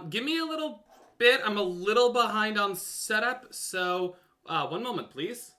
Give me a little bit. I'm a little behind on setup, so one moment, please.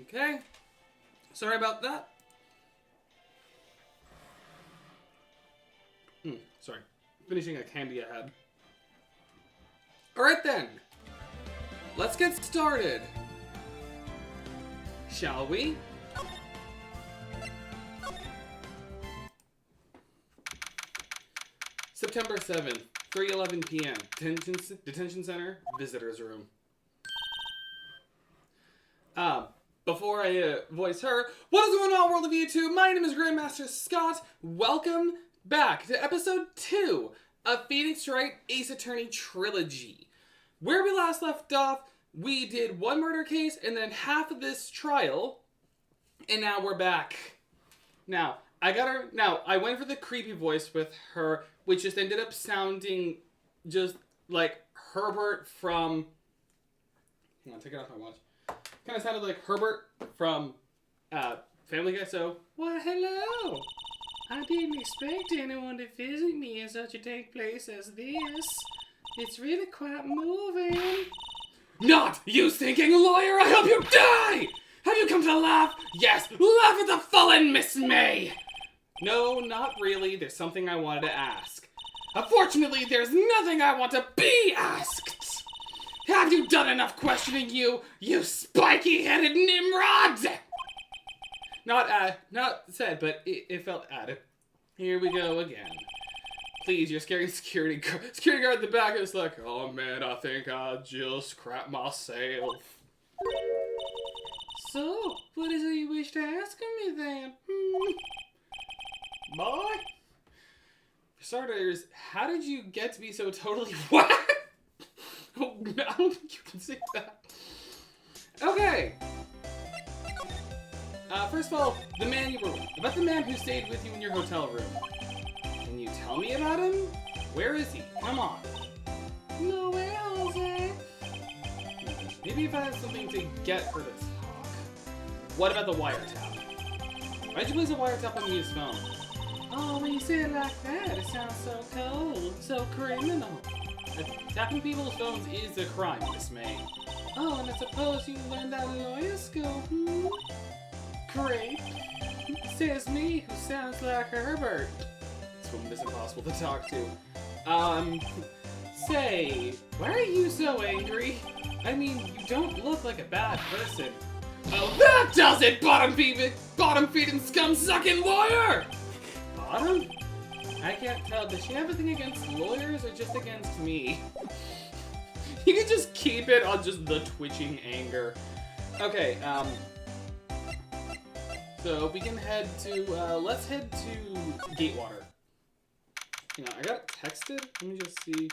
Okay. Sorry about that. Sorry. Finishing a candy I had. Alright then. Let's get started. Shall we? September 7th, 3:11 p.m. Detention Center, Visitors Room. Before I voice her, what is going on, world of YouTube? My name is Grandmaster Scott. Welcome back to episode 2 of Phoenix Wright Ace Attorney Trilogy. Where we last left off, we did one murder case and then half of this trial, and now we're back. Now, I went for the creepy voice with her, which just ended up sounding just like Herbert from... Hang on, take it off my watch. Kind of sounded like Herbert from Family Guy, so... Well, hello! I didn't expect anyone to visit me in such a dank place as this. It's really quite moving. Not you thinking lawyer! I hope you die! Have you come to laugh? Yes, laugh at the fallen Miss May! No, not really. There's something I wanted to ask. Unfortunately, there's nothing I want to be asked! Have you done enough questioning, you spiky-headed Nimrod? Not said, but it felt added. Here we go again. Please, you're scaring security guard at the back is like, oh man, I think I just crapped myself. So, what is it you wish to ask of me then? Boy? For starters, how did you get to be so totally what? Oh, I don't think you can say that. Okay. First of all, about the man who stayed with you in your hotel room. Can you tell me about him? Where is he? Come on. No, where is he? Maybe if I have something to get her to talk. What about the wiretap? Why'd you place a wiretap on his phone? Oh, when you say it like that, it sounds so cold, so criminal. Tapping people's phones is a crime, Miss May. Oh, and I suppose you learned that in lawyer school, Great. says me, who sounds like Herbert. This woman is impossible to talk to. Say, why are you so angry? I mean, you don't look like a bad person. Oh, that does it, bottom-feeding, scum-sucking lawyer! Bottom? I can't tell, does she have anything against lawyers or just against me? You can just keep it on just the twitching anger. Okay, so we can head to, let's head to Gatewater. Hang on, I got texted? Let me just see.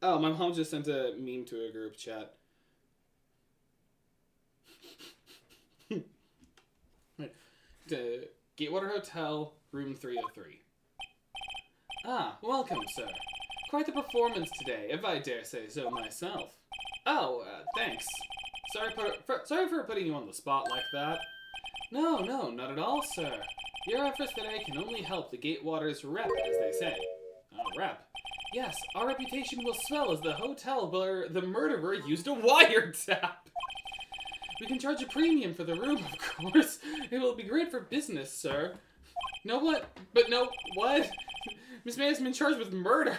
Oh, my mom just sent a meme to a group chat. To Gatewater Hotel, room 303. Ah, welcome, sir. Quite the performance today, if I dare say so myself. Oh, thanks. Sorry for putting you on the spot like that. No, not at all, sir. Your efforts today can only help the Gatewater's rep, as they say. Rep? Yes, our reputation will swell as the hotel where the murderer used a wiretap. We can charge a premium for the room, of course. It will be great for business, sir. No, what? But no, what? Miss May has been charged with murder.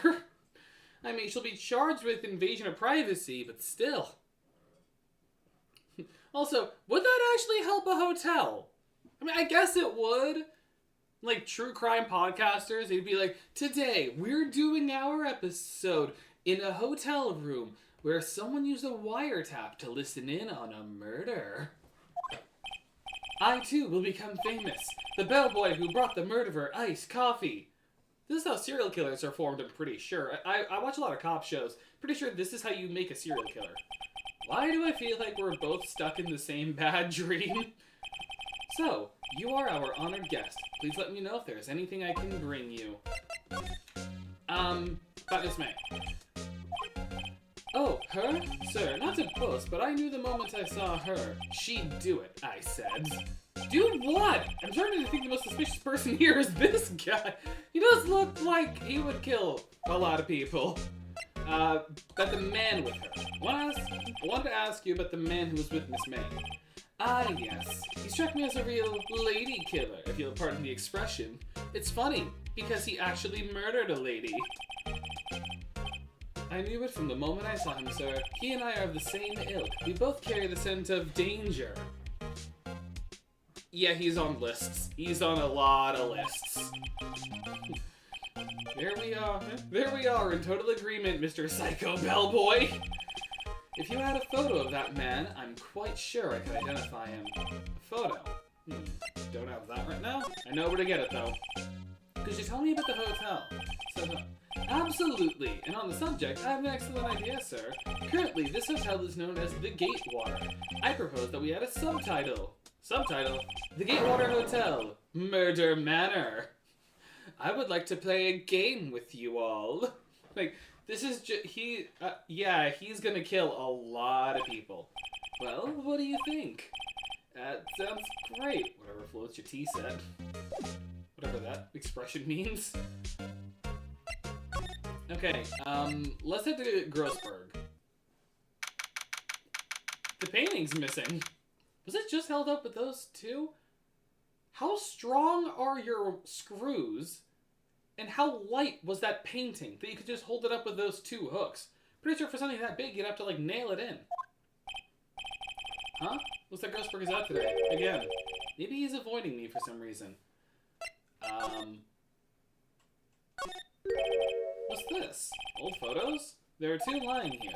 I mean, she'll be charged with invasion of privacy, but still. Also, would that actually help a hotel? I mean, I guess it would. Like, true crime podcasters, they'd be like, today, we're doing our episode in a hotel room where someone used a wiretap to listen in on a murder. I, too, will become famous. The bellboy who brought the murderer iced coffee. This is how serial killers are formed, I'm pretty sure. I watch a lot of cop shows. Pretty sure this is how you make a serial killer. Why do I feel like we're both stuck in the same bad dream? So, you are our honored guest. Please let me know if there's anything I can bring you. About Miss May. Oh, her? Sir, not to boast, but I knew the moment I saw her. She'd do it, I said. Do what? I'm starting to think the most suspicious person here is this guy. He does look like he would kill a lot of people. But the man with her. I wanted to ask you about the man who was with Miss May. Ah, yes. He struck me as a real lady killer, if you'll pardon the expression. It's funny, because he actually murdered a lady. I knew it from the moment I saw him, sir. He and I are of the same ilk. We both carry the scent of danger. Yeah, he's on lists. He's on a lot of lists. There we are in total agreement, Mr. Psycho Bellboy. If you had a photo of that man, I'm quite sure I could identify him. A photo? Don't have that right now. I know where to get it, though. Could you tell me about the hotel? Absolutely. And on the subject, I have an excellent idea, sir. Currently, this hotel is known as the Gatewater. I propose that we add a subtitle. Subtitle? The Gatewater Hotel. Murder Manor. I would like to play a game with you all. Like, this is just, yeah, he's gonna kill a lot of people. Well, what do you think? That sounds great. Whatever floats your tea set. Whatever that expression means. Okay, let's head to Grossberg. The painting's missing. Was it just held up with those two? How strong are your screws? And how light was that painting that you could just hold it up with those two hooks? Pretty sure for something that big, you'd have to, like, nail it in. Huh? Looks like Grossberg is out today. Again. Maybe he's avoiding me for some reason. What's this? Old photos? There are two lying here.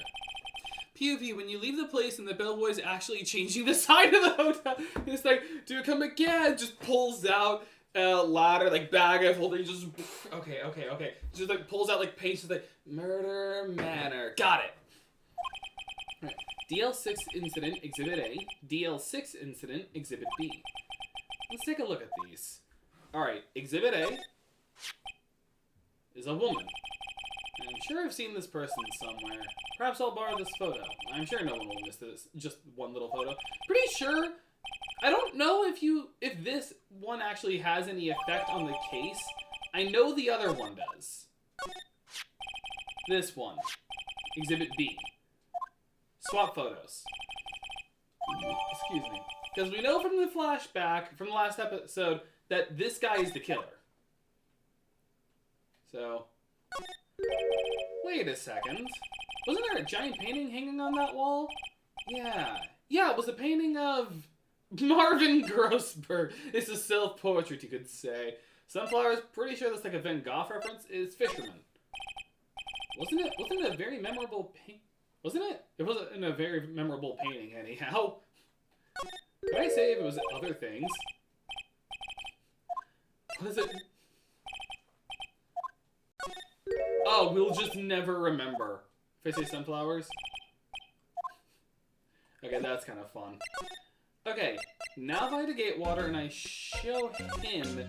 POV, when you leave the place and the bellboy's actually changing the side of the hotel, it's like, do come again? Just pulls out a ladder, like bag of holding, just, okay. Just like pulls out like paint, just like, Murder Manor. Got it. Right. DL6 Incident, Exhibit A. DL6 Incident, Exhibit B. Let's take a look at these. Alright, Exhibit A is a woman. I'm sure I've seen this person somewhere. Perhaps I'll borrow this photo. I'm sure no one will miss this. Just one little photo. Pretty sure. I don't know if this one actually has any effect on the case. I know the other one does. This one. Exhibit B. Swap photos. Excuse me. Because we know from the flashback, from the last episode, that this guy is the killer. So, wait a second. Wasn't there a giant painting hanging on that wall? Yeah. Yeah, it was a painting of Marvin Grossberg. It's a self-portrait, you could say. Sunflowers, pretty sure that's like a Van Gogh reference, is Fisherman. Wasn't it a very memorable painting? Wasn't it? It wasn't a very memorable painting, anyhow. Did I say if it was other things? What is it? Oh, we'll just never remember. If I say sunflowers? Okay, that's kind of fun. Okay, now if I had to get water and I show him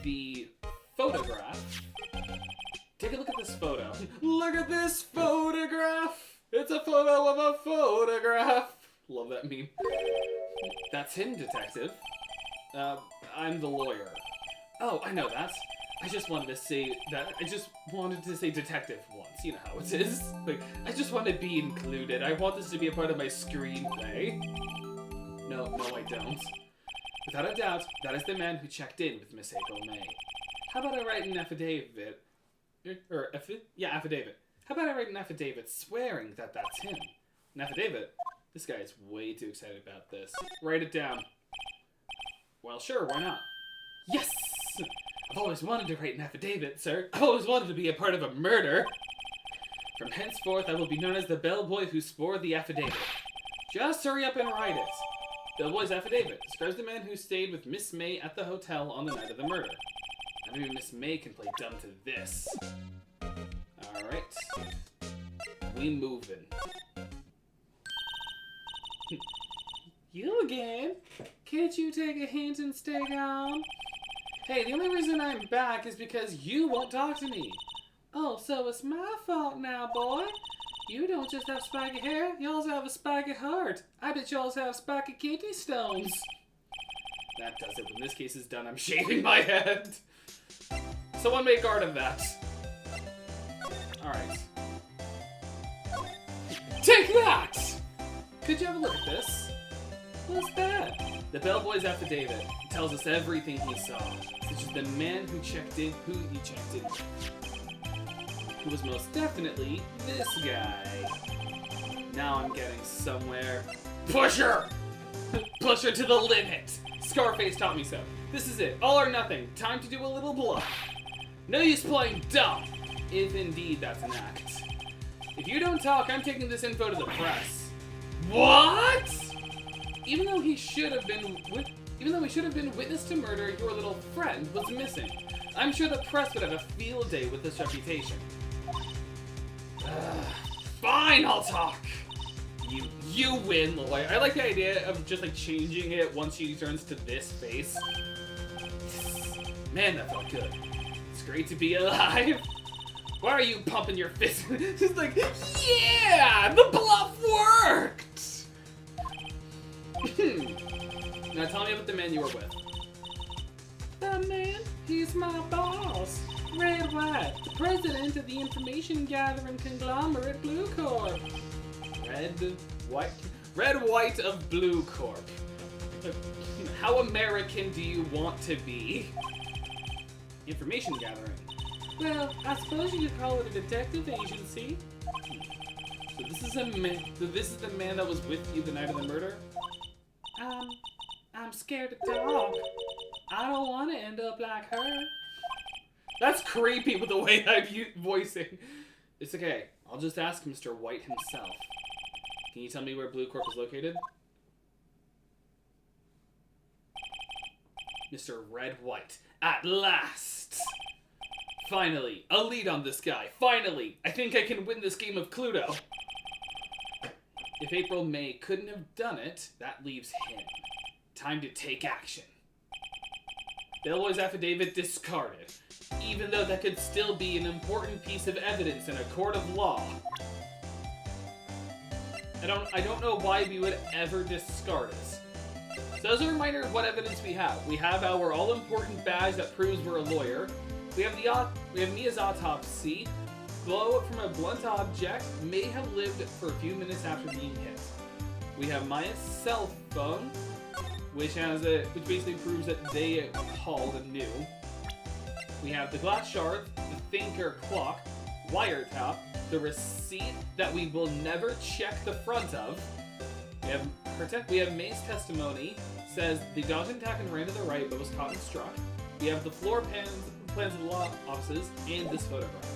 the photograph. Take a look at this photo. Look at this photograph! It's a photo of a photograph! Love that meme. That's him, detective. I'm the lawyer. Oh, I know that. I just wanted to say that. I just wanted to say detective once. You know how it is. Like, I just want to be included. I want this to be a part of my screenplay. No, I don't. Without a doubt, that is the man who checked in with Miss April May. How about I write an affidavit? Affidavit. How about I write an affidavit swearing that that's him? An affidavit? This guy is way too excited about this. Write it down. Well, sure, why not? Yes! I've always wanted to write an affidavit, sir. I've always wanted to be a part of a murder. From henceforth, I will be known as the bellboy who swore the affidavit. Just hurry up and write it. Bellboy's affidavit describes the man who stayed with Miss May at the hotel on the night of the murder. I mean, Miss May can play dumb to this. Alright. We moving. You again? Can't you take a hint and stay calm? Hey, the only reason I'm back is because you won't talk to me. Oh, so it's my fault now, boy. You don't just have spiky hair, you also have a spiky heart. I bet you also have spiky kidney stones. That does it. When this case is done, I'm shaving my head. Someone make art of that. Alright. Take that! Could you have a look at this? What's that? The bellboy's affidavit tells us everything he saw, such as the man who checked in, who he checked in with. Who was most definitely this guy. Now I'm getting somewhere. Push her! Push her to the limit! Scarface taught me so. This is it. All or nothing. Time to do a little bluff. No use playing dumb, if indeed that's an act. If you don't talk, I'm taking this info to the press. What? Even though he should have been witness to murder, your little friend was missing. I'm sure the press would have a field day with this reputation. Fine, I'll talk. You win, lawyer. I like the idea of just like changing it once she turns to this face. Man, that felt good. It's great to be alive. Why are you pumping your fist? Just like, yeah, the bluff worked. Now tell me about the man you were with. The man? He's my boss. Red White, the president of the information gathering conglomerate Blue Corp. Red White of Blue Corp. How American do you want to be? Information gathering. Well, I suppose you could call it a detective agency. So this is the man that was with you the night of the murder? I'm scared to talk. I don't want to end up like her. That's creepy with the way I'm voicing. It's okay. I'll just ask Mr. White himself. Can you tell me where Blue Corp is located? Mr. Red White. At last! Finally, a lead on this guy. Finally! I think I can win this game of Cluedo. If April May couldn't have done it, that leaves him. Time to take action. Bellboy's affidavit discarded, even though that could still be an important piece of evidence in a court of law. I don't know why we would ever discard it. So as a reminder of what evidence we have our all-important badge that proves we're a lawyer. We have Mia's autopsy. Blow from a blunt object may have lived for a few minutes after being hit. We have Maya's cell phone. which basically proves that they called anew. We have the glass shard, the thinker clock, wiretap, the receipt that we will never check the front of. We have May's testimony, says the dodged an attack and ran to the right but was caught and struck. We have the floor plans of the law offices, and this photograph.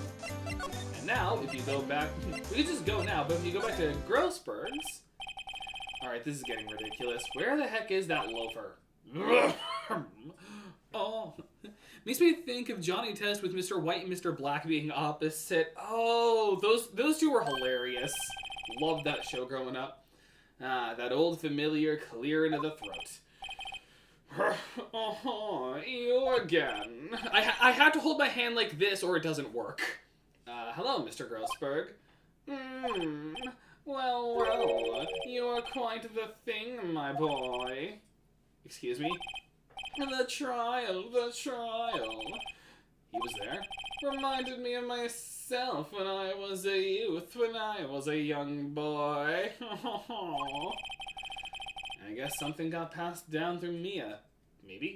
And now, if you go back, we could just go now, but if you go back to Grossberg's, alright, this is getting ridiculous. Where the heck is that loafer? Oh, makes me think of Johnny Test with Mr. White and Mr. Black being opposite. Oh, those two were hilarious. Loved that show growing up. Ah, that old familiar clear into the throat. Oh, you again. I have to hold my hand like this or it doesn't work. Hello, Mr. Grossberg. Well, you are quite the thing, my boy. Excuse me? The trial. He was there. Reminded me of myself when I was a youth, when I was a young boy. I guess something got passed down through Mia. Maybe?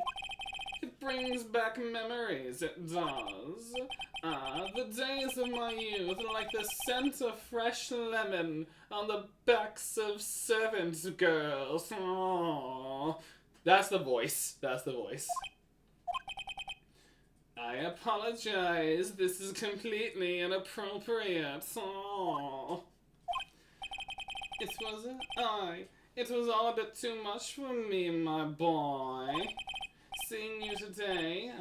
It brings back memories, it does. The days of my youth, like the scent of fresh lemon on the backs of servant girls. Aww. That's the voice. I apologize. This is completely inappropriate. Aww. It was all a bit too much for me, my boy. Seeing you today,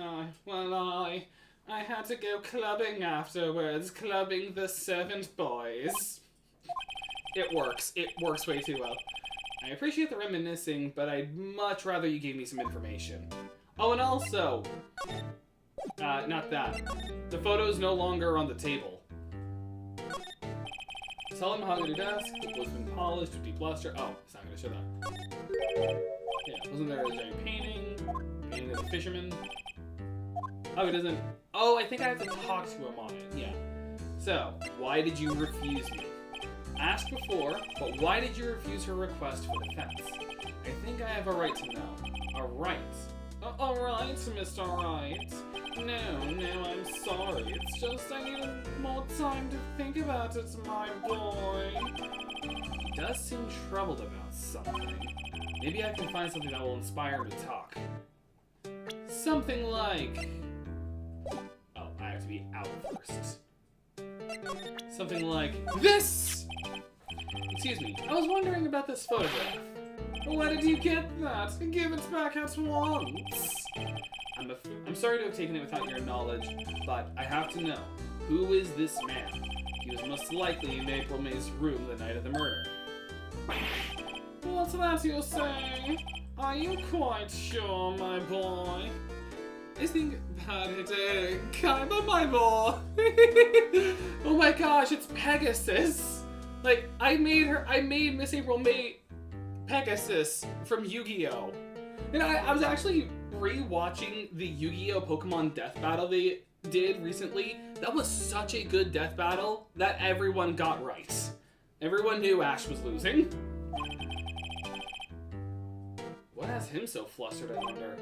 I had to go clubbing afterwards, clubbing the servant boys. It works way too well. I appreciate the reminiscing, but I'd much rather you gave me some information. Oh, and also, not that. The photo's no longer on the table. Solid mahogany desk, the wood's been polished with deep luster. Oh, it's not gonna show that. Yeah, wasn't there a giant painting of the fisherman? Oh, it doesn't. Oh, I think I have to talk to him on it. Yeah. So, why did you refuse me? Asked before, but why did you refuse her request for the fence? I think I have a right to know. A right? All right, Mr. Wright. No, I'm sorry. It's just I need more time to think about it, my boy. He does seem troubled about something. Maybe I can find something that will inspire him to talk. Something like... Oh, I have to be out first. Something like this! Excuse me, I was wondering about this photograph. Where did you get that? Give it back at once! I'm sorry to have taken it without your knowledge, but I have to know, who is this man? He was most likely in April May's room the night of the murder. What's that you say? Are you quite sure, my boy? I think that it kinda my boy. Oh my gosh, it's Pegasus! Like, I made Miss April May Pegasus from Yu-Gi-Oh! And I was actually re-watching the Yu-Gi-Oh! Pokemon Death Battle they did recently. That was such a good death battle that everyone got right. Everyone knew Ash was losing. What has him so flustered, I wonder?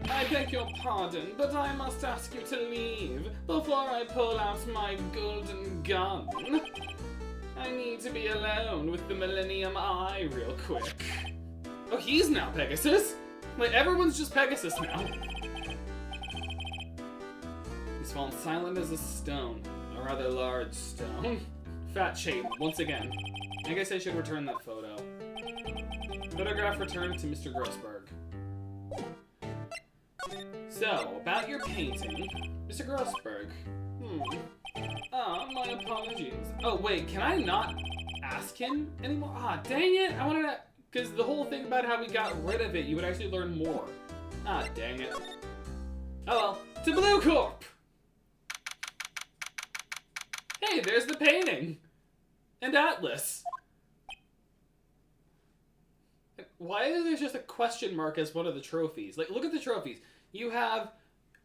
I beg your pardon, but I must ask you to leave before I pull out my golden gun. I need to be alone with the Millennium Eye real quick. Oh, he's now Pegasus? Like, everyone's just Pegasus now. He's fallen silent as a stone. A rather large stone. Fat shame, once again. I guess I should return that photo. Photograph returned to Mr. Grossberg. So, about your painting, Mr. Grossberg. My apologies. Oh, wait, can I not ask him anymore? Ah, dang it! I wanted to... Because the whole thing about how we got rid of it, you would actually learn more. Ah, dang it. Oh well, to Blue Corp! Hey, there's the painting! And Atlas. Why is there just a question mark as one of the trophies? Like, look at the trophies. You have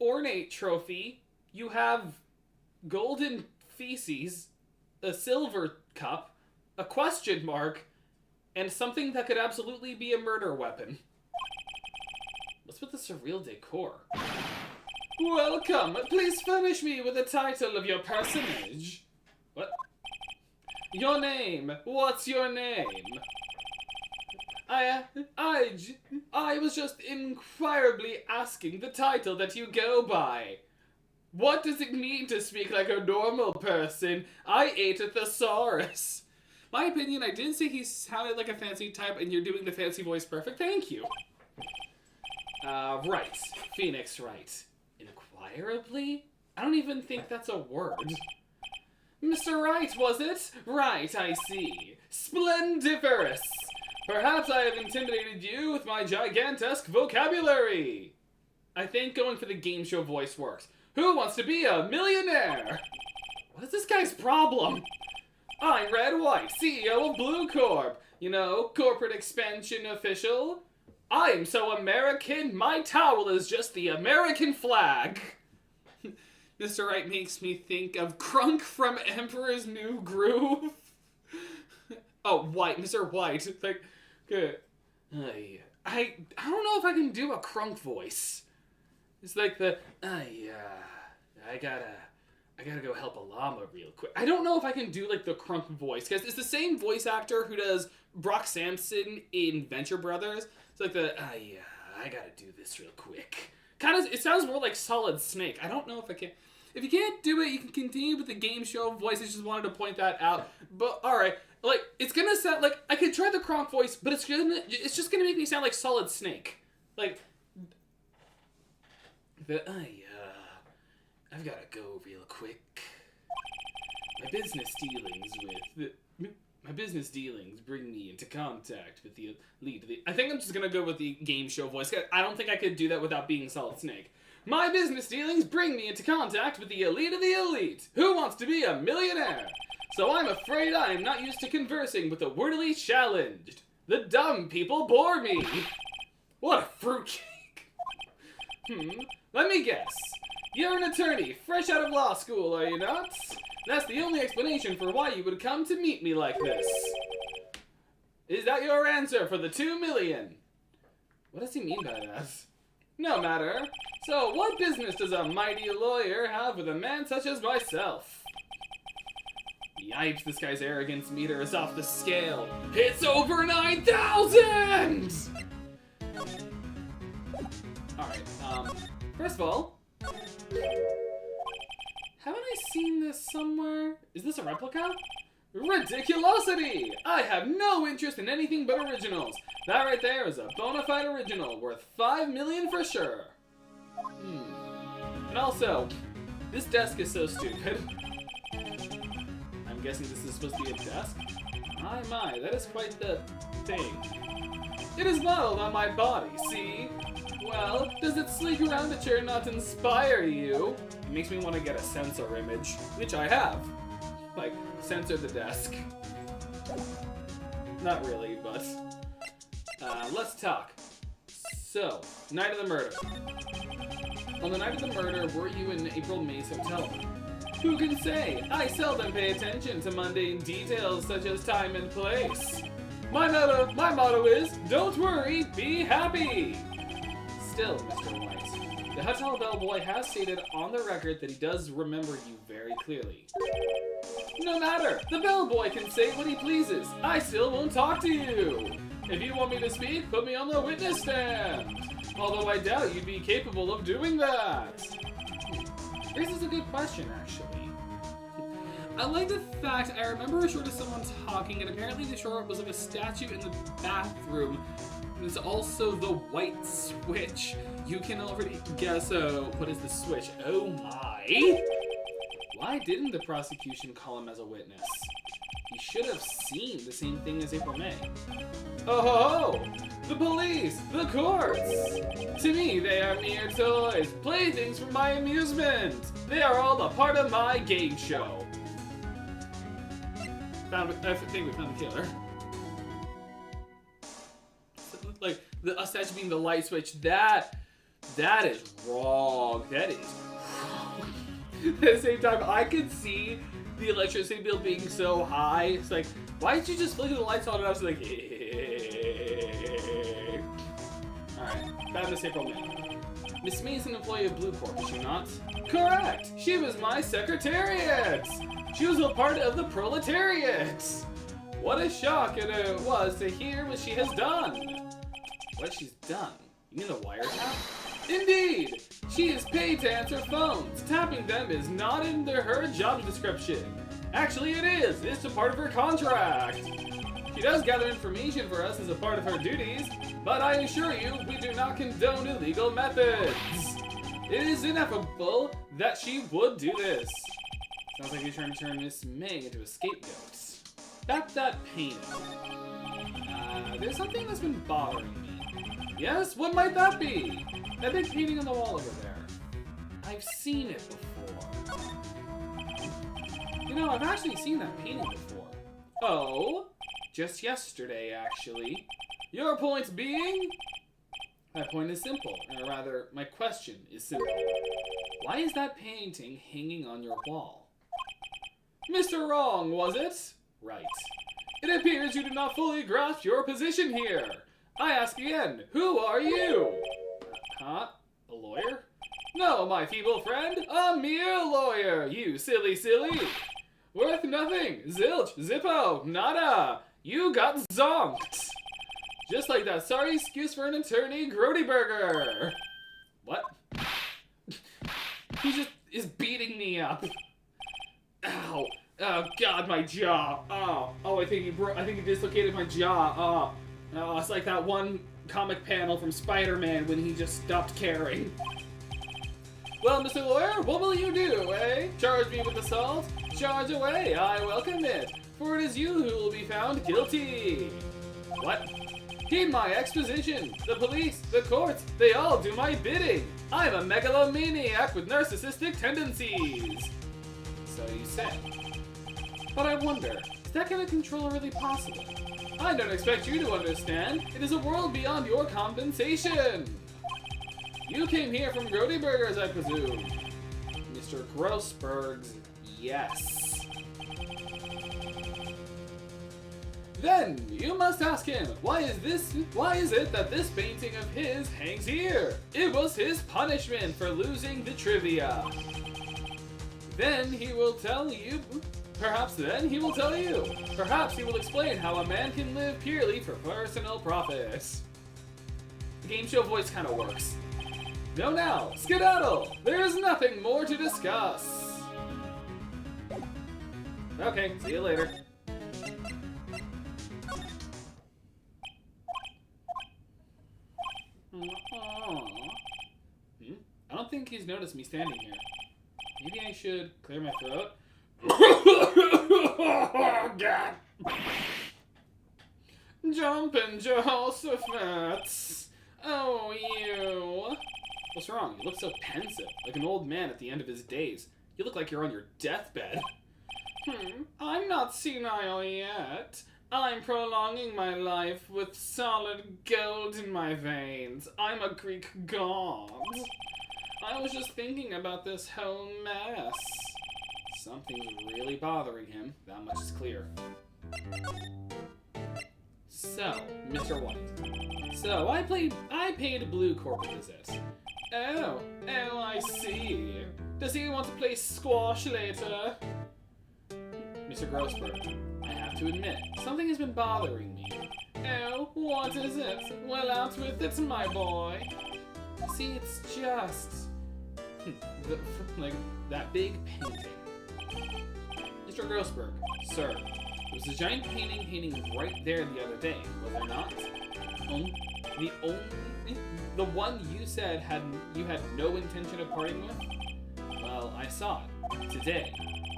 ornate trophy, you have golden feces, a silver cup, a question mark, and something that could absolutely be a murder weapon. What's with the surreal decor? Welcome! Please furnish me with the title of your personage. What? Your name. What's your name? I was just inquirably asking the title that you go by. What does it mean to speak like a normal person? I ate a thesaurus. My opinion, I didn't say he sounded like a fancy type, and you're doing the fancy voice perfect. Thank you. Wright. Phoenix Wright. Inquirably? I don't even think that's a word. Mr. Wright, was it? Right, I see. Splendiferous! Perhaps I have intimidated you with my gigantesque vocabulary. I think going for the game show voice works. Who wants to be a millionaire? What is this guy's problem? I'm Red White, CEO of Blue Corp. You know, corporate expansion official. I'm so American, my towel is just the American flag. Mr. Wright makes me think of Crunk from Emperor's New Groove. Oh, White, Mr. White. Like, good. I don't know if I can do a Crunk voice. It's like the, I gotta go help a llama real quick. I don't know if I can do, like, the Crunk voice, because it's the same voice actor who does Brock Sampson in Venture Brothers. It's like the, I gotta do this real quick. Kind of, it sounds more like Solid Snake. I don't know if I can. If you can't do it, you can continue with the game show voice. I just wanted to point that out. But, alright. Like, it's gonna sound like, I could try the Kronk voice, but it's just gonna make me sound like Solid Snake. Like, I've gotta go real quick. My business dealings bring me into contact with the elite. I think I'm just gonna go with the game show voice. I don't think I could do that without being Solid Snake. My business dealings bring me into contact with the elite of the elite. Who wants to be a millionaire? So I'm afraid I am not used to conversing with the wordily challenged. The dumb people bore me. What a fruitcake. Let me guess. You're an attorney, fresh out of law school, are you not? That's the only explanation for why you would come to meet me like this. Is that your answer for the 2 million? What does he mean by that? No matter. So, what business does a mighty lawyer have with a man such as myself? Yipes, this guy's arrogance meter is off the scale. It's over 9,000! Alright, first of all, haven't I seen this somewhere? Is this a replica? Ridiculosity! I have no interest in anything but originals. That right there is a bona fide original, worth 5 million for sure. And also, this desk is so stupid. I'm guessing this is supposed to be a desk? My, that is quite the thing. It is modeled on my body, see? Well, does it sleek around the chair not inspire you? It makes me want to get a sensor image, which I have. Like, censor the desk. Not really, but... let's talk. So, night of the murder. On the night of the murder, were you in April May's hotel? Who can say? I seldom pay attention to mundane details such as time and place. My motto is, don't worry, be happy! Still, Mr. White, the hotel bellboy has stated on the record that he does remember you very clearly. No matter, the bellboy can say what he pleases. I still won't talk to you. If you want me to speak, put me on the witness stand. Although I doubt you'd be capable of doing that. This is a good question, actually. I like the fact I remember a short of someone talking, and apparently the short was of a statue in the bathroom. And it's also the white switch. You can already guess, what is the switch? Oh my! Why didn't the prosecution call him as a witness? He should have seen the same thing as April May. Oh ho ho! The police! The courts! To me, they are mere toys, playthings for my amusement! They are all a part of my game show! I think we found the killer. Like, a statue being the light switch, that is wrong. That is wrong. At the same time, I could see the electricity bill being so high. It's like, why didn't you just flicker the lights on and I was like, alright. Bad Miss April May. Miss May is an employee of Blue Corp, is she not? Correct! She was my secretariat! She was a part of the proletariat! What a shock it was to hear what she has done! What she's done? You mean the wiretap? Indeed! She is paid to answer phones. Tapping them is not in her job description. Actually, it is. It's a part of her contract. She does gather information for us as a part of her duties, but I assure you, we do not condone illegal methods. It is inevitable that she would do this. Sounds like you're trying to turn Miss May into a scapegoat. Back that painting. There's something that's been bothering me. Yes, what might that be? That big painting on the wall over there. I've seen it before. You know, I've actually seen that painting before. Oh? Just yesterday, actually. Your point being? My point is simple, or rather, my question is simple. Why is that painting hanging on your wall? Mr. Wrong, was it? Right. It appears you do not fully grasp your position here. I ask again, who are you? Huh? A lawyer? No, my feeble friend, a mere lawyer, you silly. Worth nothing, zilch, zippo, nada. You got zonked. Just like that sorry excuse for an attorney, Grody Burger. What? He just is beating me up. Ow. Oh God, my jaw. Oh, I think he dislocated my jaw. Oh, it's like that one comic panel from Spider-Man when he just stopped caring. Well, Mr. Lawyer, what will you do, eh? Charge me with assault? Charge away, I welcome it, for it is you who will be found guilty. What? Heed my exposition. The police, the courts, they all do my bidding. I'm a megalomaniac with narcissistic tendencies. So you say. But I wonder, is that kind of control really possible? I don't expect you to understand. It is a world beyond your compensation. You came here from Grody Burgers, I presume. Mr. Grossberg's, yes. Then, you must ask him, why is it that this painting of his hangs here? It was his punishment for losing the trivia. Then he will tell you. Perhaps he will explain how a man can live purely for personal profit. The game show voice kind of works. Go now, skedaddle! There is nothing more to discuss. Okay, see you later. I don't think he's noticed me standing here. Maybe I should clear my throat. Oh, God. Jumpin' Jehoshaphat. Oh, you. What's wrong? You look so pensive, like an old man at the end of his days. You look like you're on your deathbed. I'm not senile yet. I'm prolonging my life with solid gold in my veins. I'm a Greek god. I was just thinking about this whole mess. Something's really bothering him. That much is clear. So, Mr. White. So, I paid Blue Corp a visit. Oh, I see. Does he want to play squash later? Mr. Grossberg, I have to admit, something has been bothering me. Oh, what is it? Well, out with it, my boy. See, it's just... like, that big painting. Mr. Grossberg, sir, there was a giant painting hanging right there the other day, was there not? The one you said you had no intention of parting with? Well, I saw it today.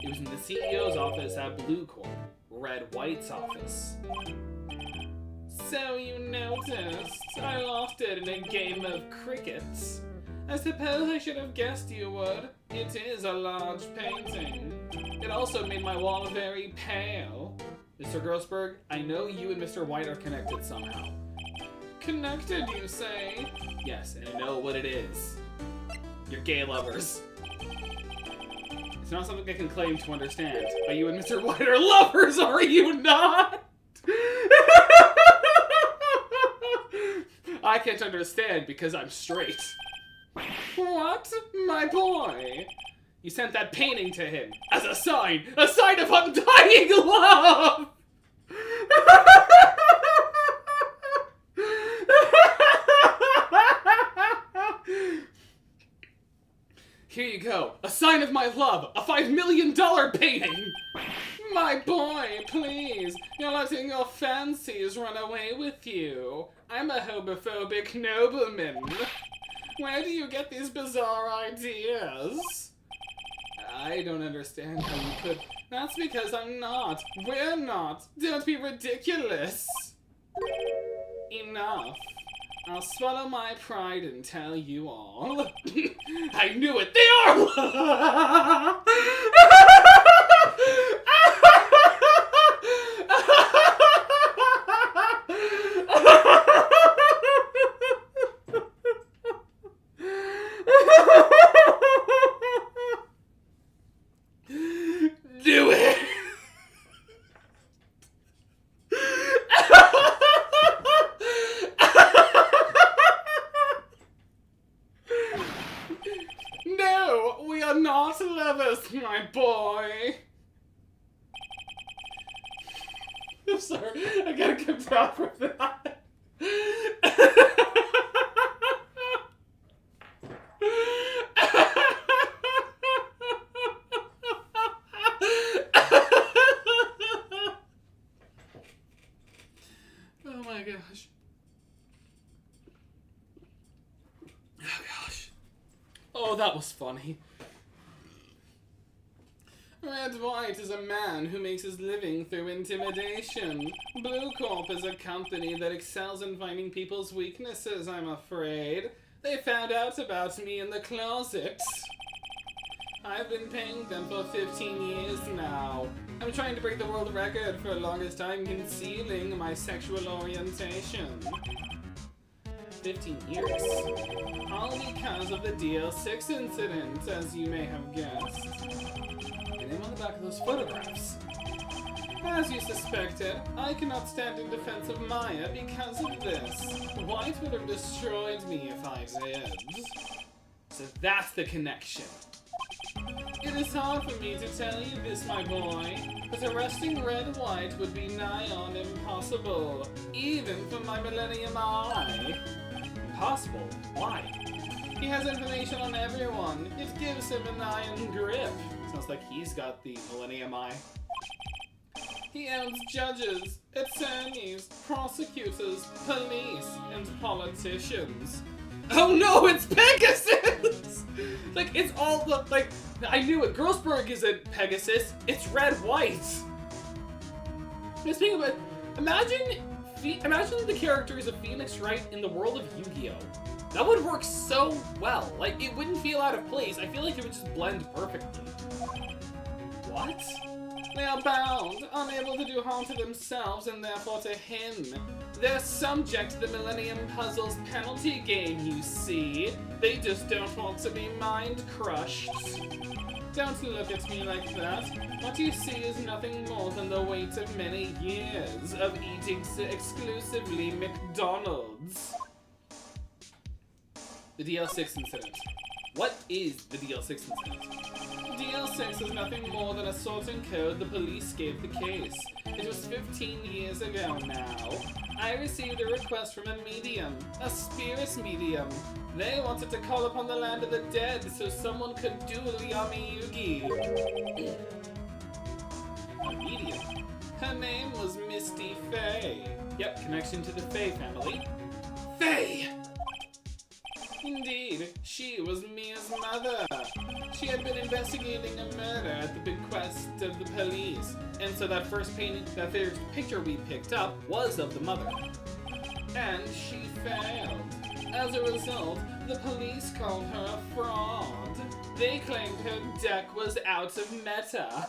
It was in the CEO's office at Blue Corp, Red White's office. So you noticed. I lost it in a game of cricket. I suppose I should have guessed you would. It is a large painting. It also made my wall very pale. Mr. Grossberg, I know you and Mr. White are connected somehow. Connected, you say? Yes, and I know what it is. You're gay lovers. It's not something I can claim to understand, but you and Mr. White are lovers, are you not? I can't understand because I'm straight. What? My boy? You sent that painting to him as a sign of undying love! Here you go, a sign of my love, a $5 million painting! My boy, please, you're letting your fancies run away with you. I'm a homophobic nobleman. Where do you get these bizarre ideas? I don't understand how you could. That's because I'm not. We're not. Don't be ridiculous. Enough. I'll swallow my pride and tell you all. I knew it. They are. Do it. No, we are not lovers, my boy. I'm sorry, I gotta come down from that. Oh my gosh. Oh gosh. Oh, that was funny. Wright is a man who makes his living through intimidation. Blue Corp is a company that excels in finding people's weaknesses, I'm afraid. They found out about me in the closet. I've been paying them for 15 years now. I'm trying to break the world record for the longest time concealing my sexual orientation. 15 years. All because of the DL6 incident, as you may have guessed. The name on the back of those photographs. As you suspected, I cannot stand in defense of Maya because of this. Wright would have destroyed me if I did. So that's the connection. It is hard for me to tell you this, my boy, but arresting Red Wright would be nigh on impossible, even for my Millennium Eye. Impossible? Why? He has information on everyone. It gives him an iron grip. Sounds like he's got the Millennium Eye. He owns judges, attorneys, prosecutors, police, and politicians. Oh no, it's Pegasus! Like, it's all the, like, I knew it. Grossberg isn't Pegasus, it's Red Wright. Speaking of it, imagine the characters of Phoenix Wright in the world of Yu-Gi-Oh! That would work so well. Like, it wouldn't feel out of place. I feel like it would just blend perfectly. What? They are bound, unable to do harm to themselves and therefore to him. They're subject to the Millennium Puzzle's penalty game, you see. They just don't want to be mind-crushed. Don't look at me like that. What you see is nothing more than the weight of many years of eating exclusively McDonald's. The DL6 incident. What is the DL6 incident? DL6 is nothing more than a sorting code the police gave the case. It was 15 years ago now. I received a request from a medium, a spirit medium. They wanted to call upon the land of the dead so someone could duel Yami Yugi. A medium? Her name was Misty Faye. Yep, connection to the Faye family. Faye! Indeed, she was Mia's mother. She had been investigating a murder at the bequest of the police, and so that first picture we picked up was of the mother. And she failed. As a result, the police called her a fraud. They claimed her deck was out of meta.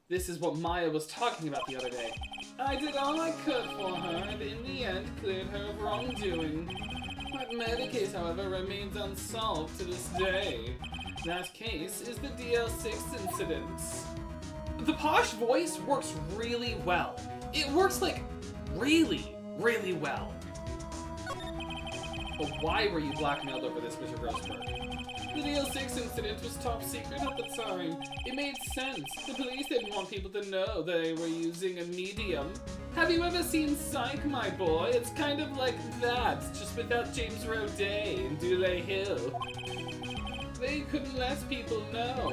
This is what Maya was talking about the other day. I did all I could for her, and in the end cleared her of wrongdoing. That murder case, however, remains unsolved to this day. That case is the DL6 incident. The posh voice works really well. It works, like, really, really well. But why were you blackmailed over this, Mr. Grossberg? The DL6 incident was top secret at the time. It made sense. The police didn't want people to know they were using a medium. Have you ever seen Psych, my boy? It's kind of like that, just without James Roday and Dule Hill. They couldn't let people know,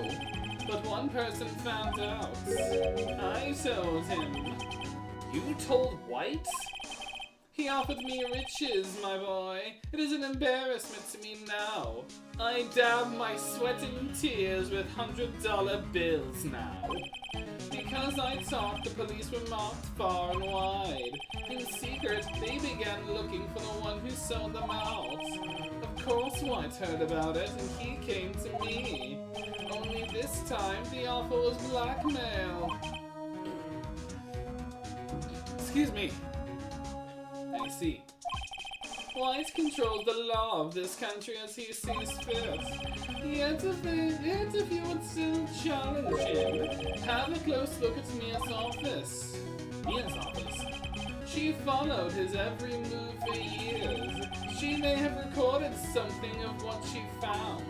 but one person found out. I told him. You told White? He offered me riches, my boy. It is an embarrassment to me now. I dab my sweat and tears with $100 bills now. Because I talked, the police were marked far and wide. In secret, they began looking for the one who sold them out. Of course White heard about it, and he came to me. Only this time, the offer was blackmail. Excuse me. I see. White controls the law of this country as he sees fit. Yet if you would still challenge him, have a close look at Mia's office. Mia's office? She followed his every move for years. She may have recorded something of what she found.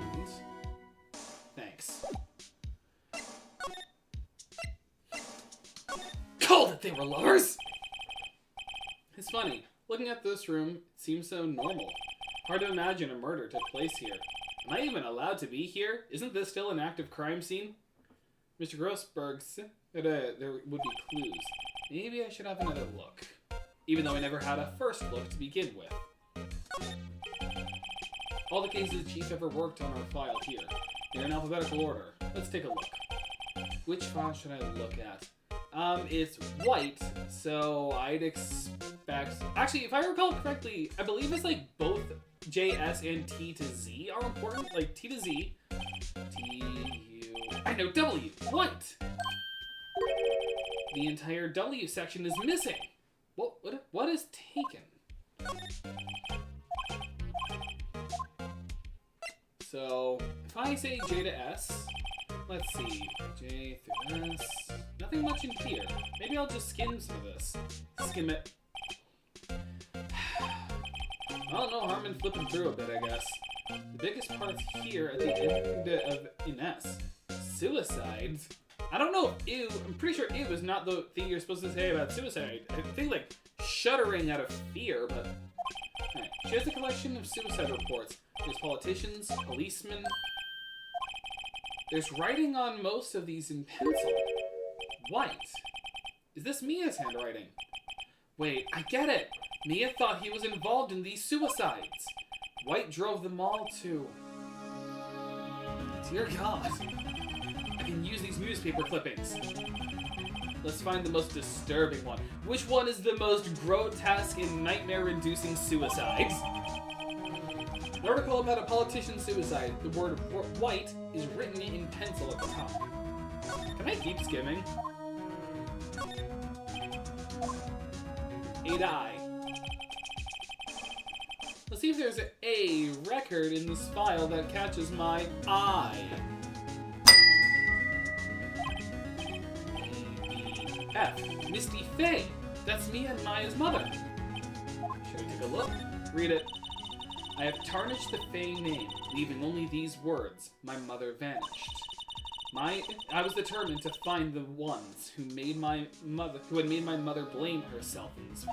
Thanks. Called it they were lovers! It's funny. Looking at this room, it seems so normal. Hard to imagine a murder took place here. Am I even allowed to be here? Isn't this still an active crime scene? Mr. Grossberg said there would be clues. Maybe I should have another look. Even though I never had a first look to begin with. All the cases the Chief ever worked on are filed here. They're in alphabetical order. Let's take a look. Which file should I look at? It's White, so I'd expect... Actually, if I recall correctly, I believe it's like both J, S, and T to Z are important. Like T to Z. T, U... I know, W! White! The entire W section is missing! What is taken? So, if I say J to S... Let's see, J through S... Nothing much in here. Maybe I'll just skim some of this. Skim it. Well, no harm in flipping through a bit, I guess. The biggest part's here at the end of in S. Suicides? I don't know if ew, I'm pretty sure ew is not the thing you're supposed to say about suicide. I think like shuddering out of fear, but... Alright, she has a collection of suicide reports. There's politicians, policemen... There's writing on most of these in pencil. White. Is this Mia's handwriting? Wait, I get it. Mia thought he was involved in these suicides. White drove them all to... Dear God. I can use these newspaper clippings. Let's find the most disturbing one. Which one is the most grotesque and nightmare-inducing suicides? An article about a politician's suicide. The word white is written in pencil at the top. Can I keep skimming? 8I. Let's see if there's a record in this file that catches my eye. F. Misty Faye. That's Mia and Maya's mother. Should we take a look? Read it. I have tarnished the Faye name, leaving only these words. My mother vanished. I was determined to find the ones who had made my mother blame herself in this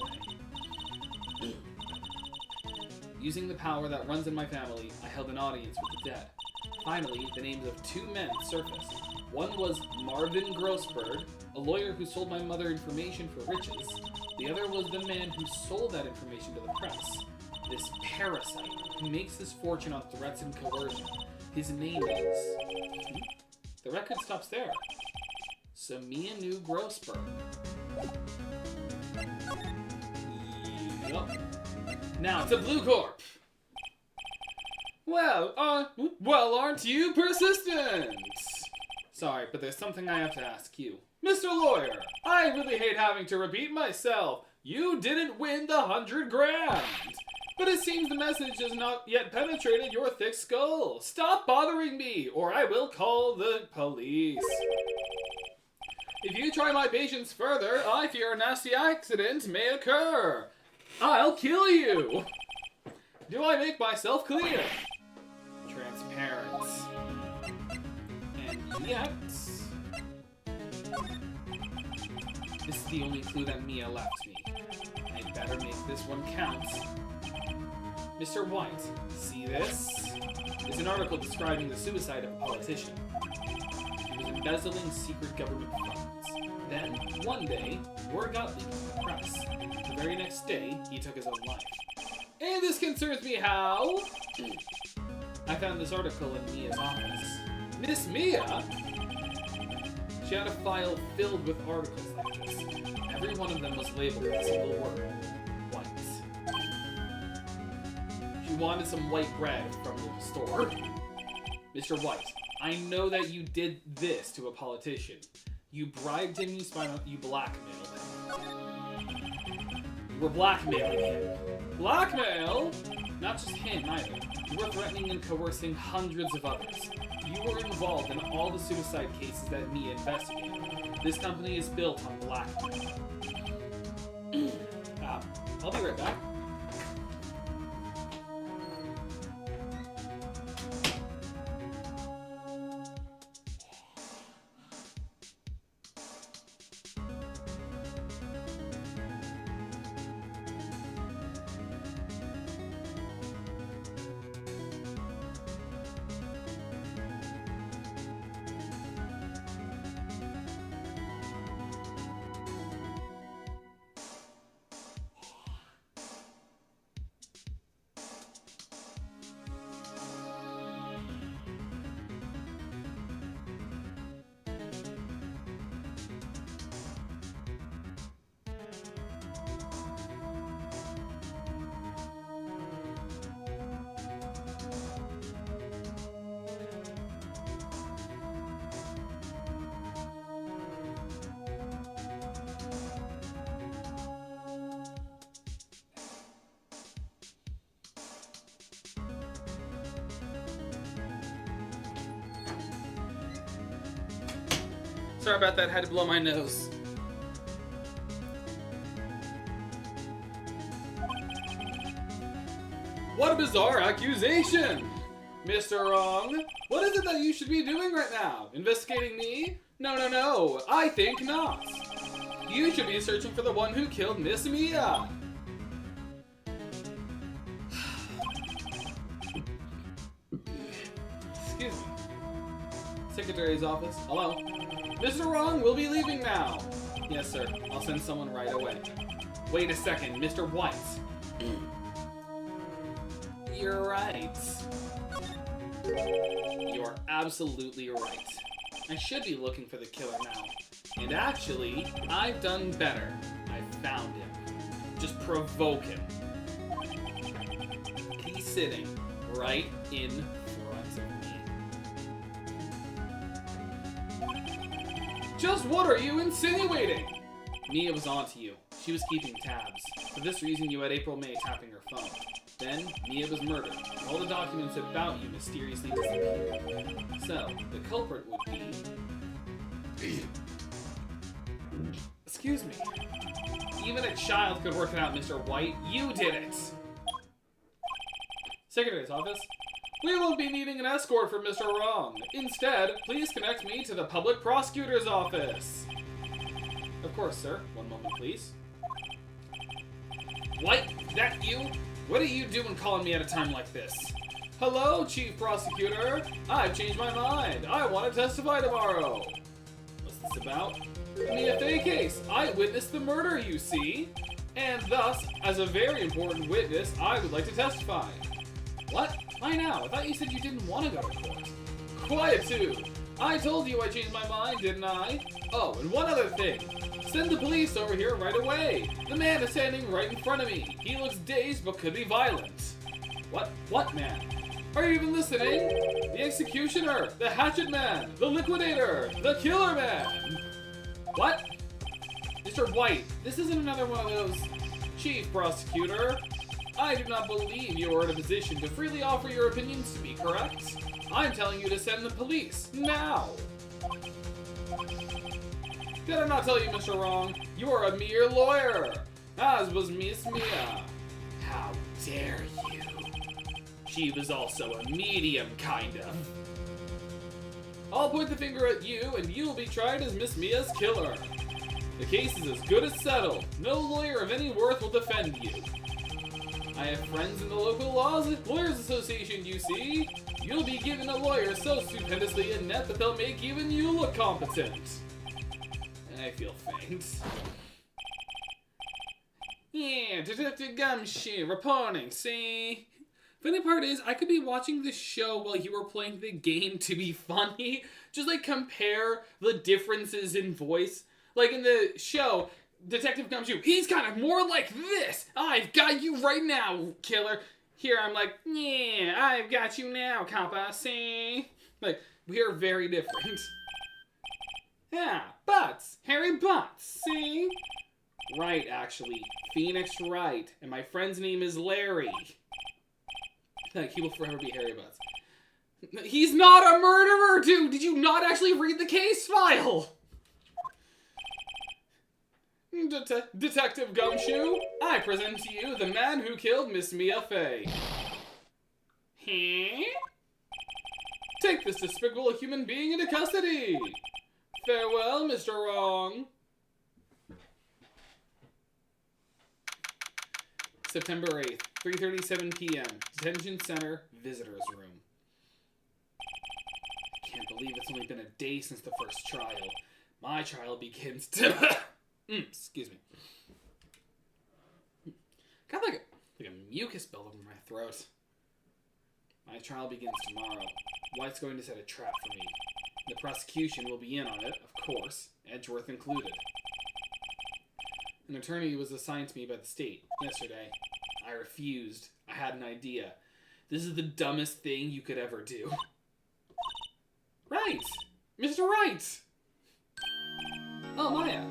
way. Using the power that runs in my family, I held an audience with the dead. Finally, the names of two men surfaced. One was Marvin Grossberg, a lawyer who sold my mother information for riches. The other was the man who sold that information to the press. This parasite who makes his fortune on threats and coercion. His name is... The record stops there. So Mia knew Grossberg. Yup. Now to Blue Corp. Well, aren't you persistent? Sorry, but there's something I have to ask you. Mr. Lawyer, I really hate having to repeat myself. You didn't win the $100 grand. But it seems the message has not yet penetrated your thick skull. Stop bothering me, or I will call the police. If you try my patience further, I fear a nasty accident may occur. I'll kill you. Do I make myself clear? Transparent. And yet... this is the only clue that Mia left me. I better make this one count. Mr. White, see this? It's an article describing the suicide of a politician. He was embezzling secret government funds. Then, one day, word got leaked to the press. The very next day, he took his own life. And this concerns me how? I found this article in Mia's office. Miss Mia? She had a file filled with articles like this. Every one of them was labeled with a single word. White. She wanted some white bread from the store. Mr. White, I know that you did this to a politician. You bribed him, you blackmailed him. You were blackmailing him. Blackmail? Not just him, either. You were threatening and coercing hundreds of others. You were involved in all the suicide cases that Mia investigated. This company is built on blackmail. I'll be right back. Sorry about that, had to blow my nose. What a bizarre accusation! Mr. Wrong, what is it that you should be doing right now? Investigating me? No, I think not. You should be searching for the one who killed Miss Mia. Excuse me. Secretary's office. Hello? Mr. Wrong will be leaving now. Yes, sir. I'll send someone right away. Wait a second, Mr. White. You're right. You're absolutely right. I should be looking for the killer now. And actually, I've done better. I found him. Just provoke him. He's sitting right in front of me. Just what are you insinuating? Mia was onto you. She was keeping tabs. For this reason, you had April May tapping her phone. Then, Mia was murdered. All the documents about you mysteriously disappeared. So, the culprit would be... Excuse me. Even a child could work it out, Mr. White. You did it! Secretary's office. We won't be needing an escort for Mr. Wrong. Instead, please connect me to the public prosecutor's office. Of course, sir. One moment, please. What? That you? What are you doing calling me at a time like this? Hello, Chief Prosecutor. I've changed my mind. I want to testify tomorrow. What's this about? In the FA case, I witnessed the murder, you see. And thus, as a very important witness, I would like to testify. What? Why now? I thought you said you didn't want to go to court. Quietude! I told you I changed my mind, didn't I? Oh, and one other thing. Send the police over here right away. The man is standing right in front of me. He looks dazed but could be violent. What? What man? Are you even listening? The executioner, the hatchet man, the liquidator, the killer man. What? Mr. White, this isn't another one of those... Chief Prosecutor, I do not believe you are in a position to freely offer your opinions to me, correct? I'm telling you to send the police, now! Did I not tell you, Mr. Wrong? You are a mere lawyer, as was Miss Mia. How dare you? she was also a medium, kind of. I'll point the finger at you, and you'll be tried as Miss Mia's killer. The case is as good as settled. No lawyer of any worth will defend you. I have friends in the local lawyers association, you see. You'll be given a lawyer so stupendously inept that they'll make even you look competent. I feel faint. Yeah, Detective Gumshoe reporting, see? Funny part is, I could be watching the show while you were playing the game to be funny. Just like compare the differences in voice. Like in the show, Detective Gumshoe, he's kind of more like this. I've got you right now, killer. Here I'm like, yeah, I've got you now, coppa, see? Like, we are very different. Yeah, Butts, Harry Butts, see? Wright, actually. Phoenix Wright. And my friend's name is Larry. Like, he will forever be Harry Butts. He's not a murderer, dude! Did you not actually read the case file? Detective Gumshoe, I present to you the man who killed Miss Mia Fey. Huh? Take this despicable human being into custody. Farewell, Mr. Wrong. September 8th, 3:37 p.m. Detention Center, Visitors Room. I can't believe it's only been a day since the first trial. My trial begins to... excuse me. Got like a mucus buildup in my throat. My trial begins tomorrow. White's going to set a trap for me. The prosecution will be in on it, of course, Edgeworth included. An attorney was assigned to me by the state yesterday. I refused. I had an idea. This is the dumbest thing you could ever do. Right! Mr. Wright! Oh, Maya.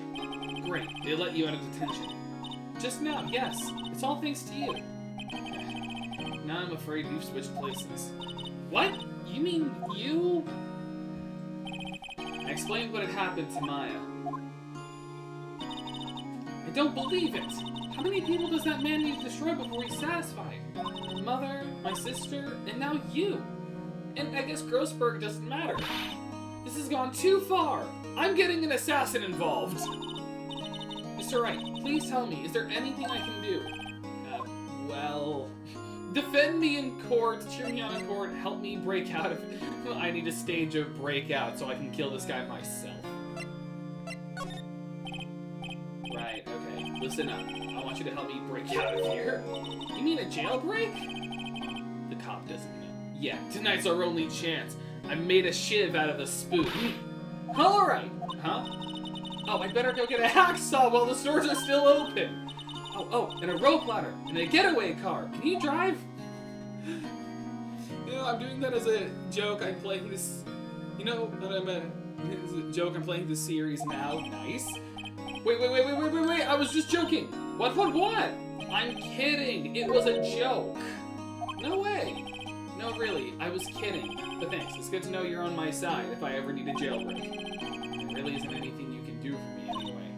Great, they let you out of detention. Just now, yes. It's all thanks to you. Now I'm afraid you've switched places. What? You mean you? I explained what had happened to Maya. I don't believe it! How many people does that man need to destroy before he's satisfied? My mother, my sister, and now you. And I guess Grossberg doesn't matter. This has gone too far! I'm getting an assassin involved! Mr. Wright, please tell me, is there anything I can do? Well... Defend me in court, cheer me on in court, help me break out of it. I need to stage a breakout so I can kill this guy myself. Right, okay, listen up. I want you to help me break out of here. You mean a jailbreak? The cop doesn't know. Yeah, tonight's our only chance. I made a shiv out of a spoon. Alright! Huh? Oh, I better go get a hacksaw while the stores are still open. Oh, and a rope ladder, and a getaway car. Can you drive? You know, I'm doing that as a joke. I'm playing this, you know, as a joke, I'm playing this series now. Nice. Wait, I was just joking. What? I'm kidding. It was a joke. No way. No, really, I was kidding. But thanks, it's good to know you're on my side if I ever need a jailbreak. There really isn't anything you can do for me anyway.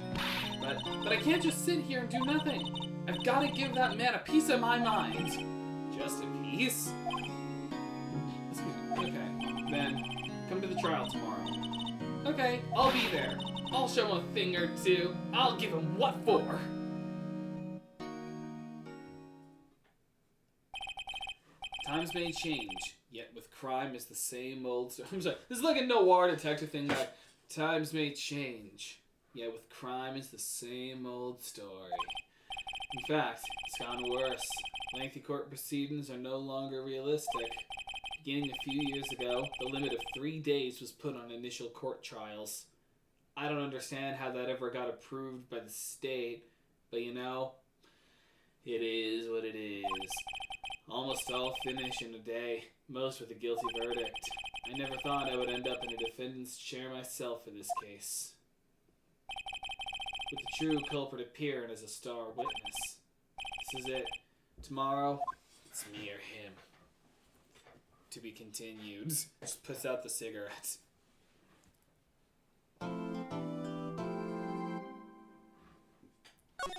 But I can't just sit here and do nothing. I've got to give that man a piece of my mind. Just a piece? Okay, then come to the trial tomorrow. Okay, I'll be there. I'll show him a thing or two. I'll give him what for. Times may change, yet with crime is the same old... I'm sorry, this is like a noir detective thing that times may change. Yeah, with crime is the same old story. In fact, it's gotten worse. Lengthy court proceedings are no longer realistic. Beginning a few years ago, the limit of 3 days was put on initial court trials. I don't understand how that ever got approved by the state, but you know, it is what it is. Almost all finish in a day, most with a guilty verdict. I never thought I would end up in a defendant's chair myself in this case. With the true culprit appearing as a star witness. This is it. Tomorrow, it's me or him. To be continued. Just puts out the cigarette.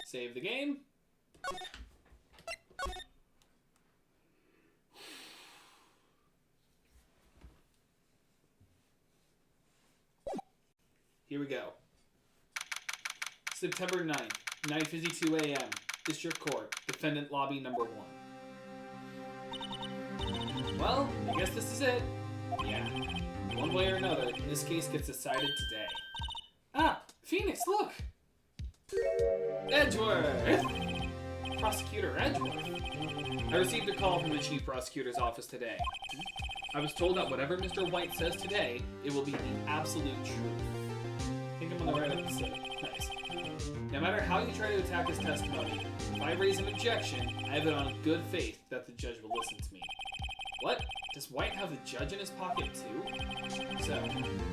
Save the game. Here we go. September 9th, 9:52 a.m. District Court, Defendant Lobby number 1. Well, I guess this is it. Yeah. One way or another, this case gets decided today. Ah! Phoenix, look! Edgeworth! Prosecutor Edgeworth. I received a call from the Chief Prosecutor's office today. I was told that whatever Mr. White says today, it will be the absolute truth. I think I'm on the right episode. Nice. No matter how you try to attack his testimony, if I raise an objection, I have it on good faith that the judge will listen to me. What? Does White have the judge in his pocket too? So,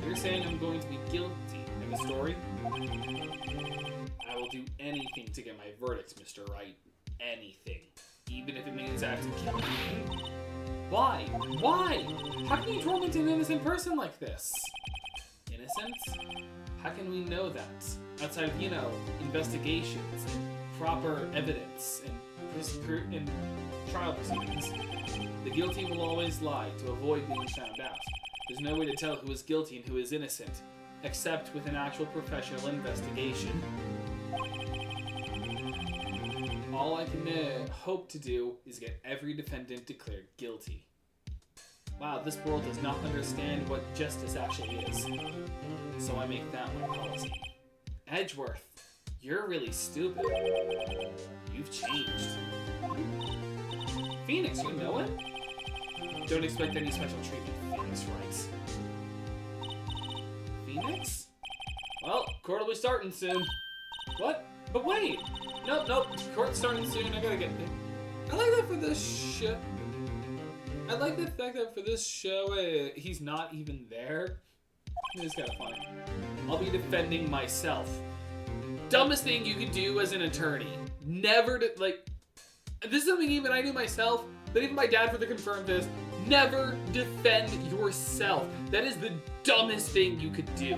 you're saying I'm going to be guilty in the story? I will do anything to get my verdict, Mr. Wright. Anything. Even if it means I have to kill you. Why? Why? How can you torment an innocent person like this? Innocent? How can we know that? Outside of, investigations and proper evidence and trial proceedings. The guilty will always lie to avoid being found out. There's no way to tell who is guilty and who is innocent, except with an actual professional investigation. All I can hope to do is get every defendant declared guilty. Wow, this world does not understand what justice actually is. So I make that my policy. Edgeworth, you're really stupid. You've changed. Phoenix, you know him? Don't expect any special treatment, Phoenix Wright. Phoenix? Well, court will be starting soon. What? But wait! Nope, court's starting soon, I gotta get there. I like that for this show. I like the fact that for this show, he's not even there. It's kind of funny. I'll be defending myself. Dumbest thing you could do as an attorney. Never this is something even I do myself, but even my dad further confirmed this. Never defend yourself. That is the dumbest thing you could do.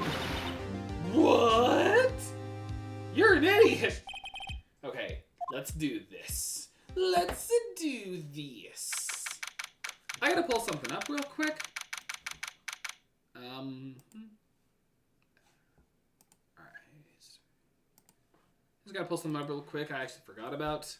What? You're an idiot. Okay, let's do this. Let's do this. I gotta pull something up real quick. Alright. Just gotta pull something up real quick I actually forgot about.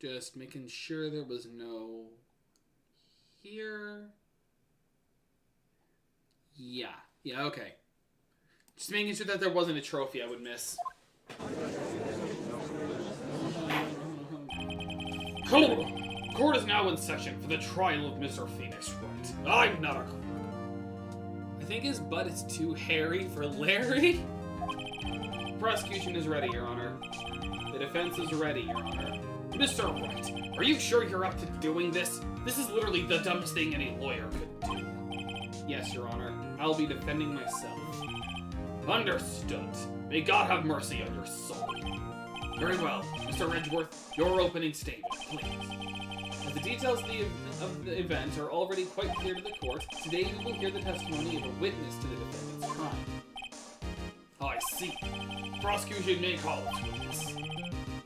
Just making sure there was no here. Yeah, okay. Just making sure that there wasn't a trophy I would miss. Hold on. Court is now in session for the trial of Mr. Phoenix Wright. I'm not a court. I think his butt is too hairy for Larry. Prosecution is ready, Your Honor. The defense is ready, Your Honor. Mr. Wright, are you sure you're up to doing this? This is literally the dumbest thing any lawyer could do. Yes, Your Honor. I'll be defending myself. Understood. May God have mercy on your soul. Very well. Mr. Edgeworth, your opening statement, please. As the details of the event are already quite clear to the court, today we will hear the testimony of a witness to the defendant's crime. Oh, I see. Prosecution may call its witness.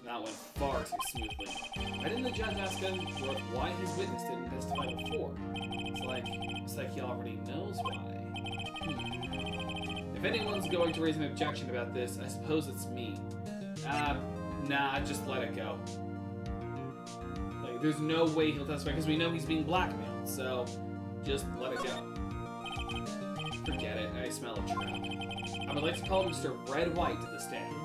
That went far too smoothly. Why didn't the judge ask Edgeworth why his witness didn't testify before? It's like he already knows why. If anyone's going to raise an objection about this, I suppose it's me. Nah, just let it go. Like, there's no way he'll testify because we know he's being blackmailed, so just let it go. Forget it, I smell a trap. I would like to call Mr. Red White to the stand.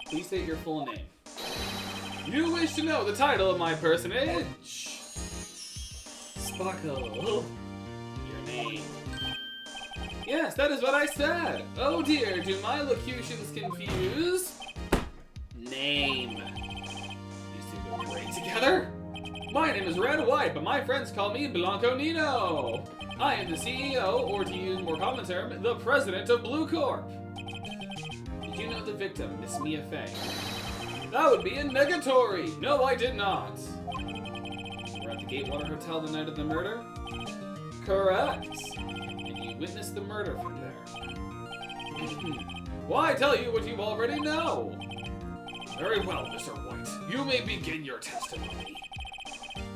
Please state your full name. You wish to know the title of my personage? Sparkle. Your name. Yes, that is what I said. Oh dear, do my locutions confuse? Name. These two go great together. My name is Red White, but my friends call me Blanco Nino. I am the CEO, or to use a more common term, the president of Blue Corp. Did you know the victim, Miss Mia Fey? That would be a negatory. No, I did not. You were at the Gatewater Hotel the night of the murder? Correct. And you witnessed the murder from there. Why tell you what you already know? Very well, Mr. White. You may begin your testimony.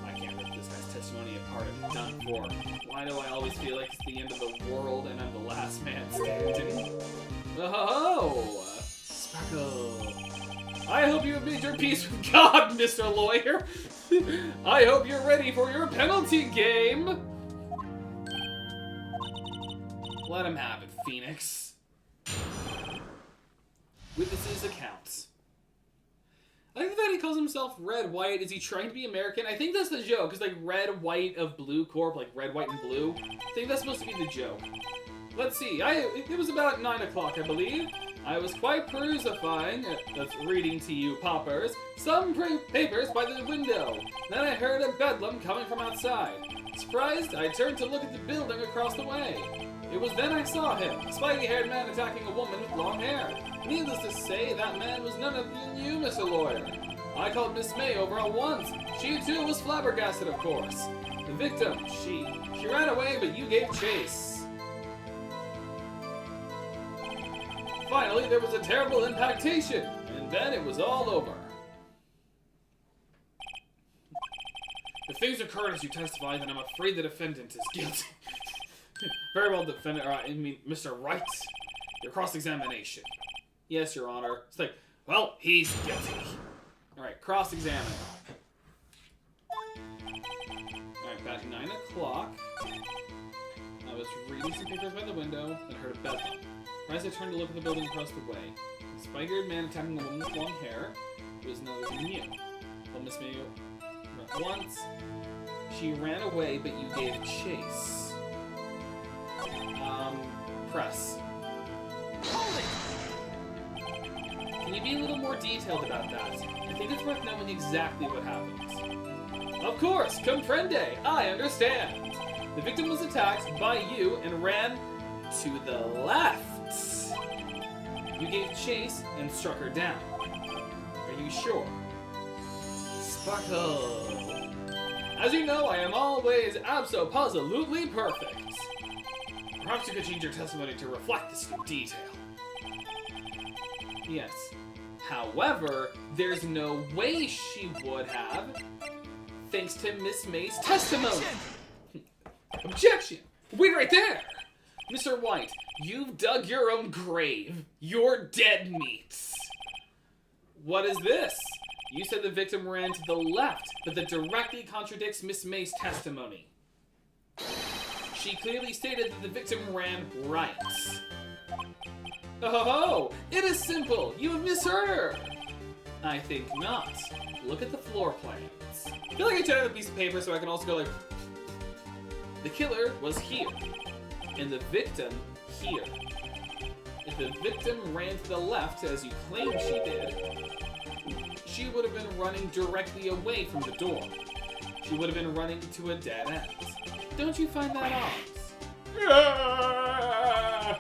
I can't rip this guy's testimony apart and done for. Why do I always feel like it's the end of the world and I'm the last man standing? Oh, Sparkle. I hope you have made your peace with God, Mr. Lawyer. I hope you're ready for your penalty game. Let him have it, Phoenix. Witnesses' accounts. I think that he calls himself Red White. Is he trying to be American? I think that's the joke. It's like Red White of Blue Corp, like Red, White, and Blue. I think that's supposed to be the joke. Let's see. It was about 9 o'clock, I believe. I was quite perusifying, that's reading to you poppers, some papers by the window. Then I heard a bedlam coming from outside. Surprised, I turned to look at the building across the way. It was then I saw him, a spiky-haired man attacking a woman with long hair. Needless to say, that man was none other than you, Mr. Lawyer. I called Miss May over at once. She, too, was flabbergasted, of course. The victim, she ran away, but you gave chase. Finally, there was a terrible impactation, and then it was all over. If things occurred as you testified, then I'm afraid the defendant is guilty. Very well, defendant. Mr. Wright, your cross-examination. Yes, Your Honor. It's like, well, he's guilty. All right, cross-examine. All right, about 9 o'clock. I was reading some papers by the window and heard a bedlam. As I turned to look at the building across the way, a spiky-haired man attacking a woman with long hair who was none other than you. Well, Miss May, once she ran away, but you gave chase. Press. Hold it! Can you be a little more detailed about that? I think it's worth knowing exactly what happened. Of course, comprende. I understand. The victim was attacked by you and ran to the left. You gave chase and struck her down. Are you sure? Sparkle. As you know, I am always abso-positively perfect. Perhaps you could change your testimony to reflect this new detail. Yes. However, there's no way she would have, thanks to Miss May's testimony. Objection! Wait right there! Mr. White, you've dug your own grave. You're dead meat. What is this? You said the victim ran to the left, but that directly contradicts Miss May's testimony. She clearly stated that the victim ran right. Oh, it is simple. You have misheard her. I think not. Look at the floor plans. I feel like I should have a piece of paper so I can also go like... The killer was here, and the victim here. If the victim ran to the left, as you claim she did, she would have been running directly away from the door. She would have been running to a dead end. Don't you find that odd?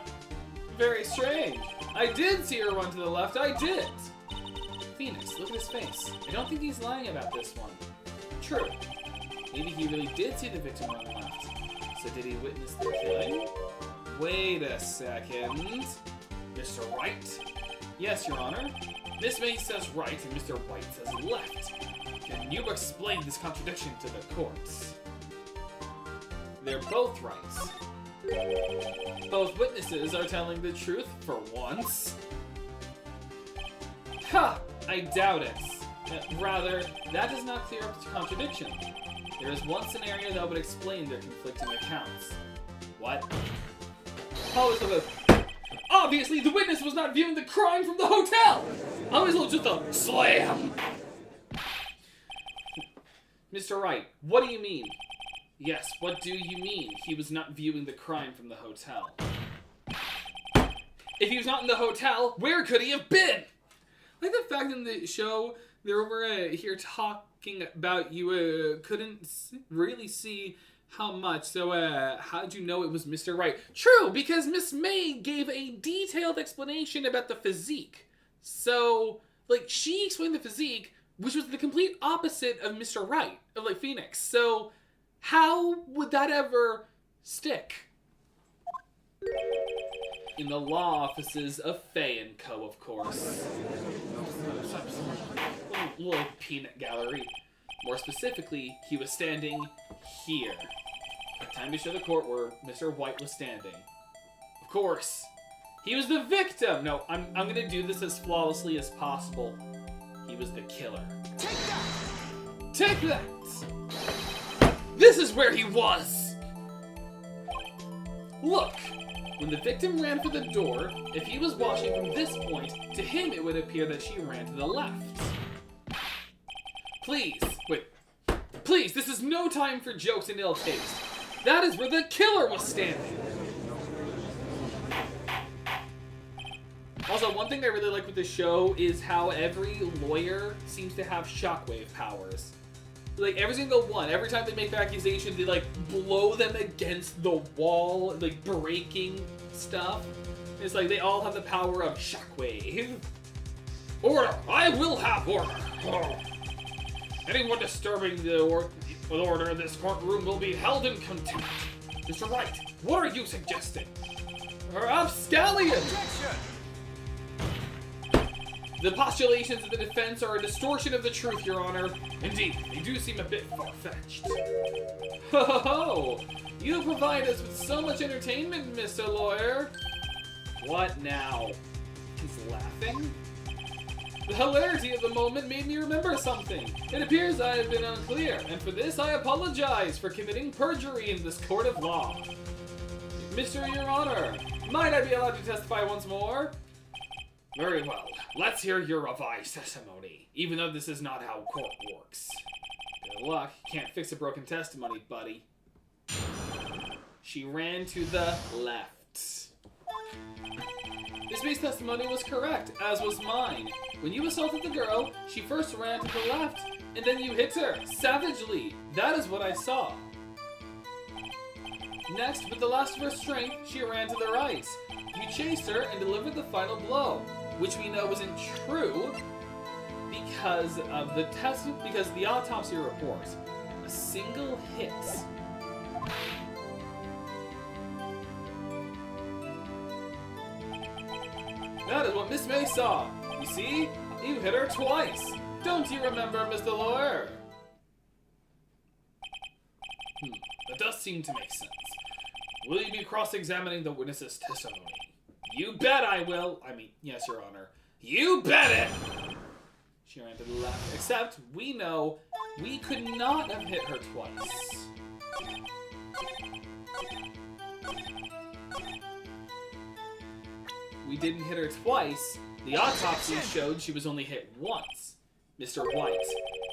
Very strange. I did see her run to the left, I did. Phoenix, look at his face. I don't think he's lying about this one. True. Maybe he really did see the victim run left. So did he witness the killing? Wait a second. Mr. Wright? Yes, Your Honor. Miss May says right and Mr. White says left. Can you explain this contradiction to the courts? They're both right. Both witnesses are telling the truth for once. Ha! I doubt it. Rather, that does not clear up the contradiction. There is one scenario that would explain their conflicting accounts. What? Obviously, the witness was not viewing the crime from the hotel! I was just a slam! Mr. Wright, what do you mean? Yes, what do you mean? He was not viewing the crime from the hotel. If he was not in the hotel, where could he have been? Like the fact in the show, they were here talking about you couldn't really see how much. So how'd you know it was Mr. Wright? True, because Miss May gave a detailed explanation about the physique. So, like, she explained the physique, which was the complete opposite of Mr. Wright, of, like, Phoenix. So, how would that ever stick? In the law offices of Faye & Co., of course. Little peanut gallery. More specifically, he was standing here. Time to show the court where Mr. White was standing. Of course, he was the victim! No, I'm gonna do this as flawlessly as possible. He was the killer. Take that! Take that! This is where he was! Look! When the victim ran for the door, if he was watching from this point, to him it would appear that she ran to the left. Please, wait. Please, this is no time for jokes and ill taste. That is where the killer was standing. Also, one thing I really like with the show is how every lawyer seems to have shockwave powers. Like, every single one, every time they make accusations, they, like, blow them against the wall, like, breaking stuff. It's like they all have the power of shockwave. Order! I will have order! Oh. Anyone disturbing the order in this courtroom will be held in contempt. Mr. Wright, what are you suggesting? Abscallion! Objection! The postulations of the defense are a distortion of the truth, Your Honor. Indeed, they do seem a bit far-fetched. Ho ho ho! You provide us with so much entertainment, Mr. Lawyer. What now? He's laughing? The hilarity of the moment made me remember something. It appears I have been unclear, and for this I apologize for committing perjury in this court of law. Mr. Your Honor, might I be allowed to testify once more? Very well. Let's hear your revised testimony, even though this is not how court works. Good luck. Can't fix a broken testimony, buddy. She ran to the left. Miss May's testimony was correct, as was mine. When you assaulted the girl, she first ran to the left, and then you hit her, savagely. That is what I saw. Next, with the last of her strength, she ran to the right. You chased her and delivered the final blow, which we know isn't true because of the autopsy report. A single hit. That is what Miss May saw. You see? You hit her twice. Don't you remember, Mr. Lawyer? That does seem to make sense. Will you be cross-examining the witness's testimony? You bet I will. I mean, yes, Your Honor. You bet it! She ran to the left. Except, we know we could not have hit her twice. We didn't hit her twice. The autopsy showed she was only hit once. Mr. White,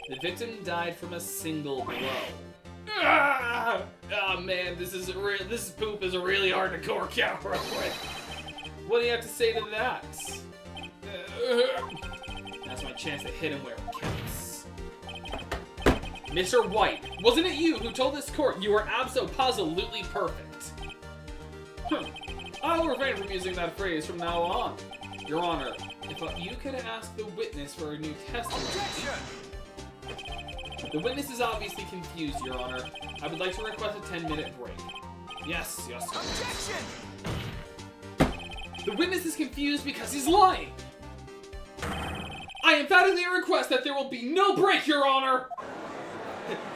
the victim died from a single blow. Ah! Oh man, this poop is really hard to cork out real quick. What do you have to say to that? That's my chance to hit him where it counts. Mr. White, wasn't it you who told this court you were abso-positively perfect? I'll refrain from using that phrase from now on. Your Honor, if you could ask the witness for a new testimony... The witness is obviously confused, Your Honor. I would like to request a 10-minute break. Yes. Objection! The witness is confused because he's lying! I emphatically request that there will be no break, Your Honor!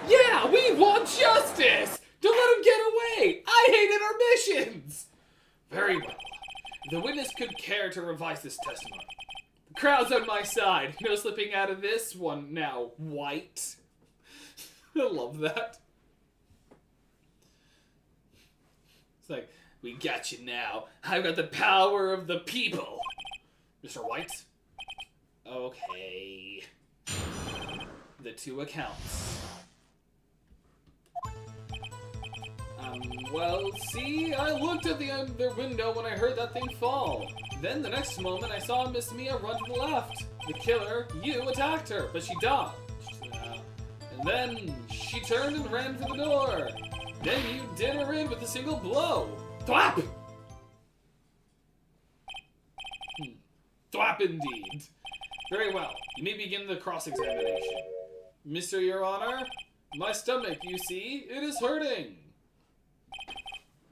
Yeah, we want justice! Don't let him get away! I hate intermissions! Very well. The witness could care to revise this testimony. The crowd's on my side. No slipping out of this one now, White. I love that. It's like, we got you now. I've got the power of the people. Mr. White? Okay. The two accounts. Well, see, I looked at the other window when I heard that thing fall. Then the next moment, I saw Miss Mia run to the left. The killer, you, attacked her, but she dodged. And then she turned and ran for the door. Then you did her in with a single blow. Thwap! Thwap indeed. Very well. You may begin the cross-examination. Mr. Your Honor, my stomach, you see, it is hurting.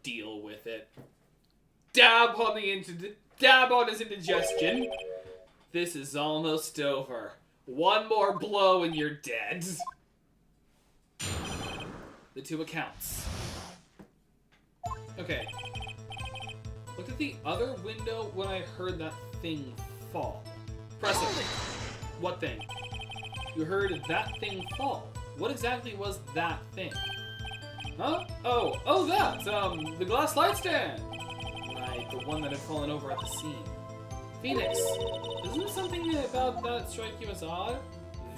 Deal with it. Dab on his indigestion. This is almost over. One more blow and you're dead. The 2 accounts. Okay. Look at the other window when I heard that thing fall. Press it. What thing? You heard that thing fall. What exactly was that thing? Huh? Oh, that! The glass light stand! Right, the one that had fallen over at the scene. Phoenix, isn't something about that strike you as odd?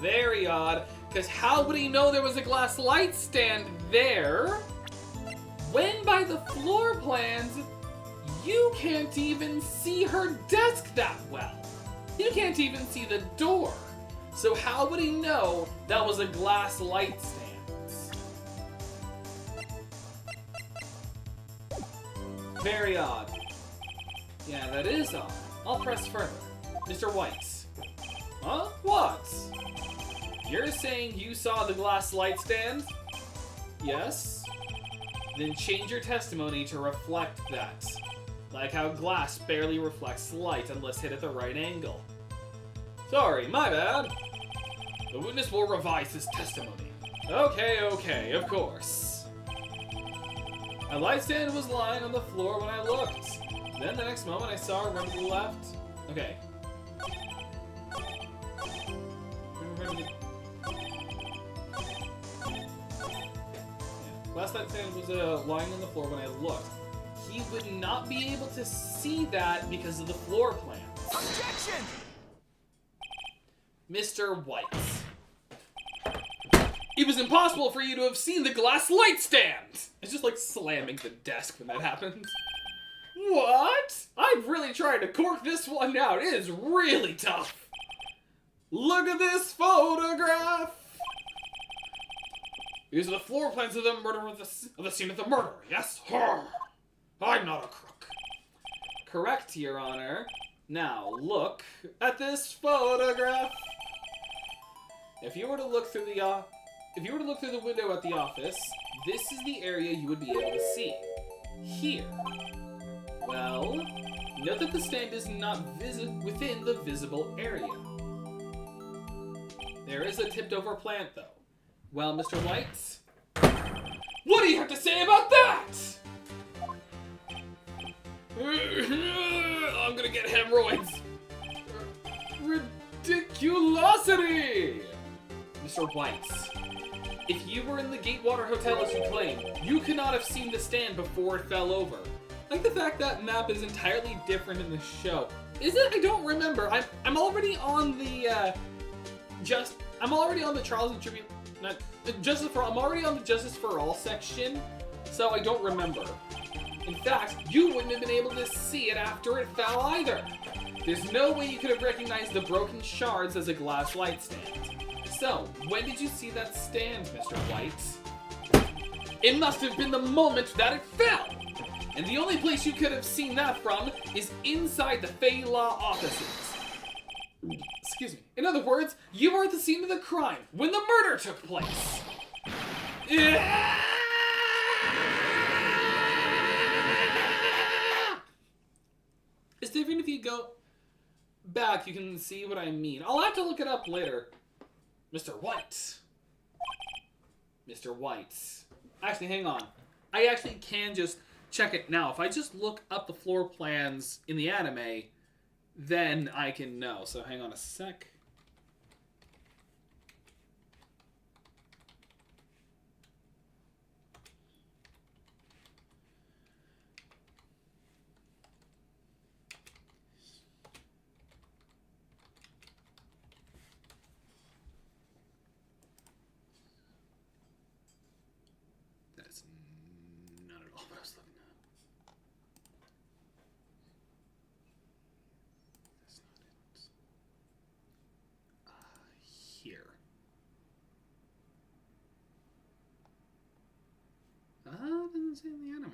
Very odd, because how would he know there was a glass light stand there when by the floor plans, you can't even see her desk that well? You can't even see the door. So how would he know that was a glass light stand? Very odd. Yeah, that is odd. I'll press further. Mr. White. Huh? What? You're saying you saw the glass light stand? Yes? Then change your testimony to reflect that. Like how glass barely reflects light unless hit at the right angle. Sorry, my bad. The witness will revise his testimony. Okay, of course. A light stand was lying on the floor when I looked. Then the next moment I saw her run to the left. Okay. Glass light stand was lying on the floor when I looked. He would not be able to see that because of the floor plan. Objection! Mr. White. It was impossible for you to have seen the glass light stand! It's just like slamming the desk when that happens. What? I've really tried to cork this one out. It is really tough. Look at this photograph! These are the floor plans of the murder of the scene of the murder, yes? I'm not a crook. Correct, Your Honor. Now, look at this photograph. If you were to look through the window at the office, this is the area you would be able to see. Here. Well, note that the stand is not within the visible area. There is a tipped-over plant, though. Well, Mr. White, what do you have to say about that? I'm gonna get hemorrhoids. Ridiculosity! Mr. White, if you were in the Gatewater Hotel as you claim, you could not have seen the stand before it fell over. Like the fact that map is entirely different in the show. Is it? I don't remember. I'm already on the I'm already on the Trials and Tribute. I'm already on the Justice for All section, so I don't remember. In fact, you wouldn't have been able to see it after it fell either. There's no way you could have recognized the broken shards as a glass light stand. So, when did you see that stand, Mr. White? It must have been the moment that it fell! And the only place you could have seen that from is inside the Fey Law offices. Excuse me. In other words, you were at the scene of the crime when the murder took place. It's different if you go back, you can see what I mean. I'll have to look it up later. Mr. White. Mr. White. Actually, hang on. I actually can just check it now. If I just look up the floor plans in the anime, then I can know. So hang on a sec. That's not at all what I was looking at. doesn't say in the anime.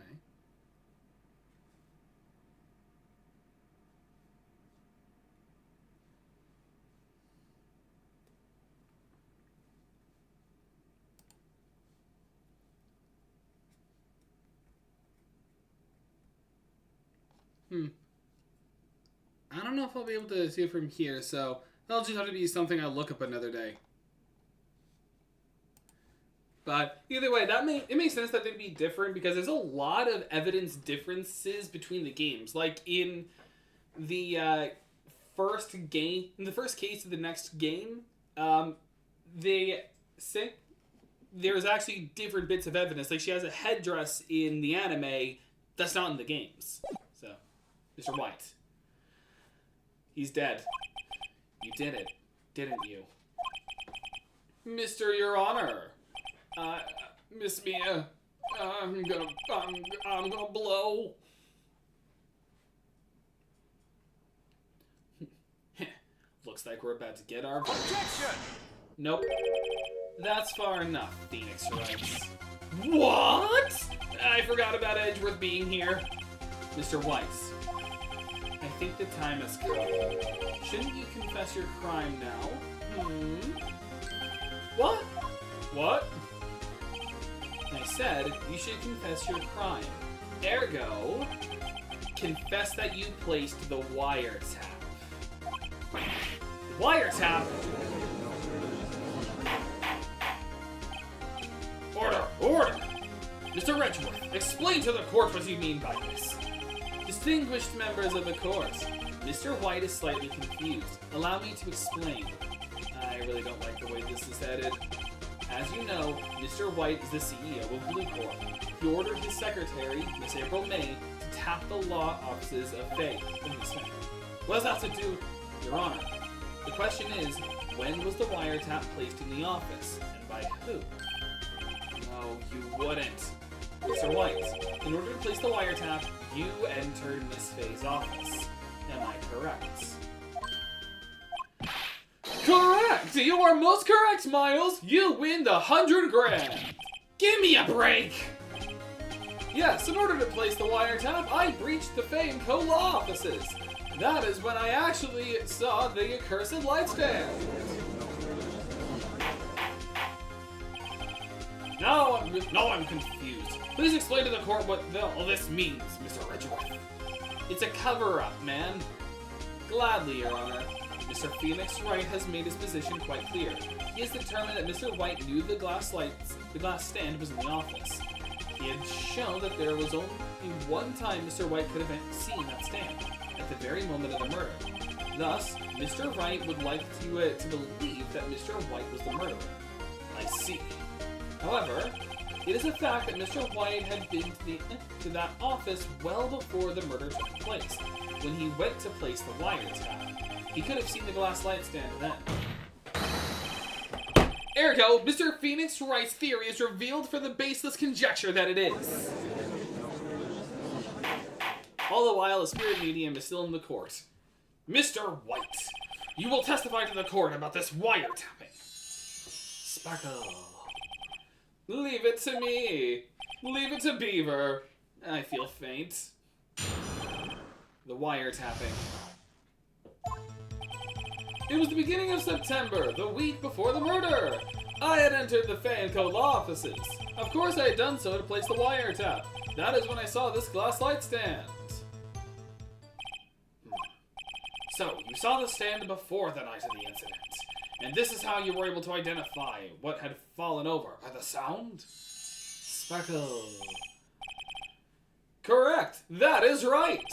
I don't know if I'll be able to see it from here, so that'll just have to be something I'll look up another day. But either way, it makes sense that they'd be different because there's a lot of evidence differences between the games. Like in the first case of the next game, they say there's actually different bits of evidence. Like she has a headdress in the anime that's not in the games. So, Mr. White. He's dead. You did it, didn't you? Mr. Your Honor. Miss Mia, I'm gonna blow. Looks like we're about to get our Objection! Nope. That's far enough, Phoenix writes. What? I forgot about Edgeworth being here. Mr. Weiss, I think the time has come. Shouldn't you confess your crime now? What? What? I said you should confess your crime. Ergo, confess that you placed the wiretap. Wiretap? Order! Order! Mr. Edgeworth, explain to the court what you mean by this. Distinguished members of the court, Mr. White is slightly confused. Allow me to explain. I really don't like the way this is headed. As you know, Mr. White is the CEO of Blue Corp. He ordered his secretary, Miss April May, to tap the law offices of Faye in this thing. What does that have to do, Your Honor? The question is, when was the wiretap placed in the office, and by who? No, you wouldn't. Mr. White, in order to place the wiretap, you entered Miss Faye's office. Am I correct? Correct! You are most correct, Miles! You win the 100 grand! Give me a break! Yes, in order to place the wiretap, I breached the Faye & Co. law offices. That is when I actually saw the accursed light stand. Now I'm confused. Please explain to the court what all this means, Mr. Edgeworth. It's a cover-up, man. Gladly, Your Honor. Mr. Phoenix Wright has made his position quite clear. He has determined that Mr. White knew the glass stand was in the office. He had shown that there was only one time Mr. White could have seen that stand, at the very moment of the murder. Thus, Mr. Wright would like to believe that Mr. White was the murderer. I see. However, it is a fact that Mr. White had been to that office well before the murder took place. When he went to place the wiretap, he could have seen the glass light stand then. Ergo, Mr. Phoenix Wright's theory is revealed for the baseless conjecture that it is. All the while, a spirit medium is still in the court. Mr. White, you will testify to the court about this wiretapping. Sparkle. Leave it to me. Leave it to Beaver. I feel faint. The wiretapping. It was the beginning of September, the week before the murder. I had entered the Faye & Co. law offices. Of course I had done so to place the wiretap. That is when I saw this glass light stand. So, you saw the stand before the night of the incident. And this is how you were able to identify what had fallen over. By the sound? Sparkle. Correct. That is right.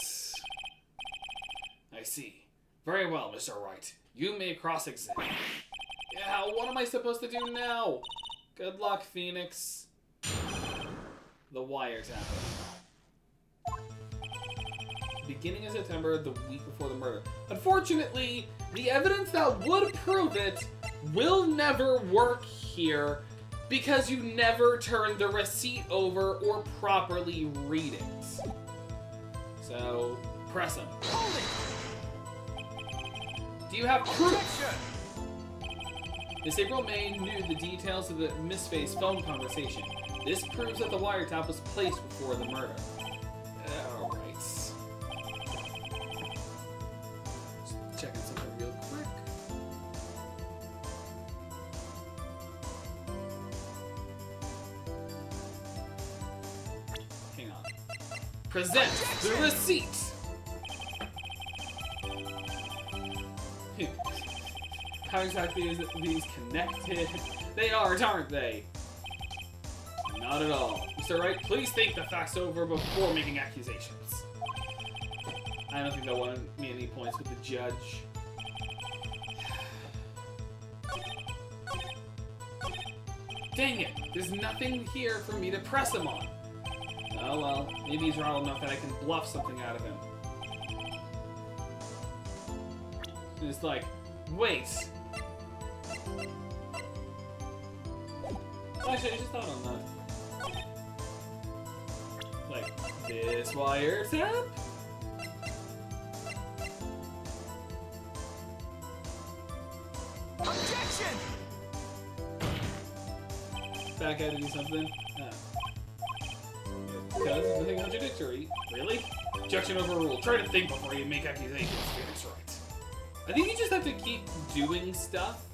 I see. Very well, Mr. Wright. You may cross-examine. Yeah, what am I supposed to do now? Good luck, Phoenix. The wiretapping. Beginning of September, the week before the murder. Unfortunately, the evidence that would prove it will never work here because you never turned the receipt over or properly read it. So, press him. Hold it! Do you have proof? Objection! Miss April May knew the details of the Miss Faye's phone conversation. This proves that the wiretap was placed before the murder. Alright. Just checking something real quick. Hang on. Present the receipt! How exactly is these connected? They aren't they? Not at all. Mr. Wright, please think the facts over before making accusations. I don't think that won me any points with the judge. Dang it! There's nothing here for me to press him on. Oh well, maybe he's rattled enough that I can bluff something out of him. And it's like, wait. Actually, I just thought on that. Like, this wiretap? Objection! Back at it or something? Because it's nothing contradictory. Really? Objection overruled. Try to think before you make accusations. Phoenix Wright. I think you just have to keep doing stuff.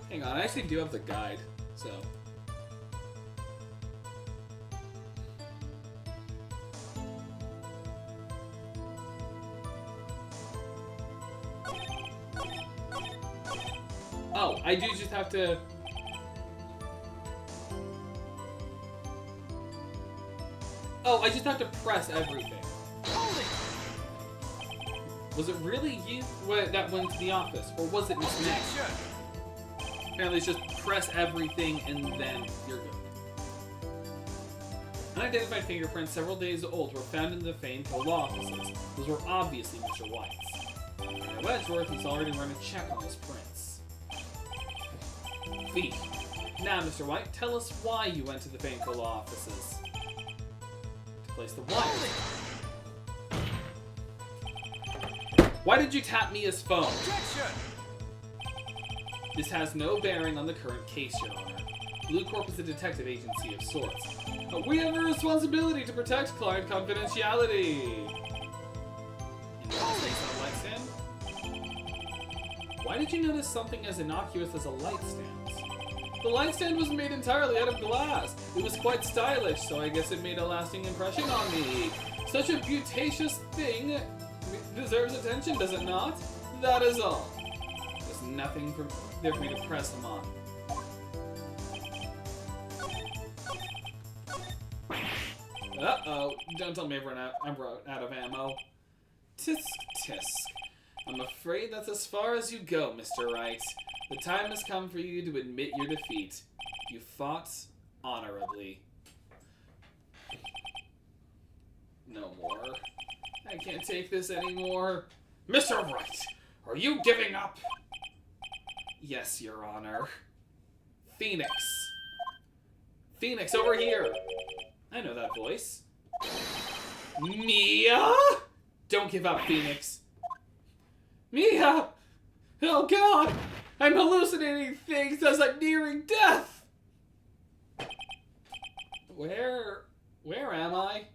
Hang on, I actually do have the guide, so. Oh, I do just have to. Oh, I just have to press everything. Was it really you that went to the office, or was it Miss May? Apparently it's just press everything and then you're good. Unidentified fingerprints several days old were found in the Faneco law offices. Those were obviously Mr. White's. Wedgeworth has already run a check on those prints. Thief. Now, Mr. White, tell us why you went to the Faneco law offices. To place the wire. Why did you tap Mia's phone? Objection! This has no bearing on the current case, Your Honor. Blue Corp is a detective agency of sorts. But we have a responsibility to protect client confidentiality. Why did you notice something as innocuous as a light stand? The light stand was made entirely out of glass. It was quite stylish, so I guess it made a lasting impression on me. Such a beauteous thing deserves attention, does it not? That is all. There's nothing there for me to press him on. Uh-oh. Don't tell me I'm out of ammo. Tisk, tisk. I'm afraid that's as far as you go, Mr. Wright. The time has come for you to admit your defeat. You fought honorably. No more. I can't take this anymore. Mr. Wright, are you giving up? Yes, Your Honor. Phoenix. Phoenix, over here. I know that voice. Mia? Don't give up, Phoenix. Mia! Oh God! I'm hallucinating things as I'm nearing death! Where am I?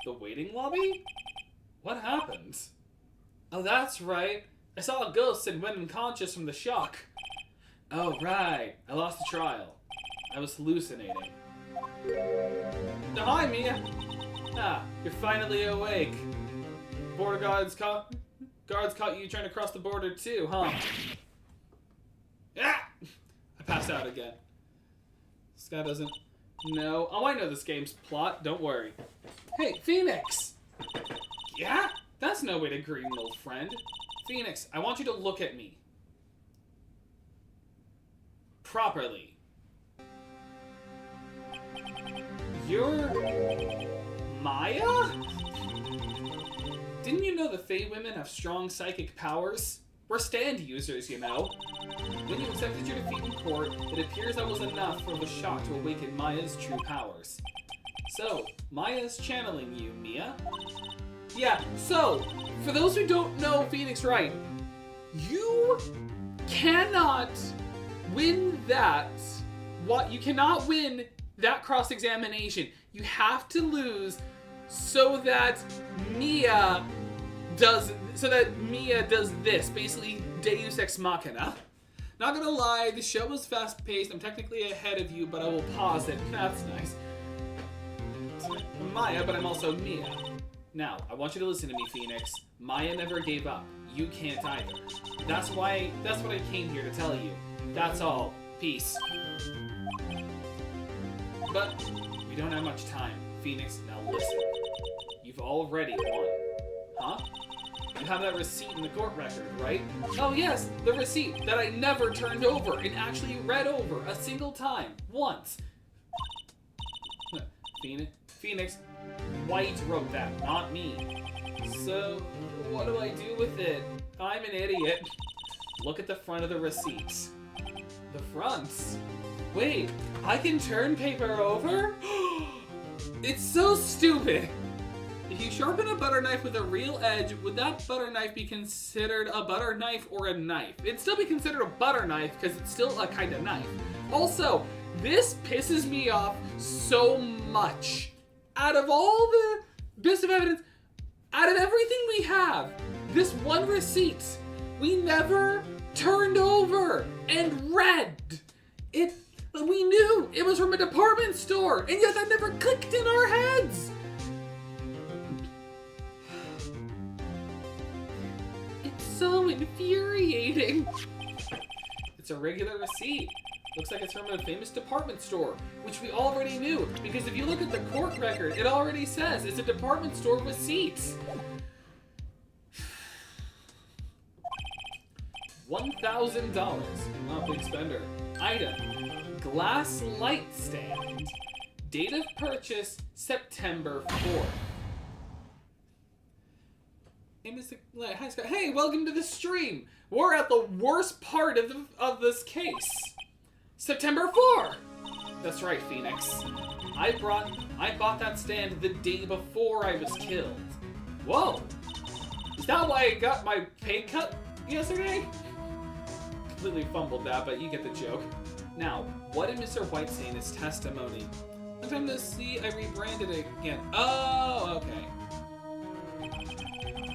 The waiting lobby? What happened? Oh, that's right. I saw a ghost and went unconscious from the shock. Oh, right. I lost the trial. I was hallucinating. Oh, hi, Mia. Ah, you're finally awake. Border guards caught you trying to cross the border too, huh? Ah! I passed out again. This guy doesn't know. Oh, I know this game's plot. Don't worry. Hey, Phoenix! Yeah? That's no way to greet an old friend. Phoenix, I want you to look at me. Properly. You're... Maya? Didn't you know the Fae women have strong psychic powers? We're stand users, you know. When you accepted your defeat in court, it appears that was enough for the shock to awaken Maya's true powers. So, Maya's channeling you, Mia. Yeah, so, for those who don't know Phoenix Wright, you cannot win that. You cannot win that cross-examination. You have to lose so that Mia does this, basically Deus Ex Machina. Not gonna lie, the show was fast-paced. I'm technically ahead of you, but I will pause it. That's nice. I'm Maya, but I'm also Mia. Now, I want you to listen to me, Phoenix. Maya never gave up. You can't either. That's what I came here to tell you. That's all. Peace. But we don't have much time. Phoenix, now listen. You've already won. Huh? You have that receipt in the court record, right? Oh yes, the receipt that I never turned over and actually read over a single time. Once. Phoenix, White wrote that, not me. So, what do I do with it? I'm an idiot. Look at the front of the receipts. The fronts? Wait, I can turn paper over? It's so stupid! If you sharpen a butter knife with a real edge, would that butter knife be considered a butter knife or a knife? It'd still be considered a butter knife because it's still a kind of knife. Also, this pisses me off so much. Out of all the bits of evidence, out of everything we have, this one receipt we never turned over and read. We knew it was from a department store, and yet that never clicked in our heads. It's so infuriating. It's a regular receipt. Looks like it's from a famous department store, which we already knew, because if you look at the court record, it already says it's a department store receipt. $1,000. Not a big spender. Item. Glass light stand. Date of purchase, September 4th. Hey, welcome to the stream. We're at the worst part of this case. September 4! That's right, Phoenix. I bought that stand the day before I was killed. Whoa! Is that why I got my pay cut yesterday? Completely fumbled that, but you get the joke. Now, what did Mr. White say in his testimony? I'm trying to see, I rebranded it again. Oh, okay.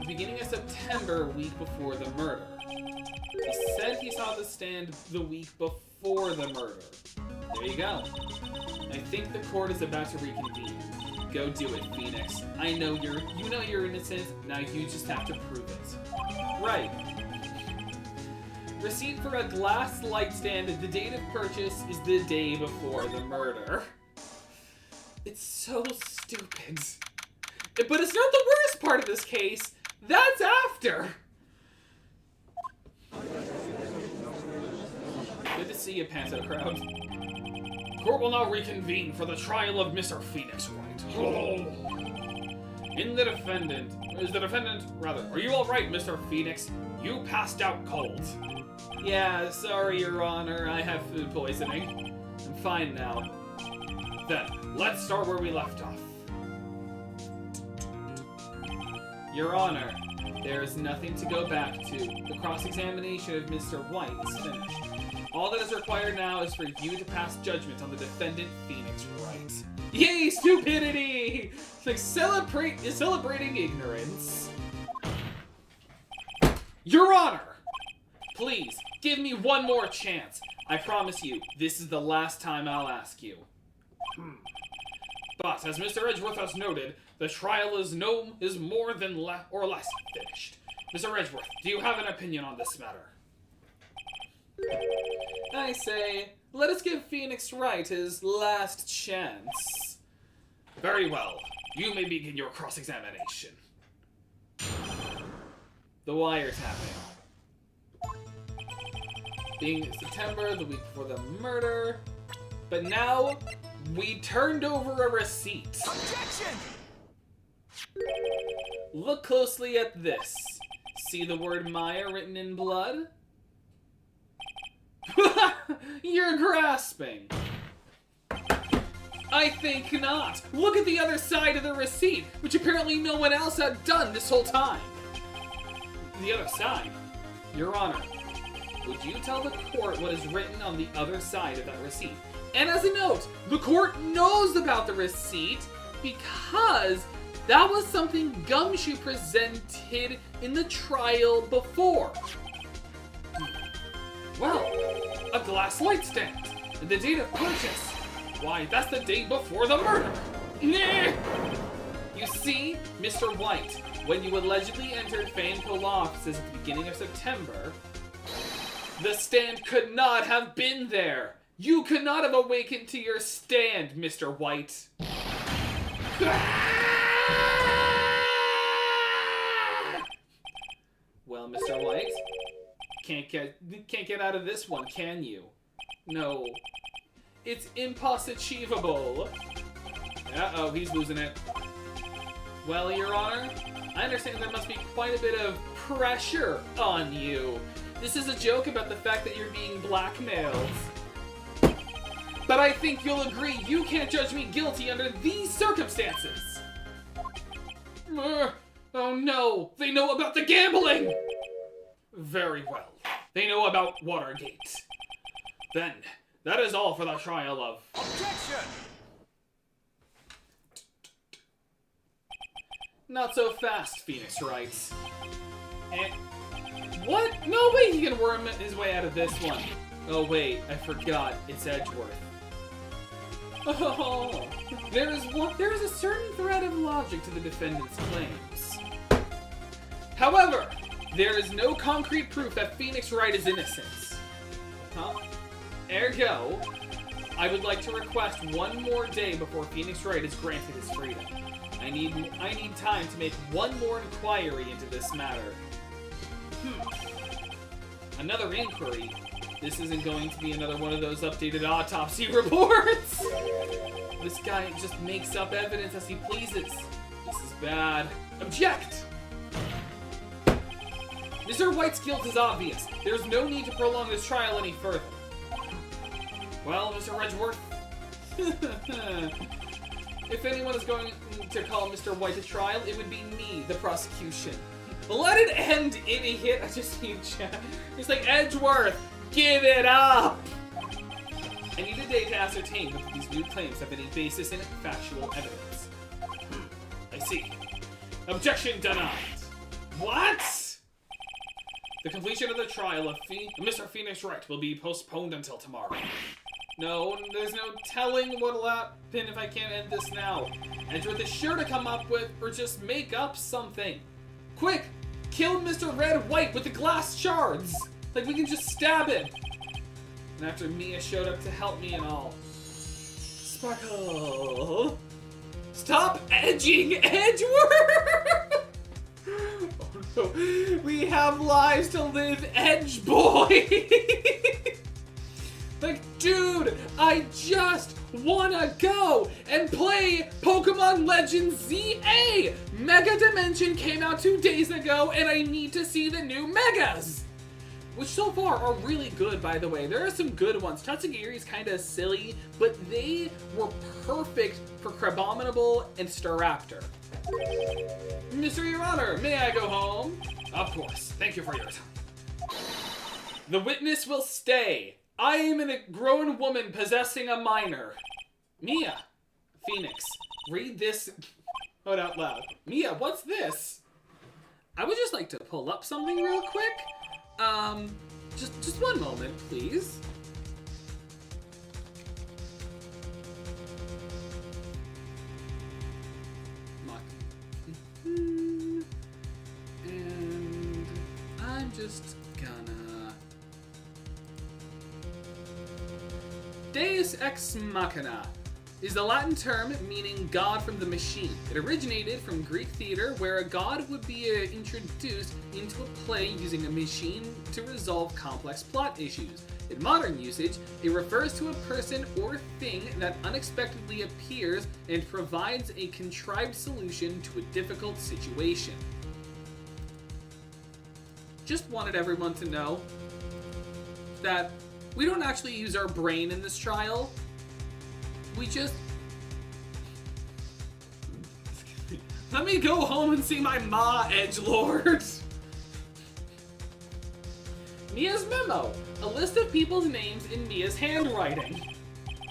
The beginning of September, week before the murder. He said he saw the stand the week before the murder. There you go. I think the court is about to reconvene. Go do it, Phoenix. You know you're innocent, now you just have to prove it. Right. Receipt for a glass light stand, the date of purchase is the day before the murder. It's so stupid. But it's not the worst part of this case. That's after. Good to see you, Panto Crowd. Court will now reconvene for the trial of Mr. Phoenix Wright. Oh. Are you alright, Mr. Phoenix? You passed out cold. Yeah, sorry, Your Honor, I have food poisoning. I'm fine now. Then, let's start where we left off. Your Honor, there is nothing to go back to. The cross-examination of Mr. White is finished. All that is required now is for you to pass judgment on the defendant, Phoenix Wright. Yay, stupidity! It's like celebrating ignorance. Your Honor! Please, give me one more chance. I promise you, this is the last time I'll ask you. But, as Mr. Edgeworth has noted, the trial is more than less finished. Mr. Edgeworth, do you have an opinion on this matter? I say, let us give Phoenix Wright his last chance. Very well. You may begin your cross-examination. The wiretapping. Being September, the week before the murder. But now, we turned over a receipt. Objection! Look closely at this. See the word Maya written in blood? You're grasping. I think not. Look at the other side of the receipt, which apparently no one else had done this whole time. The other side? Your Honor, would you tell the court what is written on the other side of that receipt? And as a note, the court knows about the receipt because that was something Gumshoe presented in the trial before. Well, a glass light stand. The date of purchase. Why, that's the date before the murder. Nah. You see, Mr. White, when you allegedly entered Fanco Law offices at the beginning of September, the stand could not have been there. You could not have awakened to your stand, Mr. White. Well, Mr. White, can't get out of this one, can you? No. It's impossible. Uh-oh, he's losing it. Well, Your Honor, I understand there must be quite a bit of pressure on you. This is a joke about the fact that you're being blackmailed. But I think you'll agree you can't judge me guilty under these circumstances. Oh no, they know about the gambling! Very well. They know about Watergate. Then, that is all for the trial of... Objection! Not so fast, Phoenix writes. What? No way he can worm his way out of this one. Oh wait, I forgot. It's Edgeworth. Oh, there is a certain thread of logic to the defendant's claims. However, there is no concrete proof that Phoenix Wright is innocent. Huh? Ergo, I would like to request one more day before Phoenix Wright is granted his freedom. I need time to make one more inquiry into this matter. Another inquiry? This isn't going to be another one of those updated autopsy reports! This guy just makes up evidence as he pleases. This is bad. Object! Mr. White's guilt is obvious. There's no need to prolong this trial any further. Well, Mr. Edgeworth, if anyone is going to call Mr. White to trial, it would be me, the prosecution. Let it end, idiot! I just need chat. It's like, Edgeworth, give it up! I need a day to ascertain whether these new claims have any basis in factual evidence. I see. Objection denied. What? The completion of the trial of Mr. Phoenix Wright will be postponed until tomorrow. No, there's no telling what'll happen if I can't end this now. Edgeworth is sure to come up with, or just make up something. Quick! Kill Mr. Red White with the glass shards! Like, we can just stab him! And after Mia showed up to help me and all. Sparkle! Stop edging Edgeworth! Oh no, we have lives to live, Edge Boy! Like, dude, I just wanna go and play Pokemon Legends ZA! Mega Dimension came out 2 days ago, and I need to see the new Megas! Which so far are really good, by the way. There are some good ones. Tatsugiri's kinda silly, but they were perfect for Crabominable and Staraptor. Mr. Your Honor, may I go home? Of course. Thank you for your time. The witness will stay. I am a grown woman possessing a minor. Mia. Phoenix. Read this out loud. Mia, what's this? I would just like to pull up something real quick. Just one moment, please. And I'm just gonna... Deus Ex Machina is the Latin term meaning God from the machine. It originated from Greek theater, where a god would be introduced into a play using a machine to resolve complex plot issues. In modern usage, it refers to a person or thing that unexpectedly appears and provides a contrived solution to a difficult situation. Just wanted everyone to know that we don't actually use our brain in this trial. We just Let me go home and see my ma, edgelord. Mia's memo. A list of people's names in Mia's handwriting.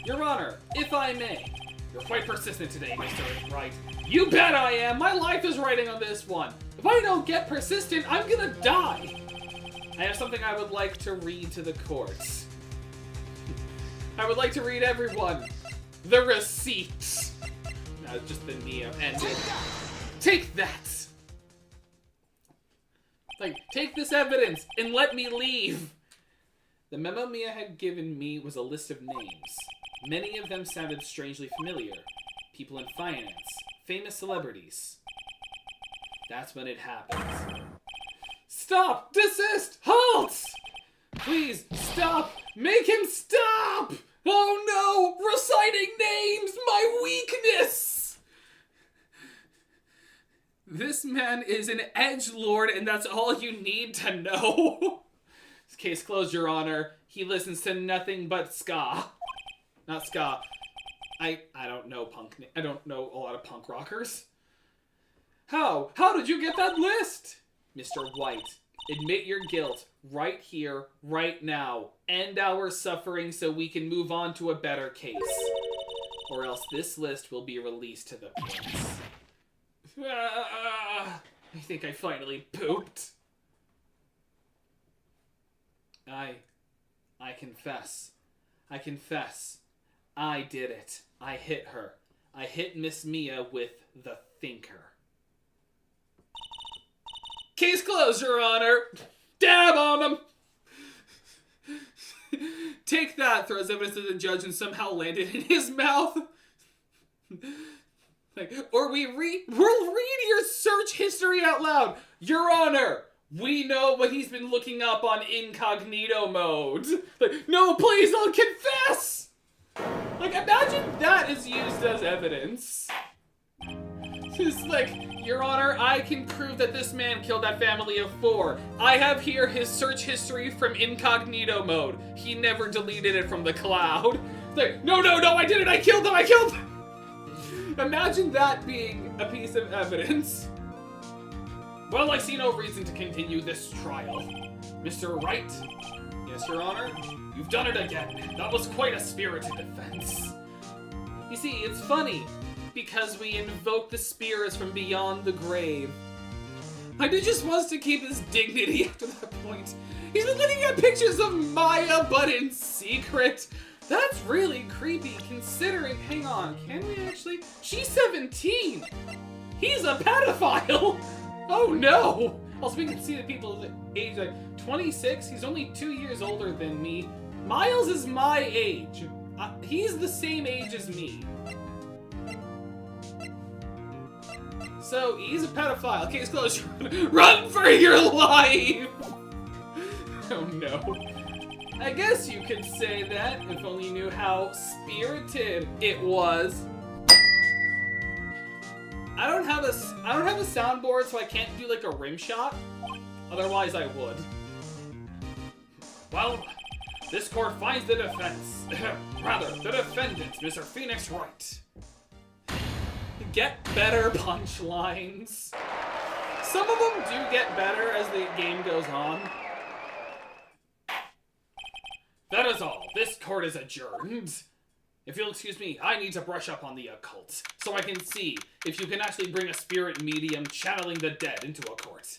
Your Honor, if I may. You're quite persistent today, Mr. Wright. You bet I am! My life is writing on this one. If I don't get persistent, I'm gonna die. I have something I would like to read to the court. I would like to read everyone. The receipts. No, just the Mia ended. Take that! Like, take this evidence and let me leave! The memo Mia had given me was a list of names. Many of them sounded strangely familiar. People in finance. Famous celebrities. That's when it happened. Stop! Desist! Halt! Please, stop! Make him stop! Oh no! Reciting names! My weakness! This man is an edgelord, and that's all you need to know. Case closed, Your Honor. He listens to nothing but ska. Not ska. I don't know punk. I don't know a lot of punk rockers. How? How did you get that list? Mr. White, admit your guilt right here, right now. End our suffering so we can move on to a better case. Or else this list will be released to the press. I think I finally pooped. I confess. I confess. I did it. I hit her. I hit Miss Mia with the thinker. Case closed, Your Honor. Dab on him. Take that, throws evidence to the judge and somehow landed in his mouth. Or we'll read your search history out loud. Your Honor, we know what he's been looking up on incognito mode. No, please, I'll confess. Imagine that is used as evidence. It's Your Honor, I can prove that this man killed that family of 4. I have here his search history from incognito mode. He never deleted it from the cloud. No, I did it, I killed them! Imagine that being a piece of evidence. Well, I see no reason to continue this trial. Mr. Wright? Yes, Your Honor? You've done it again. That was quite a spirited defense. You see, it's funny, because we invoke the spirits from beyond the grave. I just wants to keep his dignity after that point. He's been looking at pictures of Maya, but in secret. That's really creepy, considering... Hang on, can we actually... She's 17! He's a pedophile! Oh no! Also, we can see the people age 26. He's only 2 years older than me. Miles is my age. He's the same age as me. So, he's a pedophile. Case closed. Run for your life! Oh no. I guess you could say that, if only you knew how spirited it was. I don't have a soundboard, so I can't do a rim shot. Otherwise, I would. Well, this court finds the defense. Rather, the defendant, Mr. Phoenix Wright. Get better punchlines. Some of them do get better as the game goes on. That is all. This court is adjourned. If you'll excuse me, I need to brush up on the occult, so I can see if you can actually bring a spirit medium channeling the dead into a court.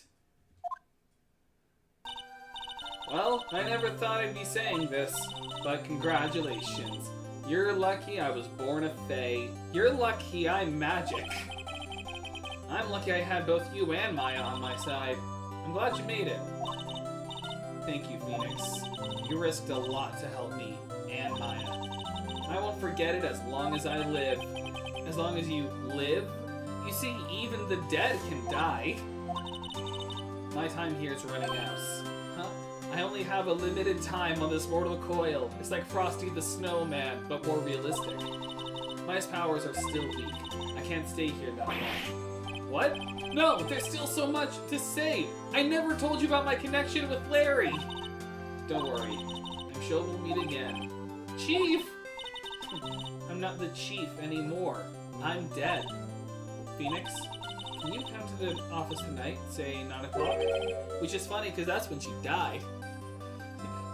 Well, I never thought I'd be saying this, but congratulations. You're lucky I was born a fae. You're lucky I'm magic. I'm lucky I had both you and Maya on my side. I'm glad you made it. Thank you, Phoenix. You risked a lot to help me and Maya. I won't forget it as long as I live. As long as you live? You see, even the dead can die. My time here is running out. Huh? I only have a limited time on this mortal coil. It's like Frosty the Snowman, but more realistic. My powers are still weak. I can't stay here that long. What? No, there's still so much to say. I never told you about my connection with Larry. Don't worry. I'm sure we'll meet again. Chief! I'm not the chief anymore. I'm dead. Phoenix, can you come to the office tonight, say 9 o'clock? Which is funny, because that's when she died.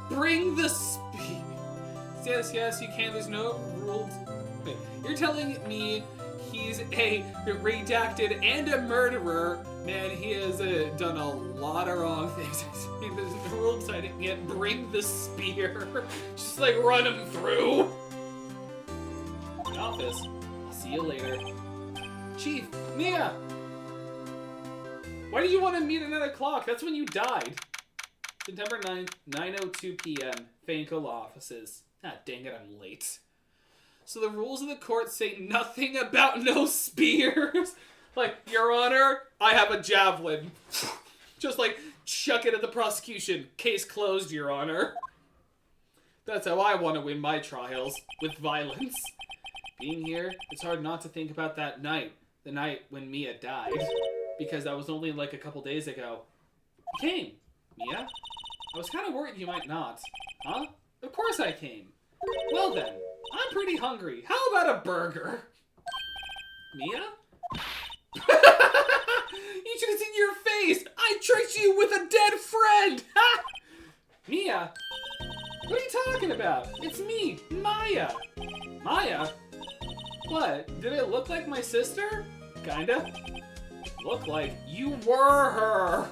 Bring the spear. Yes, you can. There's no rules. Wait, you're telling me he's a redacted and a murderer? Man, he has done a lot of wrong things. There's no rules I didn't get. Bring the spear. Just like run him through. The office. I'll see you later. Chief, Mia! Why do you want to meet at 9 o'clock? That's when you died. September 9th, 9:02 p.m. Fanco Law Offices. Ah, dang it, I'm late. So the rules of the court say nothing about no spears. Like, Your Honor, I have a javelin. Just like, chuck it at the prosecution. Case closed, Your Honor. That's how I want to win my trials, with violence. Being here, it's hard not to think about that night. The night when Mia died. Because that was only like a couple days ago. You came, Mia. I was kind of worried you might not. Huh? Of course I came. Well then, I'm pretty hungry. How about a burger? Mia? You should have seen your face! I tricked you with a dead friend! Ha! Mia? What are you talking about? It's me, Maya. Maya? What? Did it look like my sister? Kinda. Look like you were her.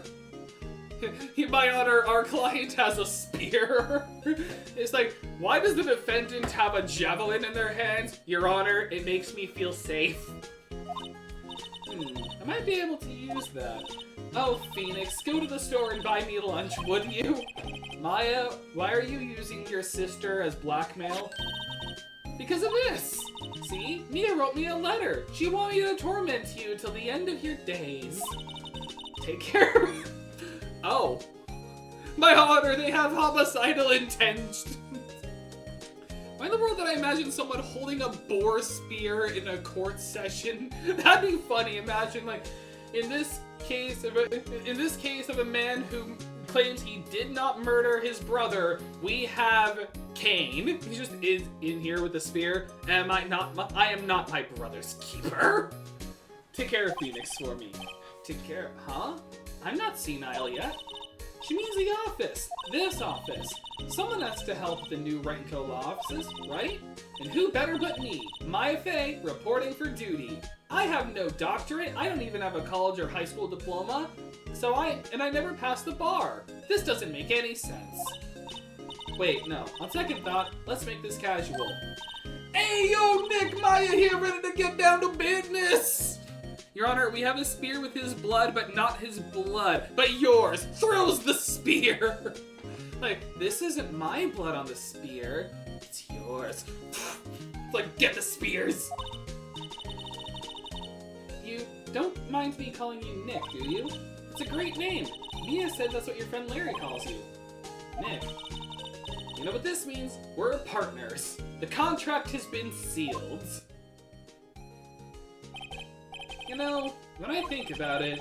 My Honor, our client has a spear. It's like, why does the defendant have a javelin in their hands? Your Honor, it makes me feel safe. I might be able to use that. Oh, Phoenix, go to the store and buy me lunch, wouldn't you? Maya, why are you using your sister as blackmail? Because of this. See? Mia wrote me a letter. She wanted me to torment you till the end of your days. Take care. Oh. My Honor, they have homicidal intent. Why in the world did I imagine someone holding a boar spear in a court session? That'd be funny. Imagine, like, in this case of a man who claims he did not murder his brother, we have Cain. He just is in here with a spear. I am not my brother's keeper. Take care of Phoenix for me. Take care, huh? I'm not senile yet. She means the office. This office. Someone has to help the new Wright & Co. law offices, right? And who better but me, Maya Fey, reporting for duty. I have no doctorate. I don't even have a college or high school diploma. I never passed the bar. This doesn't make any sense. Wait, no. On second thought, let's make this casual. Hey, yo, Nick, Maya here, ready to get down to business. Your Honor, we have a spear with his blood, but not his blood. But yours. Throws the spear. Like, this isn't my blood on the spear. It's yours. It's like, get the spears. You don't mind me calling you Nick, do you? It's a great name. Mia said that's what your friend Larry calls you. Nick. You know what this means? We're partners. The contract has been sealed. You know, when I think about it,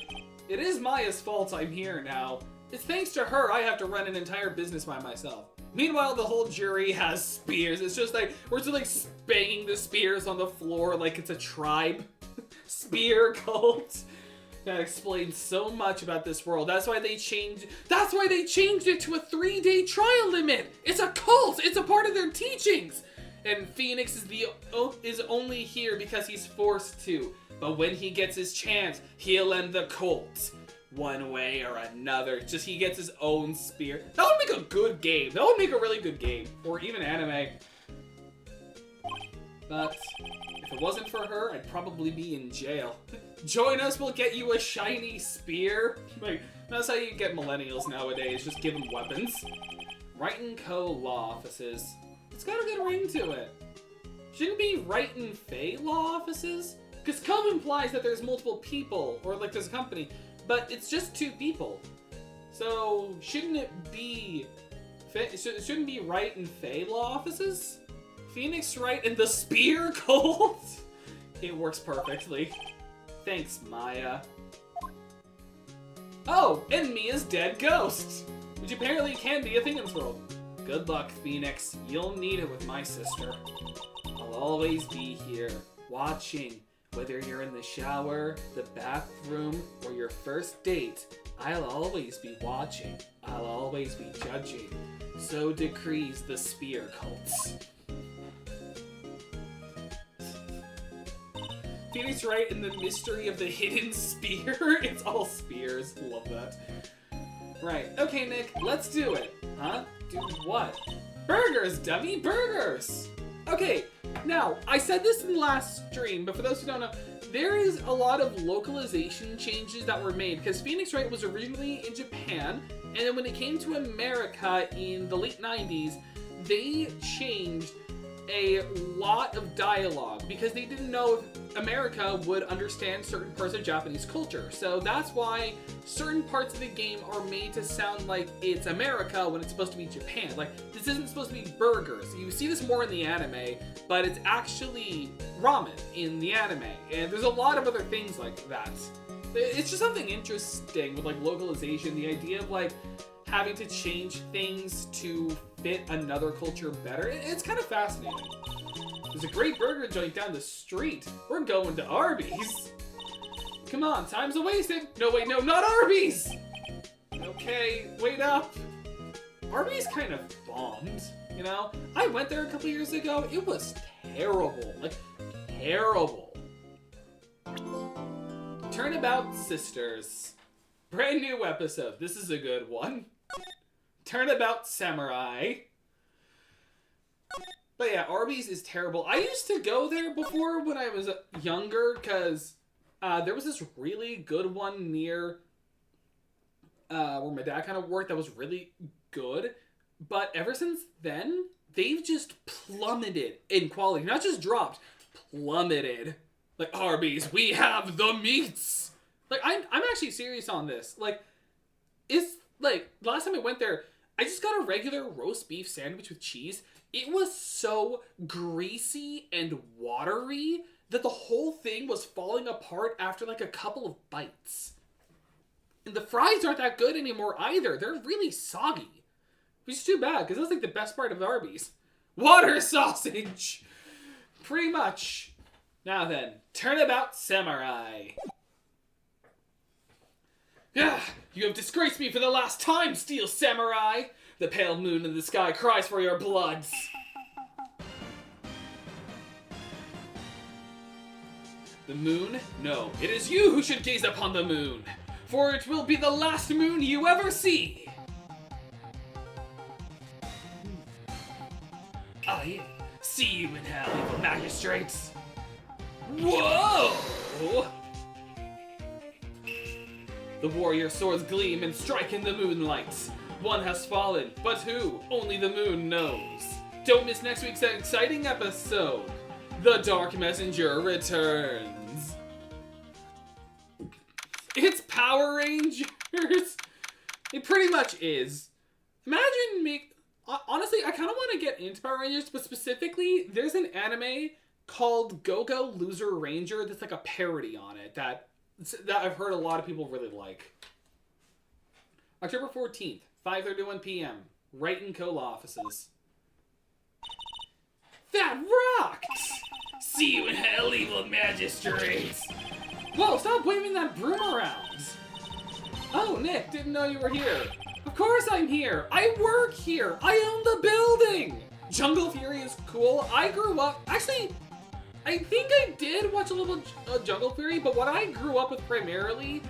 it is Maya's fault I'm here now. It's thanks to her I have to run an entire business by myself. Meanwhile, the whole jury has spears. It's just like, we're just like banging the spears on the floor like it's a tribe. Spear cult. That explains so much about this world. That's why they changed it to a 3-day trial limit. It's a cult. It's a part of their teachings. And Phoenix is only here because he's forced to. But when he gets his chance, he'll end the cult. One way or another. Just he gets his own spear. That would make a good game. That would make a really good game. Or even anime. But if it wasn't for her, I'd probably be in jail. Join us, we'll get you a shiny spear. Like, that's how you get millennials nowadays. Just give them weapons. Wright & Co. law offices. It's got a good ring to it. Shouldn't it be Wright & Fey law offices? Because Co implies that there's multiple people, or like there's a company, but it's just 2 people. So shouldn't it be Wright & Fey law offices? Phoenix Wright and the Spear Cult? It works perfectly. Thanks, Maya. Oh, and Mia's dead ghost, which apparently can be a thing in this world. Good luck, Phoenix. You'll need it with my sister. I'll always be here, watching, Whether you're in the shower, the bathroom, or your first date, I'll always be watching. I'll always be judging. So decrees the spear cults. Phoenix Wright and the mystery of the hidden spear. It's all spears. Love that. Right. Okay, Nick, let's do it. Huh? Do what? Burgers, dummy! Burgers! Okay, now, I said this in the last stream, but for those who don't know, there is a lot of localization changes that were made, because Phoenix Wright was originally in Japan, and then when it came to America in the late 90s, they changed a lot of dialogue, because they didn't know if America would understand certain parts of Japanese culture. So that's why certain parts of the game are made to sound like it's America when it's supposed to be Japan. Like, this isn't supposed to be burgers. You see this more in the anime, but it's actually ramen in the anime. And there's a lot of other things like that. It's just something interesting with, like, localization. The idea of, like, having to change things to fit another culture better. It's kind of fascinating. There's a great burger joint down the street. We're going to Arby's. Come on, time's a-wasted. No, wait, no, not Arby's! Okay, wait up. Arby's kind of bombed, you know? I went there a couple years ago. It was terrible. Like, terrible. Turnabout Sisters. Brand new episode. This is a good one. Turnabout Samurai. But yeah, Arby's is terrible. I used to go there before when I was younger, because there was this really good one near where my dad kind of worked that was really good. But ever since then, they've just plummeted in quality. Not just dropped, plummeted. Like, Arby's, we have the meats! Like, I'm actually serious on this. Like, it's, like, last time I went there, I just got a regular roast beef sandwich with cheese. It was so greasy and watery that the whole thing was falling apart after, like, a couple of bites. And the fries aren't that good anymore either. They're really soggy. Which is too bad, because that's, like, the best part of Arby's. Water sausage! Pretty much. Now then, Turnabout Samurai. Ah, you have disgraced me for the last time, Steel Samurai! The pale moon in the sky cries for your blood. The moon? No, it is you who should gaze upon the moon, for it will be the last moon you ever see. I see you in hell, evil magistrates. Whoa! The warrior swords gleam and strike in the moonlight. One has fallen, but who? Only the moon knows. Don't miss next week's exciting episode. The Dark Messenger returns. It's Power Rangers. It pretty much is. Imagine me. Honestly, I kind of want to get into Power Rangers, but specifically, there's an anime called Go-Go Loser Ranger that's like a parody on it that I've heard a lot of people really like. October 14th, 5:31 p.m. Wright and Co. offices. That rocks! See you in hell, evil magistrates! Whoa, stop waving that broom around! Oh, Nick, didn't know you were here. Of course I'm here! I work here! I own the building! Jungle Fury is cool. I grew up... Actually, I think I did watch a little Jungle Fury, but what I grew up with primarily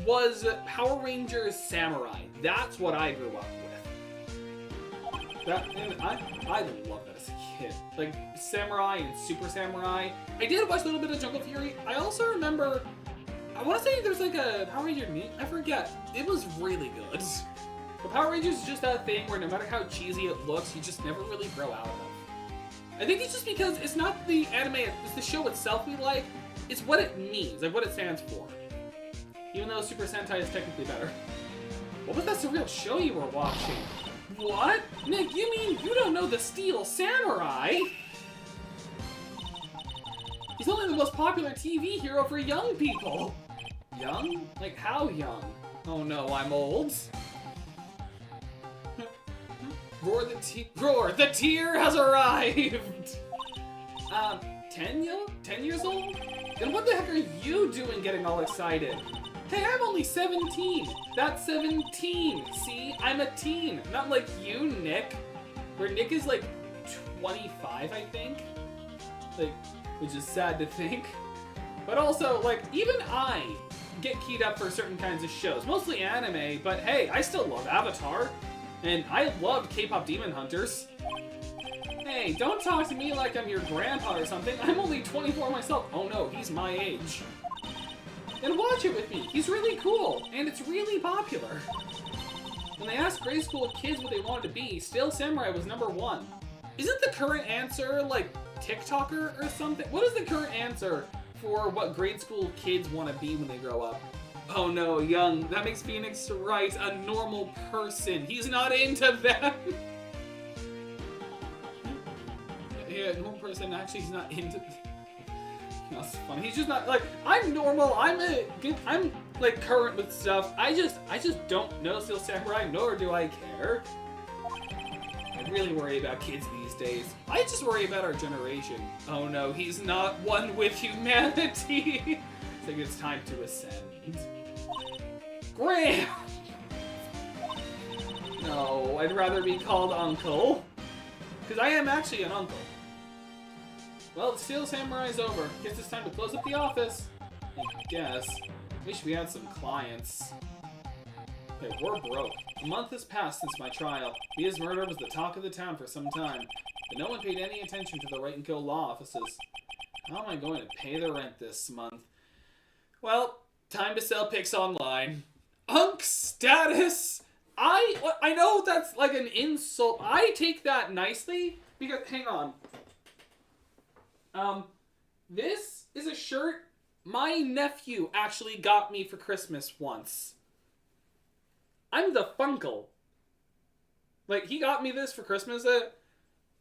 was Power Rangers Samurai. That's what I grew up with. And I love that as a kid. Like, Samurai and Super Samurai. I did watch a little bit of Jungle Fury. I also remember... I want to say there's like a Power Ranger meme. I forget. It was really good. But Power Rangers is just that thing where no matter how cheesy it looks, you just never really grow out of it. I think it's just because it's not the anime, it's the show itself we like, it's what it means, like what it stands for. Even though Super Sentai is technically better. What was that surreal show you were watching? What? Nick, you mean you don't know the Steel Samurai? He's only the most popular TV hero for young people. Young? Like how young? Oh no, I'm old. Roar, the tear has arrived! 10 years old? And what the heck are you doing getting all excited? Hey, I'm only 17. That's 17. See, I'm a teen. Not like you, Nick. Where Nick is like 25, I think. Like, which is sad to think. But also, like, even I get keyed up for certain kinds of shows. Mostly anime, but hey, I still love Avatar. And I loved K-pop Demon Hunters. Hey, don't talk to me like I'm your grandpa or something. I'm only 24 myself. Oh no, he's my age. And watch it with me. He's really cool, and it's really popular. When they asked grade school kids what they wanted to be, Steel Samurai was #1. Isn't the current answer, like, TikToker or something? What is the current answer for what grade school kids want to be when they grow up? Oh no, young. That makes Phoenix Wright a normal person. He's not into them. Yeah, normal person. Actually, he's not into. That's funny. He's just not like I'm normal. I'm like current with stuff. I just don't know Steel Samurai, nor do I care. I really worry about kids these days. I just worry about our generation. Oh no, he's not one with humanity. I think it's time to ascend. Graham! No, I'd rather be called Uncle. Because I am actually an uncle. Well, the Steel Samurai's over. Guess it's time to close up the office. I guess. Wish we had some clients. Okay, we're broke. A month has passed since my trial. Mia's murder was the talk of the town for some time, but no one paid any attention to the Wright & Co. law offices. How am I going to pay the rent this month? Well, time to sell pics online. Unk status! I know that's like an insult. I take that nicely because, hang on. This is a shirt my nephew actually got me for Christmas once. I'm the Funkle. Like, he got me this for Christmas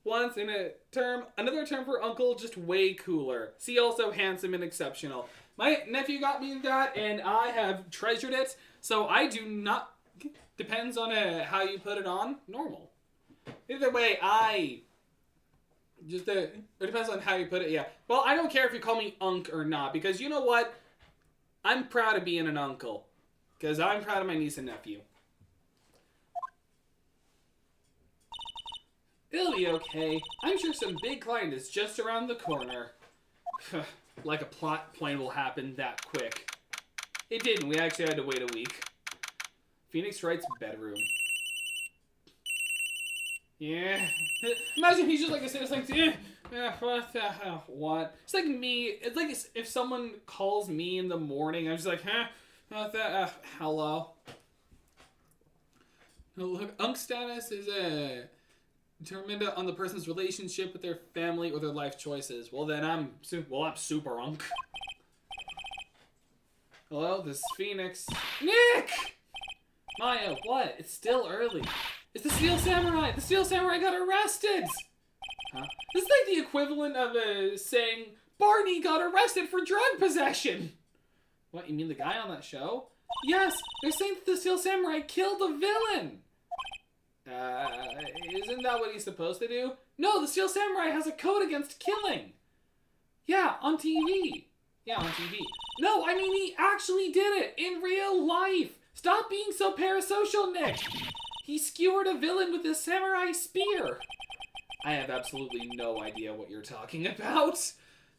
once in a term. Another term for uncle, just way cooler. See, also handsome and exceptional. My nephew got me that, and I have treasured it. So I do not... Depends on how you put it on. Normal. Either way, it depends on how you put it, yeah. Well, I don't care if you call me Unk or not, because you know what? I'm proud of being an uncle. Because I'm proud of my niece and nephew. It'll be okay. I'm sure some big client is just around the corner. Like a plot point will happen that quick. It didn't. We actually had to wait a week. Phoenix Wright's bedroom. Yeah. Imagine he's just like a citizen. What the hell? What? It's like me. It's like if someone calls me in the morning, I'm just like, huh? What the? Hello. Look, Unk status is determined on the person's relationship with their family or their life choices. Well, then I'm super Unk. Hello, this is Phoenix. Nick! Maya, what? It's still early. It's the Steel Samurai! The Steel Samurai got arrested! Huh? This is like the equivalent of saying, Barney got arrested for drug possession! What, you mean the guy on that show? Yes! They're saying that the Steel Samurai killed the villain! Isn't that what he's supposed to do? No, the Steel Samurai has a code against killing! Yeah, on TV. Yeah, on TV. No, I mean he actually did it! In real life! Stop being so parasocial, Nick! He skewered a villain with a samurai spear! I have absolutely no idea what you're talking about.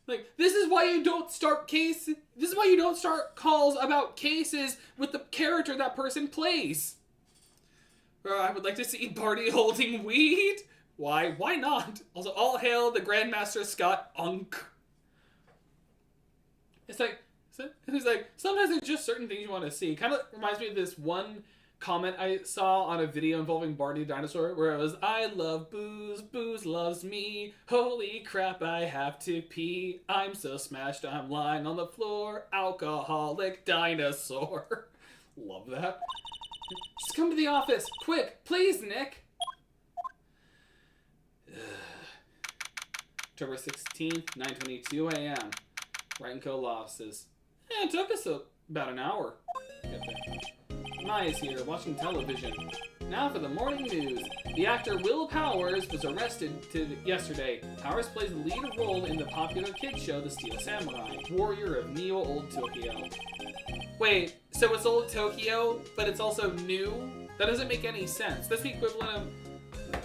Like, this is why you don't start calls about cases with the character that person plays. I would like to see Barney holding weed. Why? Why not? Also, all hail the Grandmaster Scott Unk. It's like, sometimes there's just certain things you want to see. Kind of reminds me of this one comment I saw on a video involving Barney the dinosaur, where it was, I love booze, booze loves me, holy crap, I have to pee, I'm so smashed, I'm lying on the floor, alcoholic dinosaur. Love that. Just come to the office, quick, please, Nick. October 16th, 9:22 a.m. Wright & Co. law offices. It took us about an hour to get there. Maya's here, watching television. Now for the morning news. The actor Will Powers was arrested yesterday. Powers plays the lead role in the popular kids show The Steel Samurai, warrior of Neo-Old Tokyo. Wait, so it's Old Tokyo, but it's also new? That doesn't make any sense. That's the equivalent of...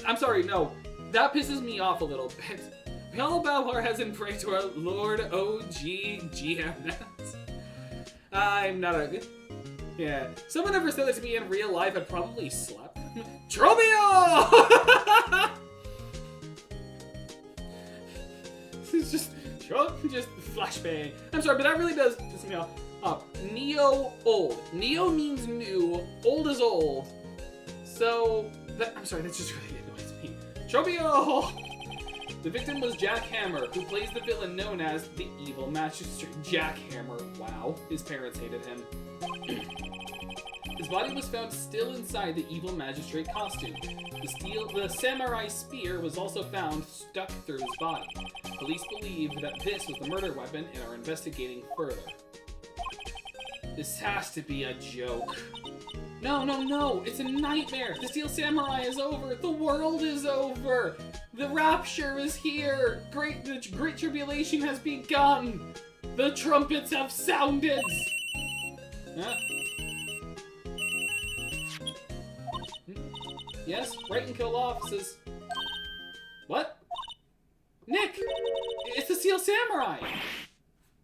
I'm sorry, no. That pisses me off a little bit. We all bow our heads and pray to our Lord OGGMS. I'm not a... Yeah. Someone ever said that to me in real life, I'd probably slap. Tromeo! It's just flashbang. I'm sorry, but that really does piss me off. Neo-old. Neo means new. Old is old. So, I'm sorry, that just really annoys me. Tromeo! The victim was Jack Hammer, who plays the villain known as the Evil Magistrate. Jack Hammer, wow. His parents hated him. His body was found still inside the Evil Magistrate costume. The samurai spear was also found stuck through his body. Police believe that this was the murder weapon and are investigating further. This has to be a joke. No, no, no! It's a nightmare! The Steel Samurai is over! The world is over! The rapture is here! The great tribulation has begun! The trumpets have sounded! Huh? Yes? Wright and kill offices. What? Nick! It's the Steel Samurai!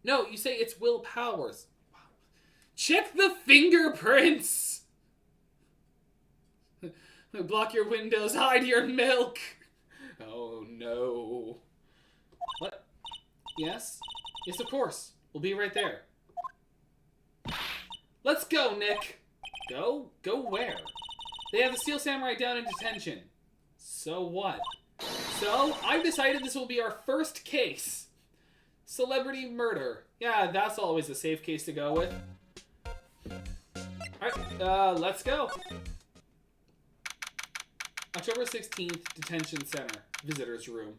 No, you say it's Will Powers. Check the fingerprints! Block your windows, hide your milk! Oh no. What? Yes? Yes, of course. We'll be right there. Let's go, Nick! Go? Go where? They have the Steel Samurai down in detention. So what? So, I've decided this will be our first case. Celebrity murder. Yeah, that's always a safe case to go with. Alright, let's go. October 16th, Detention Center. Visitor's room.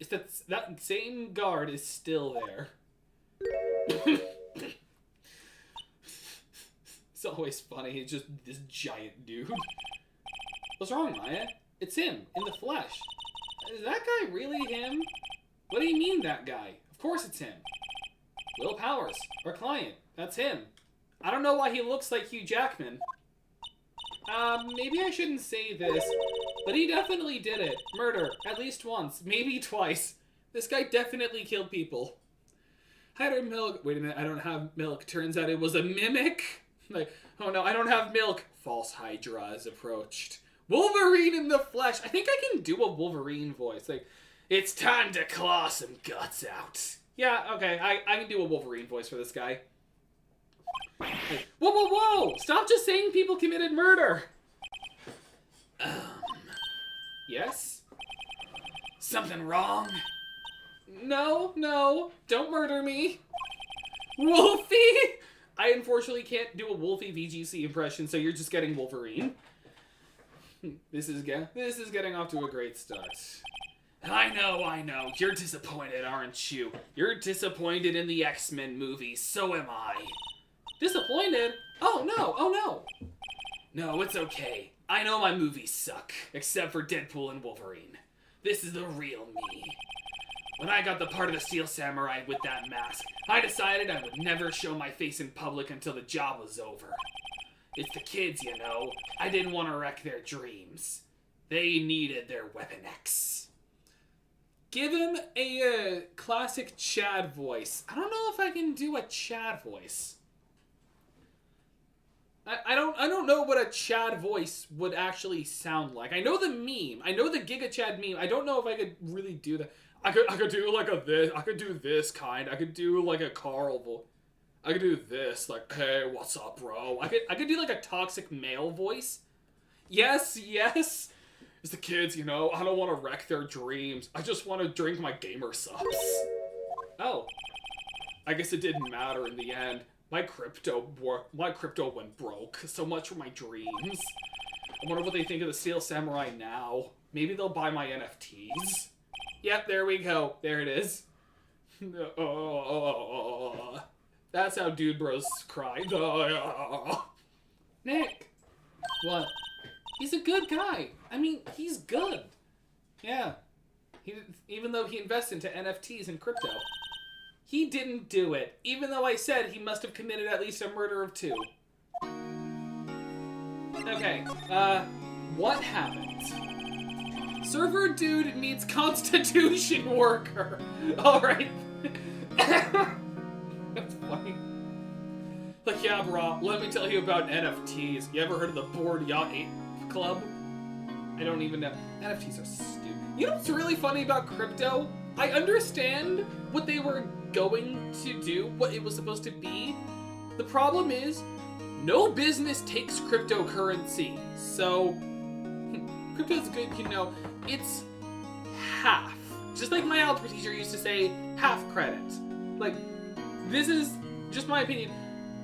It's that same guard is still there. It's always funny. It's just this giant dude. What's wrong, Maya? It's him, in the flesh. Is that guy really him? What do you mean, that guy? Of course it's him. Will Powers, our client. That's him. I don't know why he looks like Hugh Jackman. Maybe I shouldn't say this, but he definitely did it. Murder, at least once, maybe twice. This guy definitely killed people. Hide our milk. Wait a minute, I don't have milk. Turns out it was a mimic. Like, oh no, I don't have milk. False Hydra is approached. Wolverine in the flesh. I think I can do a Wolverine voice. Like, it's time to claw some guts out. Yeah, okay, I can do a Wolverine voice for this guy. Like, whoa, whoa, whoa! Stop just saying people committed murder! Yes? Something wrong? No, no, don't murder me. Wolfie? I unfortunately can't do a Wolfie VGC impression, so you're just getting Wolverine. This is getting off to a great start. I know. You're disappointed, aren't you? You're disappointed in the X-Men movies, so am I. Disappointed? Oh no. No, it's okay. I know my movies suck, except for Deadpool and Wolverine. This is the real me. When I got the part of the Steel Samurai with that mask, I decided I would never show my face in public until the job was over. It's the kids, you know. I didn't want to wreck their dreams. They needed their Weapon X. Give him a classic Chad voice. I don't know if I can do a Chad voice. I don't know what a Chad voice would actually sound like. I know the meme. I know the Giga Chad meme. I don't know if I could really do that. I could do like this. I could do this kind. I could do like a Carl voice. I could do this, like, hey, what's up, bro? I could do like a toxic male voice. Yes. It's the kids, you know. I don't want to wreck their dreams. I just want to drink my gamer subs. Oh. I guess it didn't matter in the end. My crypto went broke. So much for my dreams. I wonder what they think of the Steel Samurai now. Maybe they'll buy my NFTs. Yep, there we go. There it is. That's how dude bros cry. Nick! What? He's a good guy. I mean, he's good. Yeah. Even though he invests into NFTs and crypto. He didn't do it, even though I said he must have committed at least a murder of 2. Okay, what happened? Server dude meets constitution worker. Alright. That's funny. Like, yeah, brah, let me tell you about NFTs. You ever heard of the Bored Yacht Ape Club? I don't even know. NFTs are stupid. You know what's really funny about crypto? I understand what they were going to do, what it was supposed to be. The problem is, no business takes cryptocurrency. So, crypto's good, you know, it's half. Just like my algebra teacher used to say, half credit. Like, this is just my opinion.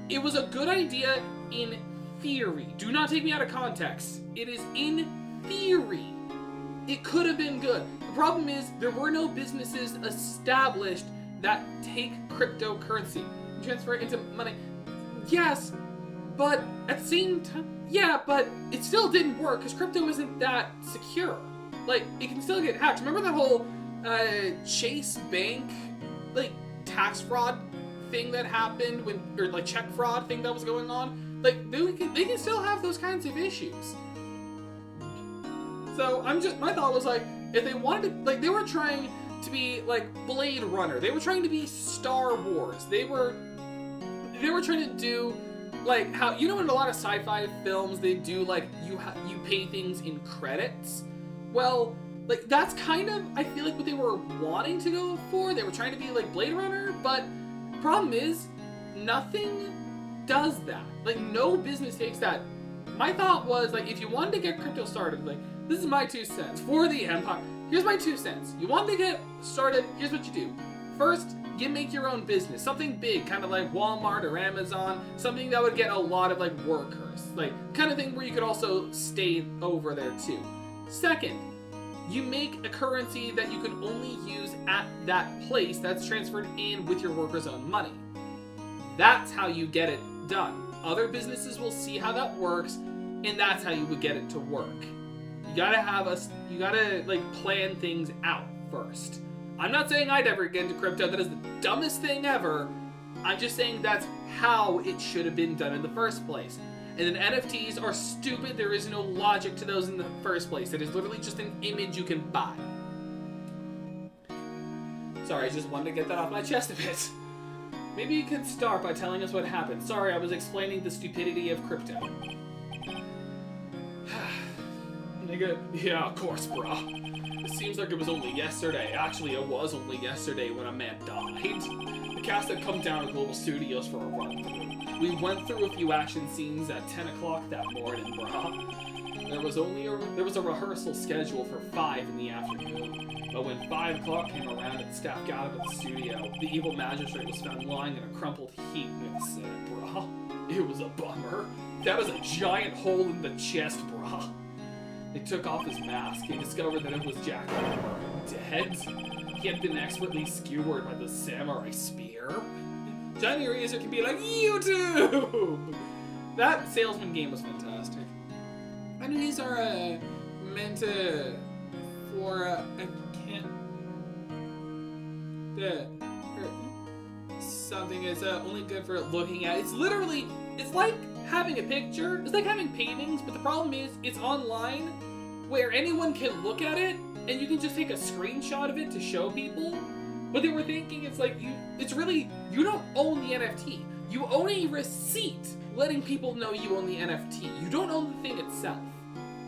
It was a good idea in theory. Do not take me out of context. It is in theory. It could have been good. The problem is, there were no businesses established that take cryptocurrency and transfer it into money. Yes, but at the same time, yeah, but it still didn't work because crypto isn't that secure. Like, it can still get hacked. Remember that whole Chase Bank, like, tax fraud thing that happened when, or like check fraud thing that was going on? Like, they can still have those kinds of issues. So my thought was like, if they wanted to, like, they were trying to be like Blade Runner. They were trying to be Star Wars. They were trying to do like how, you know, in a lot of sci-fi films they do like you pay things in credits. Well, like that's kind of, I feel like, what they were wanting to go for. They were trying to be like Blade Runner, but problem is nothing does that. Like no business takes that. My thought was like, if you wanted to get crypto started, like, this is my 2 cents for the empire. Here's my 2 cents. You want to get started, here's what you do. First, you make your own business. Something big, kind of like Walmart or Amazon. Something that would get a lot of, like, workers. Like, kind of thing where you could also stay over there, too. Second, you make a currency that you can only use at that place that's transferred in with your workers' own money. That's how you get it done. Other businesses will see how that works, and that's how you would get it to work. You gotta like plan things out first. I'm not saying I'd ever get into crypto. That is the dumbest thing ever. I'm just saying that's how it should have been done in the first place. And then NFTs are stupid. There is no logic to those in the first place. It is literally just an image you can buy. Sorry, I just wanted to get that off my chest a bit. Maybe you could start by telling us what happened. Sorry, I was explaining the stupidity of crypto. Nigga, yeah, of course, bruh. It seems like it was only yesterday. Actually, it was only yesterday when a man died. The cast had come down to Global Studios for a run-through. We went through a few action scenes at 10 o'clock that morning, bruh. There was a rehearsal scheduled for 5 in the afternoon. But when 5 o'clock came around and staff got out of the studio, the evil magistrate was found lying in a crumpled heap in the Senate, bruh. It was a bummer. That was a giant hole in the chest, bruh. They took off his mask and discovered that it was Jack Armor, dead. He had been expertly skewered by the samurai spear. Johnny Razor can be like, YouTube! That salesman game was fantastic. I know these are meant for I can't. Something is only good for looking at. It's literally, it's like having a picture. It's like having paintings, but the problem is it's online where anyone can look at it and you can just take a screenshot of it to show people. But they were thinking it's like it's really, you don't own the NFT. You own a receipt letting people know you own the NFT. You don't own the thing itself.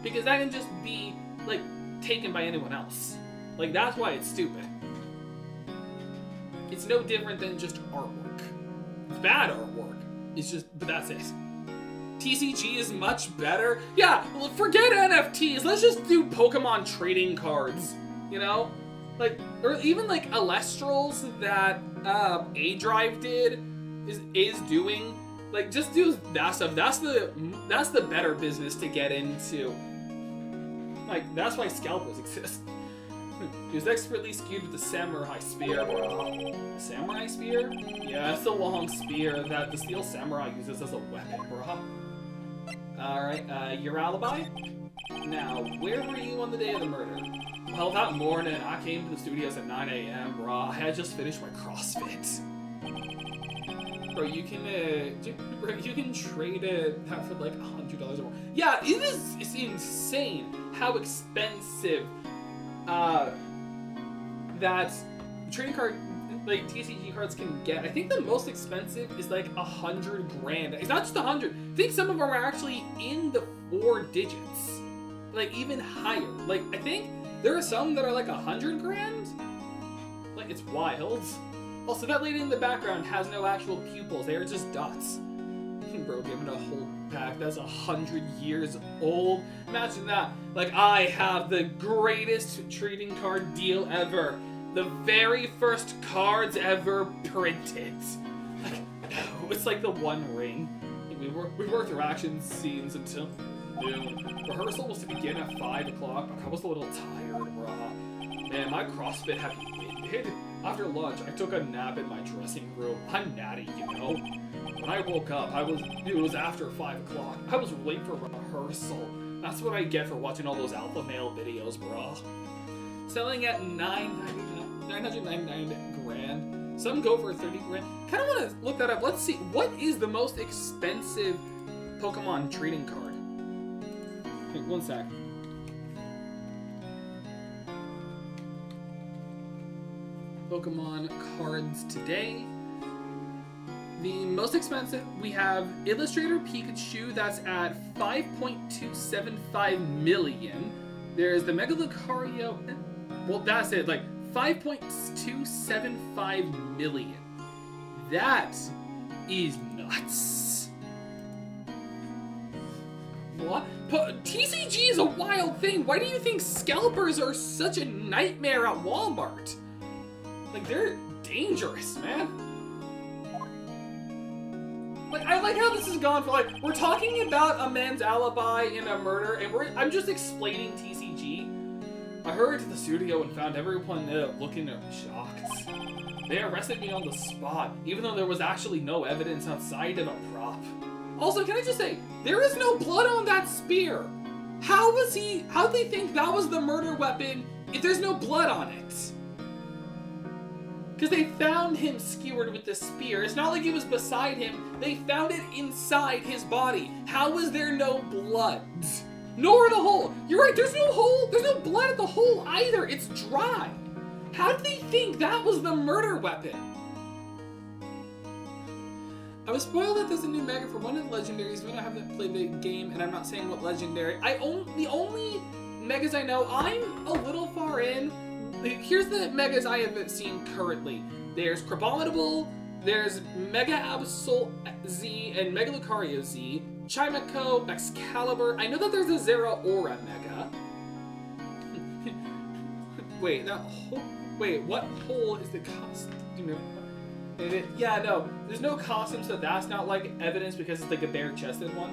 Because that can just be like taken by anyone else. Like that's why it's stupid. It's no different than just artwork. It's bad artwork. It's just, but that's it. TCG is much better. Yeah, well, forget NFTs. Let's just do Pokemon trading cards. You know? Like, or even like Alestrals that A-Drive did is doing. Like, just do that stuff. That's the better business to get into. Like, that's why scalpers exist. He was expertly skewed with the samurai spear, bro. Samurai spear? Yeah, it's the long spear that the steel samurai uses as a weapon, bro. Alright, your alibi? Now, where were you on the day of the murder? Well, that morning, I came to the studios at 9 a.m., bro. I had just finished my CrossFit. Bro, you can trade that for like $100 or more. Yeah, it's insane how expensive that trading card, like TCG cards can get. I think the most expensive is like 100 grand. It's not just 100. I think some of them are actually in the 4 digits, like even higher. Like I think there are some that are like 100 grand. Like it's wild. Also, that lady in the background has no actual pupils. They are just dots. Bro, given a whole pack that's 100 years old. Imagine that. Like, I have the greatest trading card deal ever. The very first cards ever printed. Like, no, it's like the One Ring. We worked through action scenes until noon. Rehearsal was to begin at 5 o'clock. I was a little tired, brah. Man, my CrossFit had me winded. After lunch, I took a nap in my dressing room. I'm natty, you know? When I woke up, it was after 5 o'clock. I was late for rehearsal. That's what I get for watching all those alpha male videos, bro. Selling at $999 grand. Some go for 30 grand. Kind of want to look that up. Let's see. What is the most expensive Pokemon trading card? Okay, one sec. Pokemon cards today. The most expensive, we have Illustrator Pikachu, that's at 5.275 million. There's the Mega Lucario, well, that's it, like 5.275 million. That is nuts. What? TCG is a wild thing. Why do you think scalpers are such a nightmare at Walmart? Like, they're dangerous, man. Like, I like how this has gone for, like, we're talking about a man's alibi in a murder, and I'm just explaining TCG. I hurried to the studio and found everyone looking shocked. They arrested me on the spot, even though there was actually no evidence outside of a prop. Also, can I just say, there is no blood on that spear. How'd they think that was the murder weapon if there's no blood on it? Because they found him skewered with the spear. It's not like it was beside him. They found it inside his body. How was there no blood? Nor the hole. You're right, there's no hole. There's no blood at the hole either. It's dry. How did they think that was the murder weapon? I was spoiled that there's a new mega for one of the legendaries, but I haven't played the game, and I'm not saying what legendary. The only megas I know, I'm a little far in. Here's the megas I haven't seen currently. There's Crabominable, there's Mega Absol Z and Mega Lucario Z, Chimeco, Excalibur. I know that there's a Zeraora Mega. Wait, what hole is the costume? Yeah, no, there's no costume, so that's not like evidence because it's like a bare-chested one.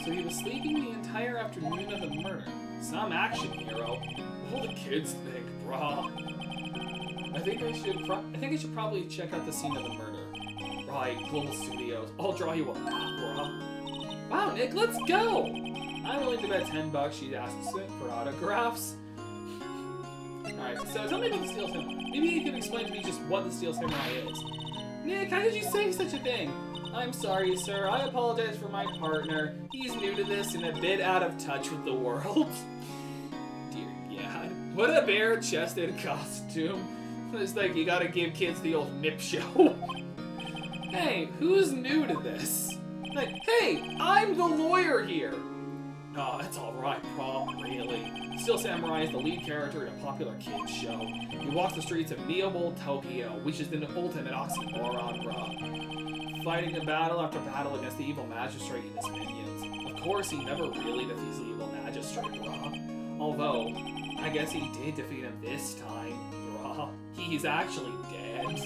So he was sleeping the entire afternoon of the murder. Some action hero. What will the kids think, brah? I think I should probably check out the scene of the murder. Right, Global Studios. I'll draw you a map, brah. Wow, Nick, let's go! I'm willing to bet $10 she asks for autographs. Alright, so tell me about the Steel Samurai. Maybe you can explain to me just what the Steel Samurai is. Nick, how did you say such a thing? I'm sorry, sir. I apologize for my partner. He's new to this and a bit out of touch with the world. Dear God. What a bare-chested costume. It's like you gotta give kids the old nip show. Hey, who's new to this? Like, hey, I'm the lawyer here. Oh, that's alright, Prom, really. Steel Samurai is the lead character in a popular kids show. He walks the streets of Neomol, Tokyo, which is the ultimate oxymoron, bro. Fighting a battle after battle against the evil magistrate and his minions. Of course, he never really defeats the evil magistrate, bro. Although, I guess he did defeat him this time, bro. He's actually dead.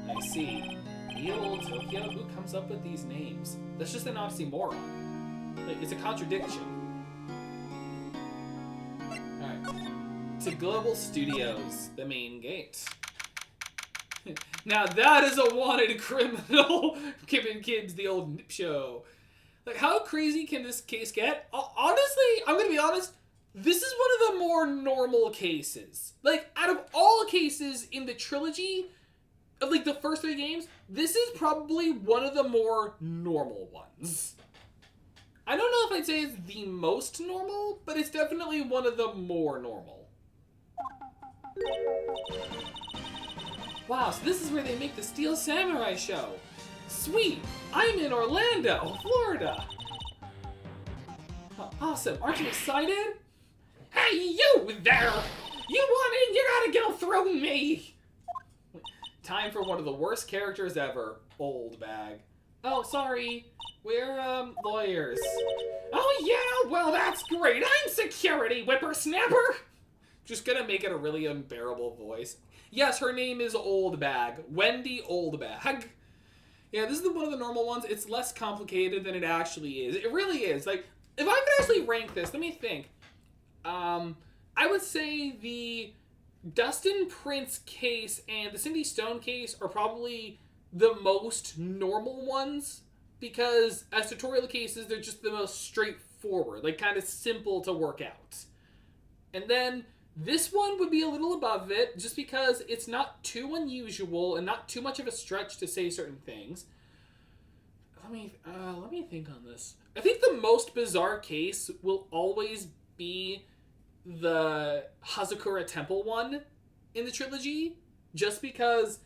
I see. Neomol, Tokyo? Who comes up with these names? That's just an oxymoron. Like, it's a contradiction. Alright. To Global Studios, the main gate. Now that is a wanted criminal. Giving kids the old nip show. Like, how crazy can this case get? Honestly, I'm gonna be honest, this is one of the more normal cases. Like, out of all cases in the trilogy of, like, the first 3 games, this is probably one of the more normal ones. I don't know if I'd say it's the most normal, but it's definitely one of the more normal. Wow, so this is where they make the Steel Samurai show. Sweet! I'm in Orlando, Florida! Oh, awesome, aren't you excited? Hey, you there! You want in, you gotta go through me! Time for one of the worst characters ever, Old Bag. Oh, sorry, we're, lawyers. Oh yeah, well that's great, I'm security, whippersnapper! Just gonna make it a really unbearable voice. Yes, her name is Old Bag. Wendy Old Bag. Yeah, this is one of the normal ones. It's less complicated than it actually is. It really is. Like, if I could actually rank this, let me think. I would say the Dustin Prince case and the Cindy Stone case are probably the most normal ones, because as tutorial cases, they're just the most straightforward, like kind of simple to work out. And then this one would be a little above it, just because it's not too unusual and not too much of a stretch to say certain things. Let me think on this. I think the most bizarre case will always be the Hazakura Temple one in the trilogy, just because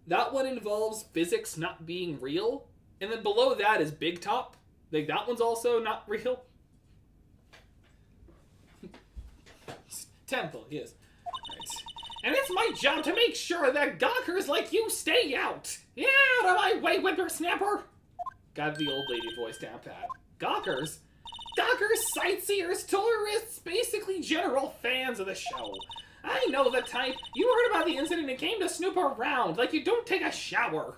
that one involves physics not being real, and then below that is Big Top. Like, that one's also not real. Temple, yes. Right. And it's my job to make sure that gawkers like you stay out. Yeah, out of my way, whippersnapper. Got the old lady voice down pat. Gawkers? Gawkers, sightseers, tourists, basically general fans of the show. I know the type. You heard about the incident and came to snoop around like you don't take a shower.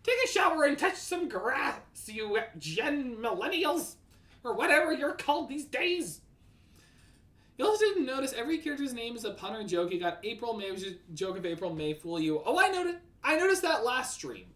Take a shower and touch some grass, you gen millennials. Or whatever you're called these days. You also didn't notice every character's name is a pun or joke. You got April May, which is a joke of April May fool you. Oh, I noticed that last stream.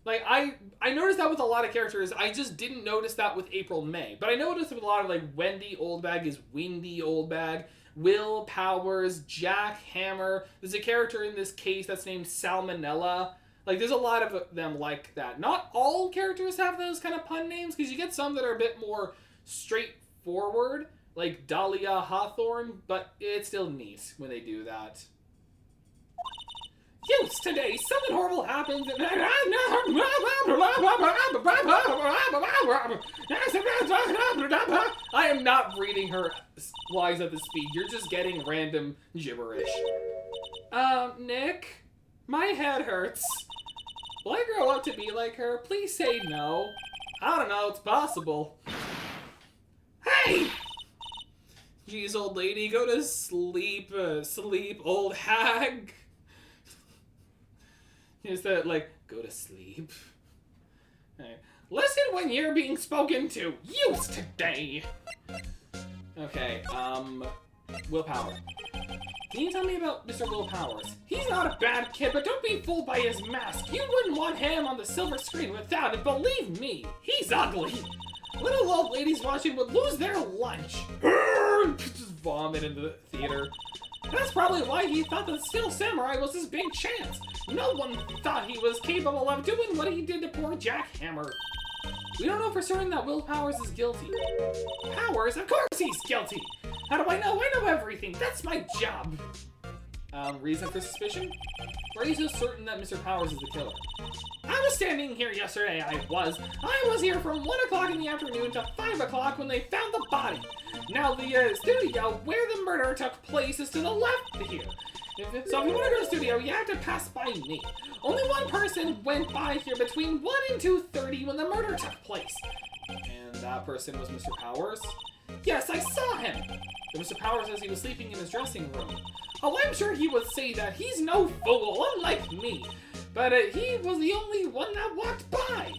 Like, I noticed that with a lot of characters. I just didn't notice that with April May. But I noticed with a lot of, like, Wendy Old Bag is Windy Old Bag. Will Powers, Jack Hammer. There's a character in this case that's named Salmonella. Like, there's a lot of them like that. Not all characters have those kind of pun names, because you get some that are a bit more straightforward, like Dahlia Hawthorne, but it's still neat when they do that. Youths, today, something horrible happens and I am not reading her lines at the speed. You're just getting random gibberish. Nick, my head hurts. Will I grow up to be like her? Please say no. I don't know, it's possible. Hey! Jeez, old lady, go to sleep, sleep, old hag. Is that, like, go to sleep? Right. Listen when you're being spoken to. Youths today! Okay, Will Power. Can you tell me about Mr. Will Powers? He's not a bad kid, but don't be fooled by his mask. You wouldn't want him on the silver screen without it, believe me. He's ugly. Little old ladies watching would lose their lunch. Just vomit in the theater. That's probably why he thought the Steel Samurai was his big chance. No one thought he was capable of doing what he did to poor Jack Hammer. We don't know for certain that Will Powers is guilty. Powers? Of course he's guilty! How do I know? I know everything. That's my job. Reason for suspicion? Or are you so certain that Mr. Powers is the killer? I was standing here yesterday, I was here from 1 o'clock in the afternoon to 5 o'clock when they found the body. Now, the studio where the murder took place is to the left here. So if you want to go to the studio, you have to pass by me. Only one person went by here between 1 and 2:30 when the murder took place. And that person was Mr. Powers? Yes, I saw him. But Mr. Powers says he was sleeping in his dressing room. Oh, I'm sure he would say that. He's no fool, unlike me. But he was the only one that walked by.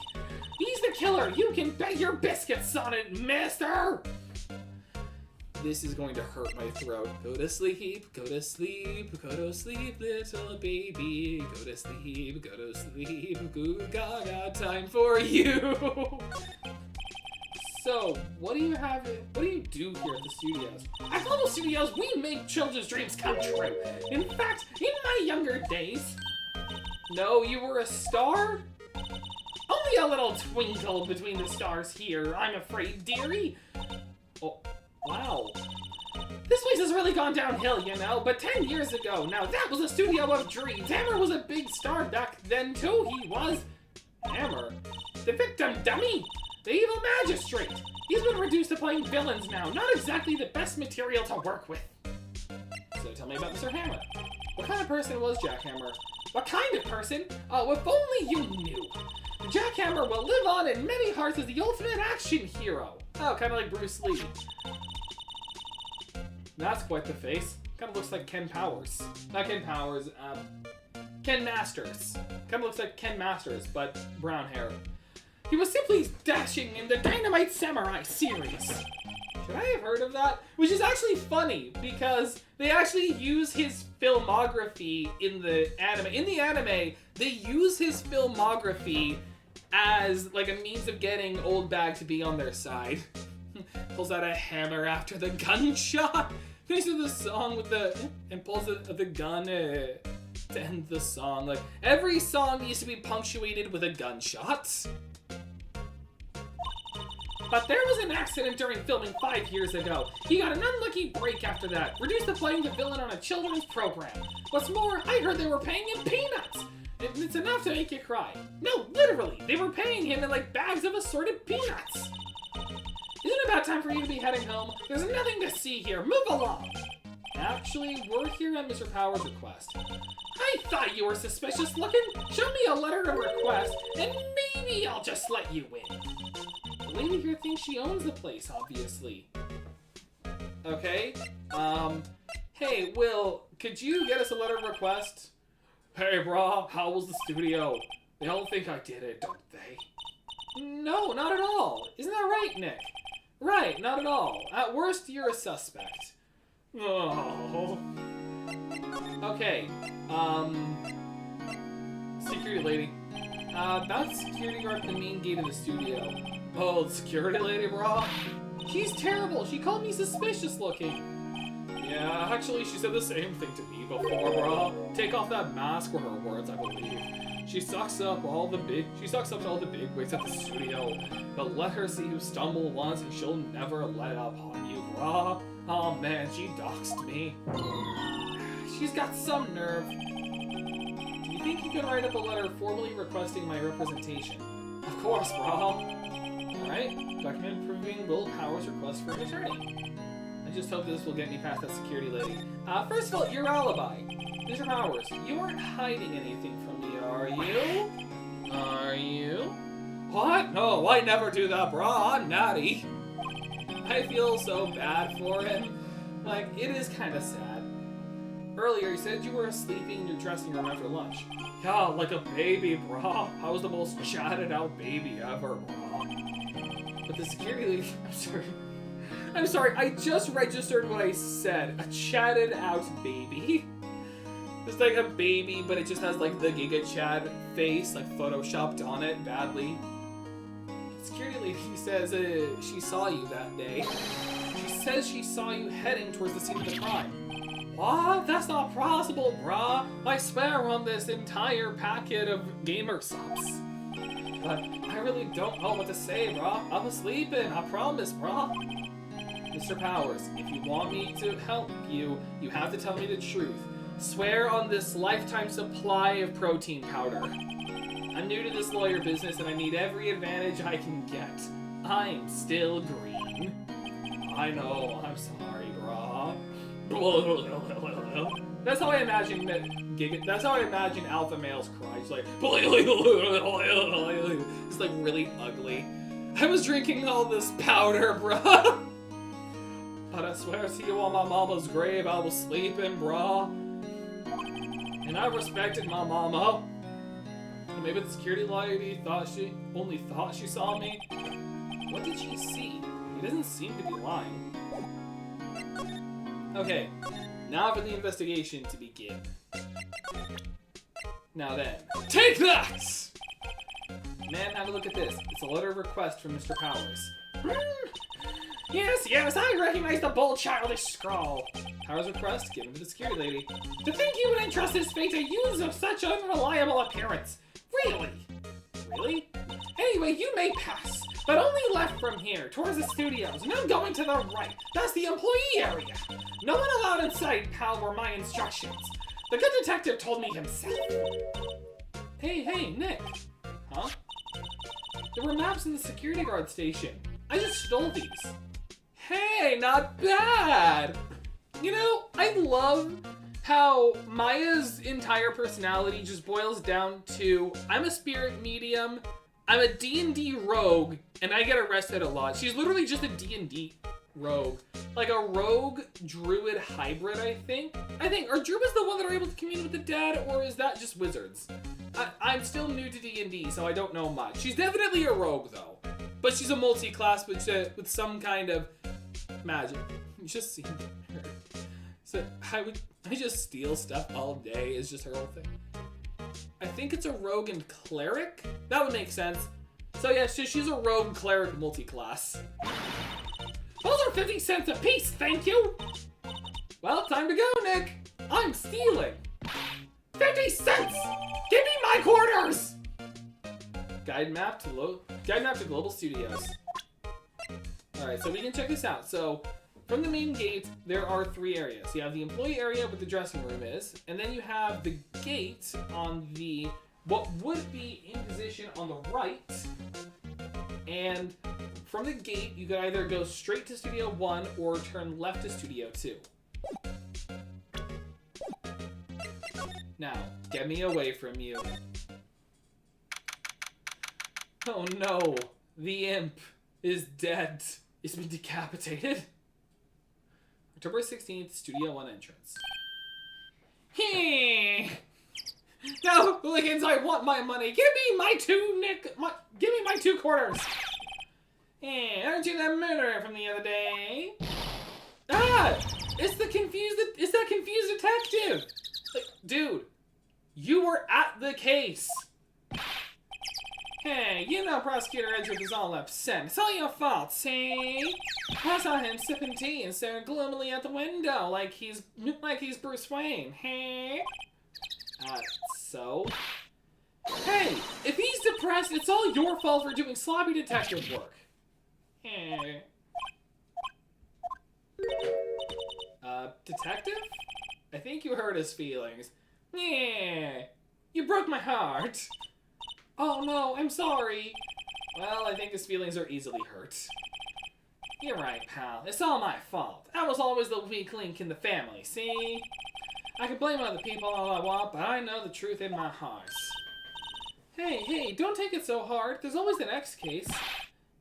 He's the killer. You can bet your biscuits on it, mister. this is going to hurt my throat. Go to sleep, go to sleep, go to sleep, little baby. Go to sleep, go to sleep, goo gaga, time for you. So, what do you do here at the studios? At Global Studios, we make children's dreams come true. In fact, in my younger days... No, you were a star? Only a little twinkle between the stars here, I'm afraid, dearie. Oh, wow. This place has really gone downhill, you know, but 10 years ago, now that was a studio of dreams. Hammer was a big star back then, too. He was... Hammer? The victim dummy? The evil magistrate. He's been reduced to playing villains now. Not exactly the best material to work with. So tell me about Mr. Hammer. What kind of person was Jack Hammer? What kind of person? Oh, if only you knew. Jack Hammer will live on in many hearts as the ultimate action hero. Oh, kind of like Bruce Lee. That's quite the face. Kind of looks like Ken Powers. Not Ken Powers, Ken Masters. Kind of looks like Ken Masters, but brown hair. He was simply dashing in the Dynamite Samurai series. Should I have heard of that? Which is actually funny, because they actually use his filmography in the anime. In the anime, they use his filmography as like a means of getting Old Bag to be on their side. Pulls out a hammer after the gunshot. Finishes the song with and pulls the gun to end the song. Like, every song needs to be punctuated with a gunshot. But there was an accident during filming 5 years ago. He got an unlucky break after that, reduced to playing the villain on a children's program. What's more, I heard they were paying him peanuts. It's enough to make you cry. No, literally, they were paying him in like bags of assorted peanuts. Isn't it about time for you to be heading home? There's nothing to see here. Move along. Actually, we're here at Mr. Powers' request. I thought you were suspicious looking. Show me a letter of request, and maybe I'll just let you in. The lady here thinks she owns the place, obviously. Okay, hey, Will, could you get us a letter of request? Hey, brah, how was the studio? They all think I did it, don't they? No, not at all. Isn't that right, Nick? Right, not at all. At worst, you're a suspect. Oh. Okay, security lady. About security guard at the main gate of the studio. Oh, the security lady, brah? She's terrible. She called me suspicious looking. Yeah, actually, she said the same thing to me before, brah. Take off that mask were her words, I believe. She sucks up to all the big wigs at the studio. But let her see you stumble once and she'll never let up on you, brah. Oh man, she doxed me. She's got some nerve. Do you think you could write up a letter formally requesting my representation? Of course, brah. Alright, document proving Will Powers' request for an attorney. I just hope this will get me past that security lady. First of all, your alibi. Mr. Powers, you aren't hiding anything from me, are you? Are you? What? No, I never do that, brah. I'm naughty. I feel so bad for him. Like, it is kind of sad. Earlier, you said you were sleeping in your dressing room after lunch. Yeah, like a baby, brah. I was the most chatted out baby ever, brah. But the security lady... I'm sorry, I just registered what I said. A chatted out baby. It's like a baby, but it just has like the Giga Chad face, like photoshopped on it badly. The security lady says she saw you that day. She says she saw you heading towards the scene of the crime. What? That's not possible, brah. I swear on this entire packet of gamer subs. But I really don't know what to say, brah. I was sleeping, I promise, brah. Mr. Powers, if you want me to help you, you have to tell me the truth. Swear on this lifetime supply of protein powder. I'm new to this lawyer business and I need every advantage I can get. I'm still green. I know, I'm sorry, brah. That's how I imagine that's how I imagine alpha males cry. It's like it's like really ugly. I was drinking all this powder, brah. But I swear to you on my mama's grave, I was sleeping, brah. And I respected my mama. Maybe the security lady only thought she saw me. What did she see? He doesn't seem to be lying. Okay, now for the investigation to begin. Now then, take that! Man, have a look at this. It's a letter of request from Mr. Powers. Yes, I recognize the bold, childish scrawl. Powers' request given to the security lady. To think you would entrust his fate to youths of such unreliable appearance. Really? Anyway, you may pass, but only left from here, towards the studios, and then going to the right. That's the employee area. No one allowed inside, pal, were my instructions. The good detective told me himself. Hey, Nick. Huh? There were maps in the security guard station. I just stole these. Hey, not bad! You know, I love how Maya's entire personality just boils down to, I'm a spirit medium, I'm a D&D rogue, and I get arrested a lot. She's literally just a D&D rogue. Like a rogue druid hybrid, I think. Are druids the one that are able to commune with the dead, or is that just wizards? I'm still new to D&D, so I don't know much. She's definitely a rogue, though. But she's a multi-class with some kind of magic. You just seem her. So I just steal stuff all day is just her whole thing. I think it's a rogue and cleric? That would make sense. So yeah, she's a rogue cleric multi-class. Those are 50 cents a piece, thank you! Well, time to go, Nick. I'm stealing. 50 cents! Give me my quarters! Guide map to Global Studios. Alright, so we can check this out. So, from the main gate, there are 3 areas. You have the employee area where the dressing room is, and then you have the gate on the, what would be in position on the right, and from the gate, you can either go straight to Studio 1 or turn left to Studio 2. Now, get me away from you. Oh no, the imp is dead. It's been decapitated. October 16th, Studio 1 entrance. No, hooligans, I want my money. Give me my 2 give me my 2 quarters. Aren't you that murderer from the other day? It's that confused detective. Like, dude, you were at the case. Hey, you know Prosecutor Edgeworth is all upset. It's all your fault, see? I saw him sipping tea and staring gloomily out the window like he's Bruce Wayne. Hey? So? Hey, if he's depressed, it's all your fault for doing sloppy detective work. Hey. Detective? I think you hurt his feelings. Yeah, you broke my heart. Oh no, I'm sorry. Well, I think his feelings are easily hurt. You're right, pal. It's all my fault. I was always the weak link in the family, see? I can blame other people all I want, but I know the truth in my heart. Hey, don't take it so hard. There's always the next case.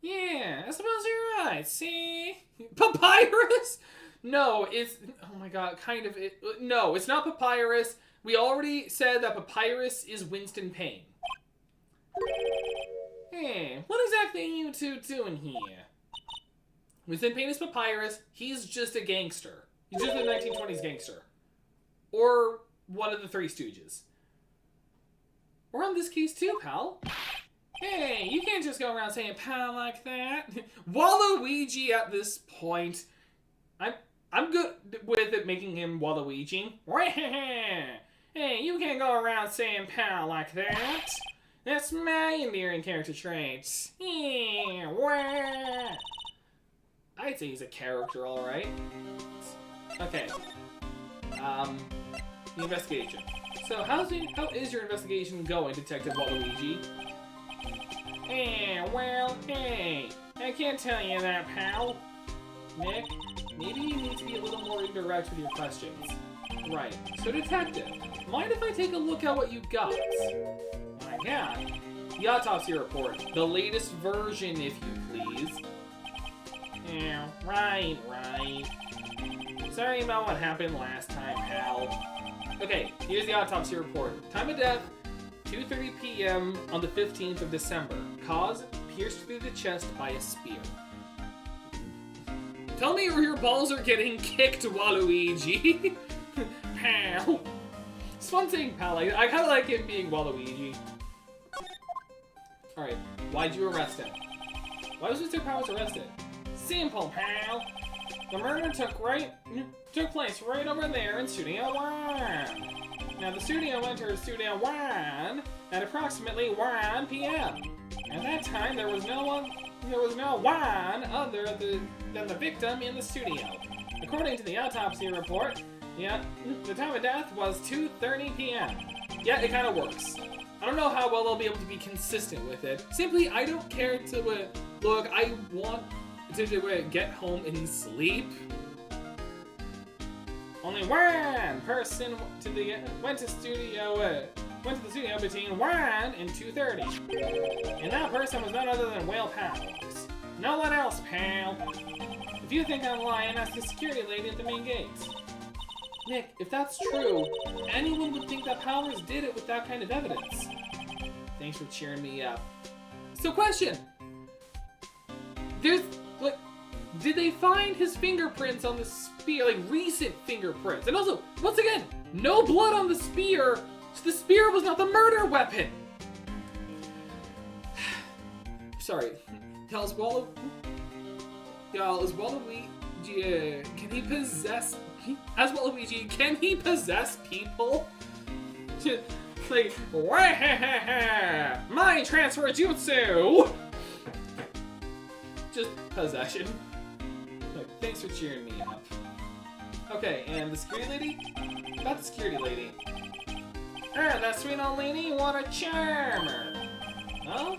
Yeah, I suppose you're right, see? Papyrus? No, it's... Oh my god, kind of... No, it's not Papyrus. We already said that Papyrus is Winston Payne. Hey, what exactly are you two doing here? Winston Payne is Papyrus. He's just a gangster. He's just a 1920s gangster. Or one of the Three Stooges. We're on this case too, pal. Hey, you can't just go around saying pal like that. Waluigi at this point. I'm good with it making him Waluigi. Hey, you can't go around saying pal like that. That's my endearing character trait. Yeah, wah. I'd say he's a character, alright. Okay. The investigation. So, how is your investigation going, Detective Waluigi? Hey, I can't tell you that, pal. Nick, maybe you need to be a little more indirect with your questions. Right, so Detective, mind if I take a look at what you got? My god. The autopsy report. The latest version, if you please. Yeah, right. Sorry about what happened last time, pal. Okay, here's the autopsy report. Time of death, 2:30 p.m. on the 15th of December. Cause, pierced through the chest by a spear. Tell me your balls are getting kicked, Waluigi. Pal. It's fun saying pal. I kind of like him being Waluigi. Alright, why'd you arrest him? Why was Mr. Powers arrested? Simple, pal. The murder took place right over there in Studio 1. Now the studio entered Studio 1 at approximately 1 p.m. At that time, there was no one other than the victim in the studio. According to the autopsy report, the time of death was 2:30 p.m. Yeah, it kind of works. I don't know how well they'll be able to be consistent with it. Simply, I don't care to look. I want to get home and sleep. Only one person went to the studio between 1 and 2:30. And that person was none other than Whale Powers. No one else, pal. If you think I'm lying, ask the security lady at the main gate. Nick, if that's true, anyone would think that Powers did it with that kind of evidence. Thanks for cheering me up. So question. Did they find his fingerprints on the spear, like recent fingerprints? And also, once again, no blood on the spear, so the spear was not the murder weapon. Sorry. Is Waluigi, can he possess, as Waluigi, can he possess people? Like, mind transfer jutsu! Just possession. Like, thanks for cheering me up. Okay, and the security lady? About the security lady. Ah, that sweet old lady, what a charmer! Oh?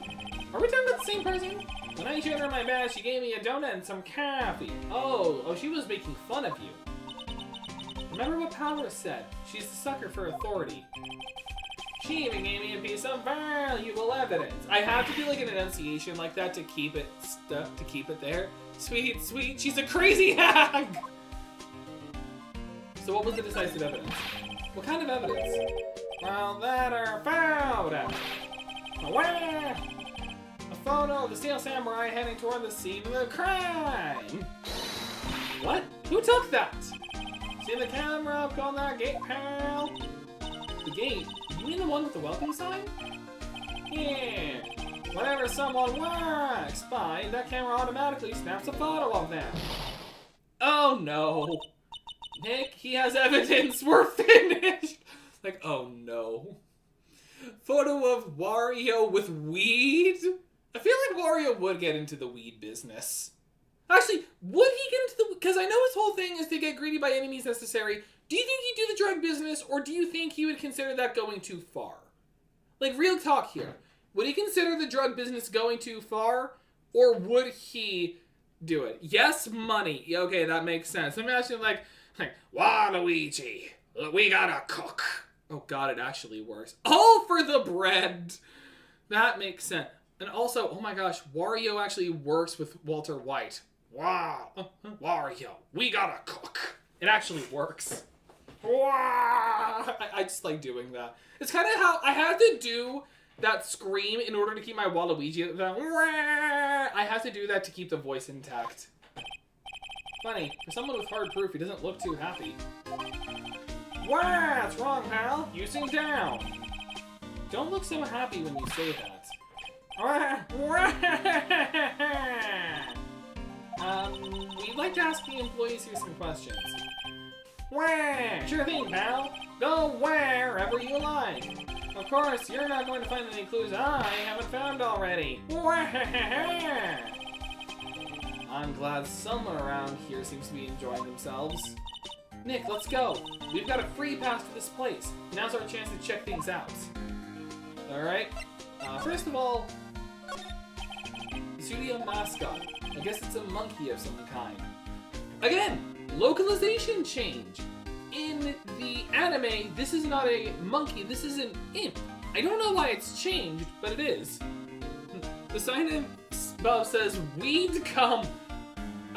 Are we talking about the same person? When I showed her my badge, she gave me a donut and some coffee. Oh, she was making fun of you. Remember what Powers said? She's a sucker for authority. She even gave me a piece of valuable evidence. I have to do like an enunciation like that to keep it there. Sweet, sweet, she's a crazy hag! So what was the decisive evidence? What kind of evidence? Well, that are photo. A photo of the Steel Samurai heading toward the scene of the crime. What? Who took that? See the camera up on that gate, pal? The gate? You mean the one with the welcome sign? Yeah. Whenever someone walks by, that camera automatically snaps a photo of them. Oh no. Nick, he has evidence. We're finished. Like, oh no. Photo of Wario with weed? I feel like Wario would get into the weed business. Actually, would he get into the... Because I know his whole thing is to get greedy by any means necessary. Do you think he'd do the drug business, or do you think he would consider that going too far? Like, real talk here. Would he consider the drug business going too far, or would he do it? Yes, money. Okay, that makes sense. Imagine, like Waluigi, we gotta cook. Oh god, it actually works. All for the bread! That makes sense. And also, oh my gosh, Wario actually works with Walter White. Wow, Wario, we gotta cook. It actually works. I just like doing that. It's kind of how I have to do that scream in order to keep my Waluigi. I have to do that to keep the voice intact. Funny, for someone with hard proof, he doesn't look too happy. What's wrong, pal? You seem down. Don't look so happy when you say that. We'd like to ask the employees here some questions. Sure thing, pal. Go wherever you like. Of course, you're not going to find any clues I haven't found already. I'm glad someone around here seems to be enjoying themselves. Nick, let's go. We've got a free pass to this place. Now's our chance to check things out. Alright. First of all, the studio mascot. I guess it's a monkey of some kind. Again, localization change. In the anime, this is not a monkey, this is an imp. I don't know why it's changed, but it is. The sign above says, weed come.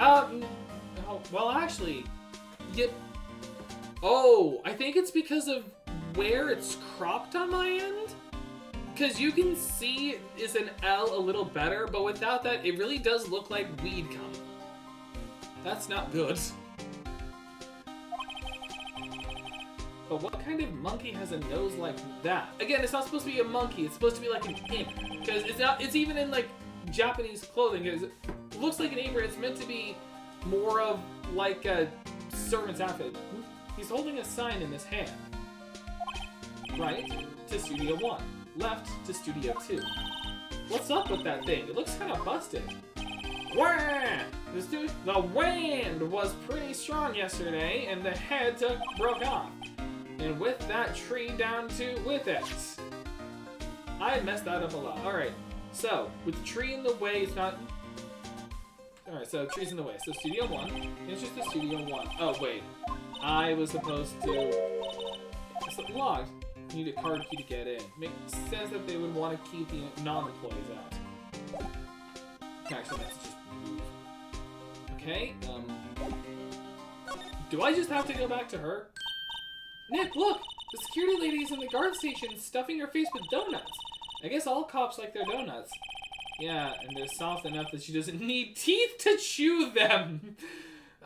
Oh, well actually, yep. Oh, I think it's because of where it's cropped on my end. Because you can see is an L a little better, but without that, it really does look like weed cum. That's not good. But what kind of monkey has a nose like that? Again, it's not supposed to be a monkey. It's supposed to be like an imp. Because it's not. It's even in like Japanese clothing. It looks like an apron. It's meant to be more of like a servant's outfit. He's holding a sign in his hand. Right to Studio 1. Left to Studio 2. What's up with that thing? It looks kind of busted. Wah! The wind was pretty strong yesterday, and the head broke off. And with that tree down with it. I messed that up a lot. Alright, so, with the tree in the way, it's not... Alright, so tree's in the way. So Studio 1, it's just the Studio 1. Oh, wait. I was supposed to... It's locked. You need a card key to get in. Makes sense that they would want to keep the non-employees out. Actually, that's just move. Okay, do I just have to go back to her? Nick, look! The security lady is in the guard station stuffing her face with donuts. I guess all cops like their donuts. Yeah, and they're soft enough that she doesn't need teeth to chew them.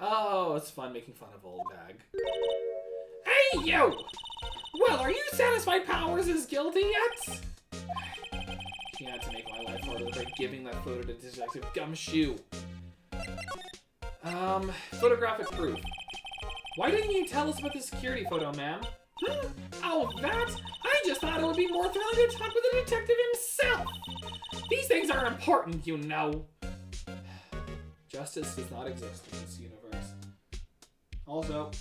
Oh, it's fun making fun of old bag. Hey, you! Well, are you satisfied Powers is guilty yet? She had to make my life harder by giving that photo to Detective Gumshoe. Photographic proof. Why didn't you tell us about the security photo, ma'am? Oh, that? I just thought it would be more thrilling to talk with the detective himself. These things are important, you know. Justice does not exist in this universe. Also,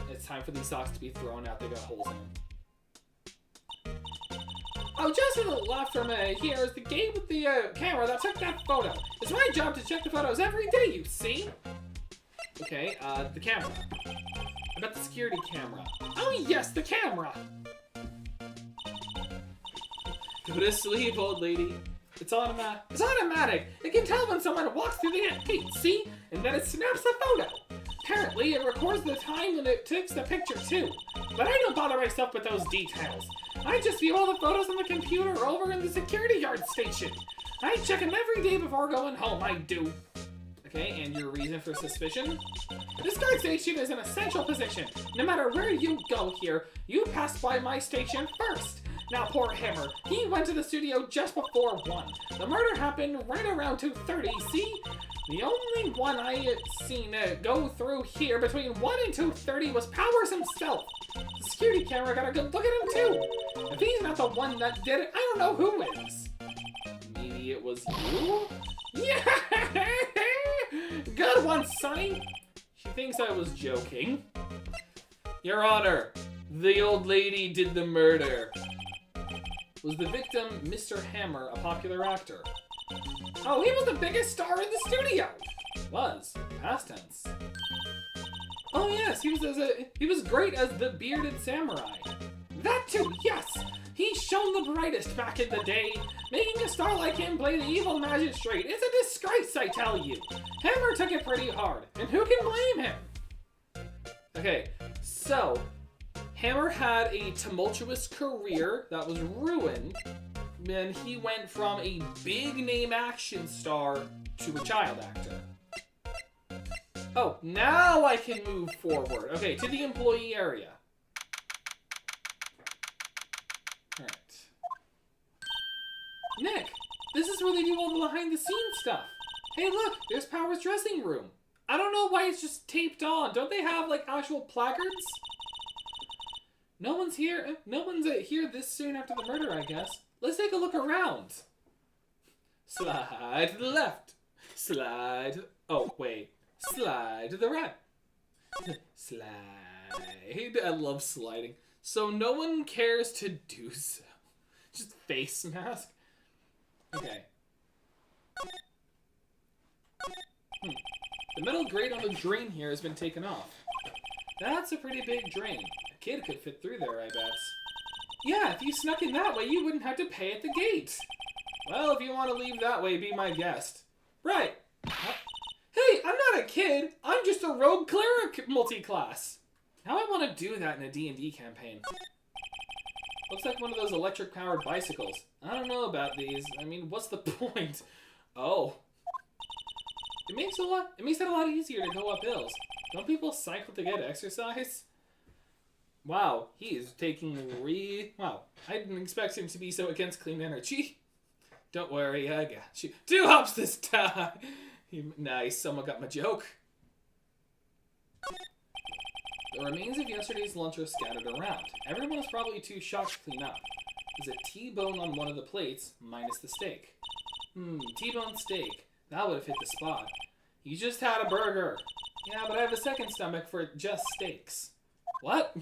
it's time for these socks to be thrown out. They got holes in them. Oh, just to the left from here is the gate with the camera that took that photo. It's my job to check the photos every day, you see? Okay, the camera. I bet the security camera. Oh yes, the camera! Go to sleep, old lady. It's automatic. It's automatic! It can tell when someone walks through the gate, see? And then it snaps the photo. Apparently, it records the time when it takes the picture too. But I don't bother myself with those details. I just view all the photos on the computer over in the security yard station. I check them every day before going home, I do. Okay, and your reason for suspicion? This guard station is an essential position. No matter where you go here, you pass by my station first. Now, poor Hammer, he went to the studio just before 1. The murder happened right around 2:30, see? The only one I had seen go through here between 1 and 2:30 was Powers himself. The security camera got a good look at him, too. If he's not the one that did it, I don't know who is. Maybe it was you? Yeah! Good one, Sonny! She thinks I was joking. Your Honor, the old lady did the murder. Was the victim Mr. Hammer a popular actor? Oh, he was the biggest star in the studio! Was. Past tense. Oh yes, he was great as the bearded samurai. That too, yes! He shone the brightest back in the day. Making a star like him play the evil magistrate is a disgrace, I tell you. Hammer took it pretty hard, and who can blame him? Okay, so Hammer had a tumultuous career that was ruined, and he went from a big-name action star to a child actor. Oh, now I can move forward. Okay, to the employee area. Alright. Nick, this is where they do all the behind-the-scenes stuff. Hey, look, there's Power's dressing room. I don't know why it's just taped on. Don't they have, like, actual placards? No one's here. No one's here this soon after the murder, I guess. Let's take a look around. Slide to the left. Slide. Oh, wait. Slide to the right. Slide. I love sliding. So no one cares to do so. Just face mask. Okay. The metal grate on the drain here has been taken off. That's a pretty big drain. A kid could fit through there, I bet. Yeah, if you snuck in that way, you wouldn't have to pay at the gate. Well, if you want to leave that way, be my guest. Right. Hey, I'm not a kid. I'm just a rogue cleric multi-class. Now I want to do that in a D&D campaign. Looks like one of those electric-powered bicycles. I don't know about these. I mean, what's the point? Oh. It makes it a lot easier to go up hills. Don't people cycle to get exercise? Wow, he is taking wow. I didn't expect him to be so against clean energy. Don't worry, I got you. 2 hops this time! Nice, someone got my joke. The remains of yesterday's lunch are scattered around. Everyone is probably too shocked to clean up. There's a T-bone on one of the plates, minus the steak. T-bone steak. That would have hit the spot. You just had a burger. Yeah, but I have a second stomach for just steaks. What?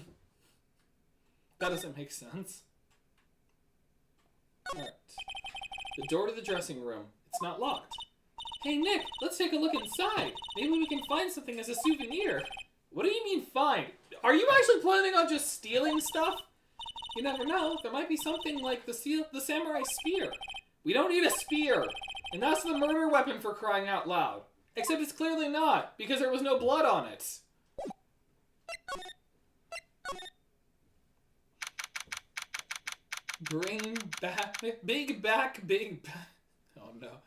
That doesn't make sense. Alright. The door to the dressing room. It's not locked. Hey, Nick, let's take a look inside. Maybe we can find something as a souvenir. What do you mean find? Are you actually planning on just stealing stuff? You never know. There might be something like the samurai spear. We don't need a spear. And that's the murder weapon, for crying out loud. Except it's clearly not, because there was no blood on it. Bring back, big back. Oh no.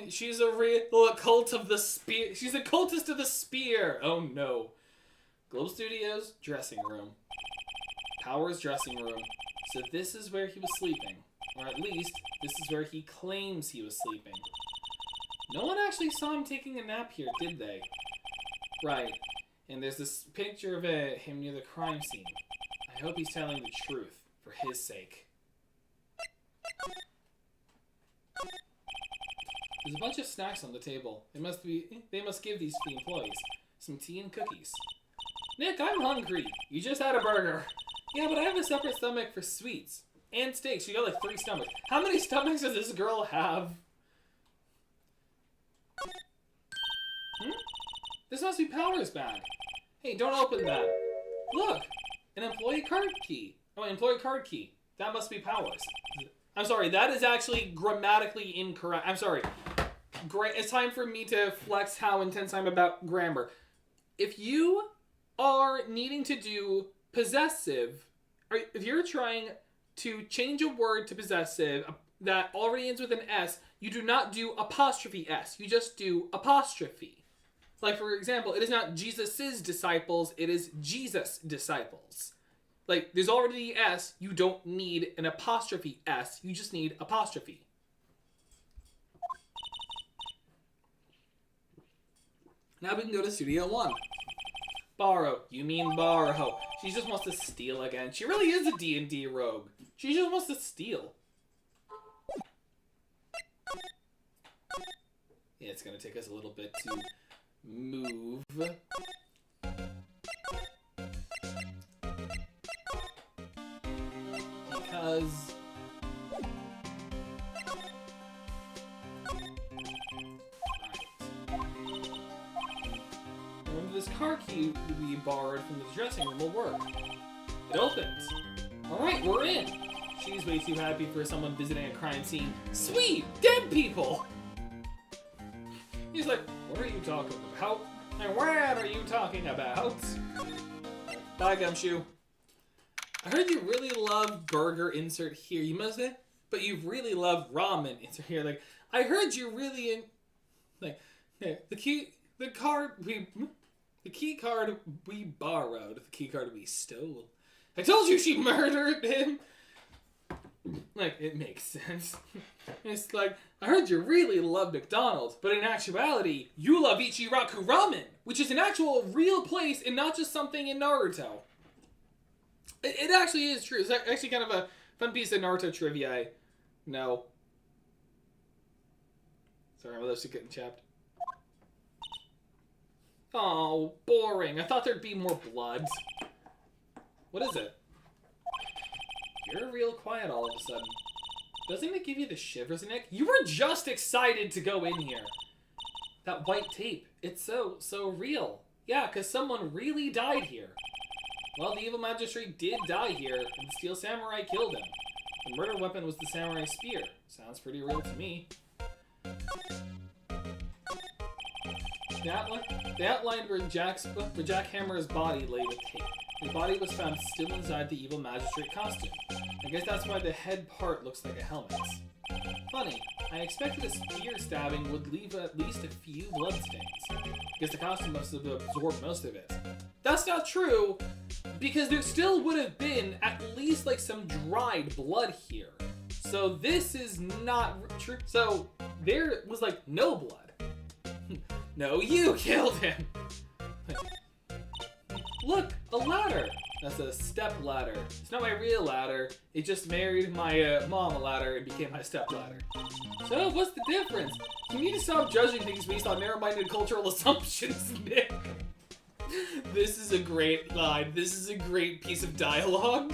She's a real cult of the spear. She's a cultist of the spear. Oh no. Globe Studios, dressing room. Power's dressing room. So this is where he was sleeping. Or at least, this is where he claims he was sleeping. No one actually saw him taking a nap here, did they? Right. And there's this picture of him near the crime scene. I hope he's telling the truth, for his sake. There's a bunch of snacks on the table. They must give these to the employees. Some tea and cookies. Nick, I'm hungry. You just had a burger. Yeah, but I have a separate stomach for sweets. And steaks. You got like 3 stomachs. How many stomachs does this girl have? This must be Power's bag. Hey, don't open that. Look! An employee card key. Oh, an employee card key. That must be Power's. I'm sorry, that is actually grammatically incorrect. I'm sorry. It's time for me to flex how intense I'm about grammar. If you are needing to do possessive, or if you're trying to change a word to possessive that already ends with an S, you do not do apostrophe S. You just do apostrophe. Like, for example, it is not Jesus's disciples, it is Jesus' disciples. Like, there's already the S, you don't need an apostrophe S, you just need apostrophe. Now we can go to Studio 1. Borrow. You mean borrow. She just wants to steal again. She really is a D&D rogue. She just wants to steal. Yeah, it's gonna take us a little bit to move. Because... this car key we borrowed from the dressing room will work. It opens. Alright, we're in. She's way too happy for someone visiting a crime scene. Sweet! Dead people! He's like, what are you talking about? And what are you talking about? Bye, Gumshoe. I heard you really love burger, insert here. You must have, but you really love ramen, insert here. Like, I heard you really the key card we borrowed, the key card we stole. I told you she murdered him! Like, it makes sense. It's like, I heard you really love McDonald's, but in actuality, you love Ichiraku Ramen, which is an actual real place and not just something in Naruto. It actually is true. It's actually kind of a fun piece of Naruto trivia I know. Sorry, my lips are getting chapped. Oh, boring. I thought there'd be more blood. What is it? You're real quiet all of a sudden. Doesn't it give you the shivers, Nick? You were just excited to go in here. That white tape. It's so real. Yeah, because someone really died here. Well, the evil magistrate did die here, and the steel samurai killed him. The murder weapon was the samurai spear. Sounds pretty real to me. They outlined where Jack Hammer's body lay with tape. The body was found still inside the evil magistrate costume. I guess that's why the head part looks like a helmet. Funny. I expected a spear stabbing would leave at least a few bloodstains. Guess the costume must have absorbed most of it. That's not true, because there still would have been at least like some dried blood here. So this is not true. So there was like no blood. No, you killed him. Look, a ladder. That's a step ladder. It's not my real ladder. It just married my mom a ladder and became my step ladder. So what's the difference? You need to stop judging things based on narrow-minded cultural assumptions, Nick. This is a great line. This is a great piece of dialogue.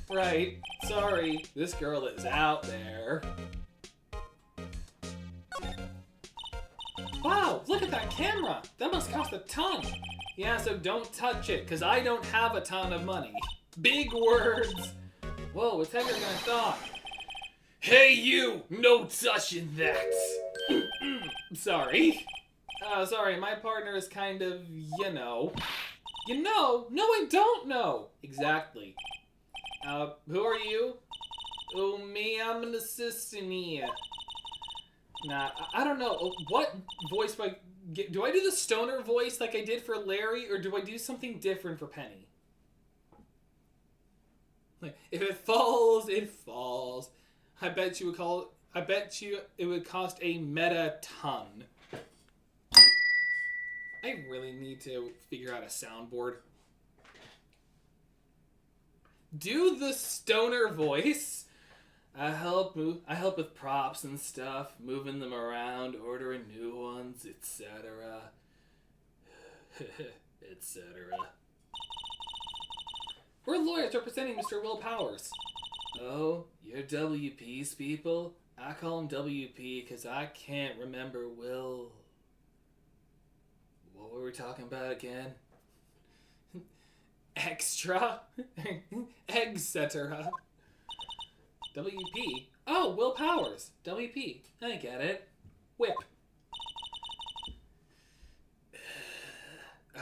Right. Sorry. This girl is out there. Wow, look at that camera. That must cost a ton. Yeah, so don't touch it, because I don't have a ton of money. Big words. Whoa, it's heavier than I thought. Hey you! No touching that! Sorry. Sorry, my partner is kind of, you know. You know? No, I don't know! Exactly. Who are you? Oh, me, I'm an assistant here. Nah, I don't know. What voice do I get? Do I do the stoner voice like I did for Larry, or do I do something different for Penny? Like, if it falls, it falls. I bet you it would cost a meta-ton. I really need to figure out a soundboard. Do the stoner voice. I help with props and stuff, moving them around, ordering new ones, etc. etc. We're lawyers representing Mr. Will Powers. Oh, you're WP's people? I call him WP because I can't remember Will. What were we talking about again? Extra? Etc. WP? Oh, Will Powers. WP. I get it. Whip.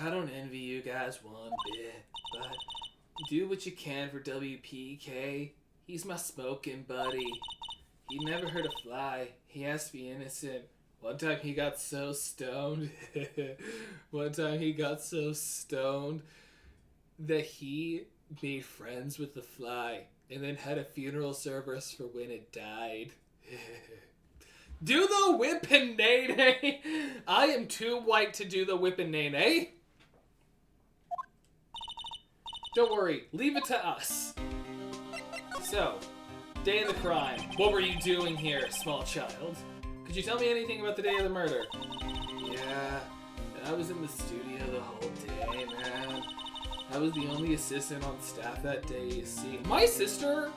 I don't envy you guys one bit, but do what you can for WPK. He's my smoking buddy. He never hurt a fly. He has to be innocent. One time he got so stoned. One time he got so stoned that he made friends with the fly and then had a funeral service for when it died. Do the whip and nay-nay. I am too white to do the whip and nay-nay. Don't worry, leave it to us. So, day of the crime. What were you doing here, small child? Could you tell me anything about the day of the murder? Yeah, I was in the studio the whole day, man. I was the only assistant on staff that day, you see. My sister?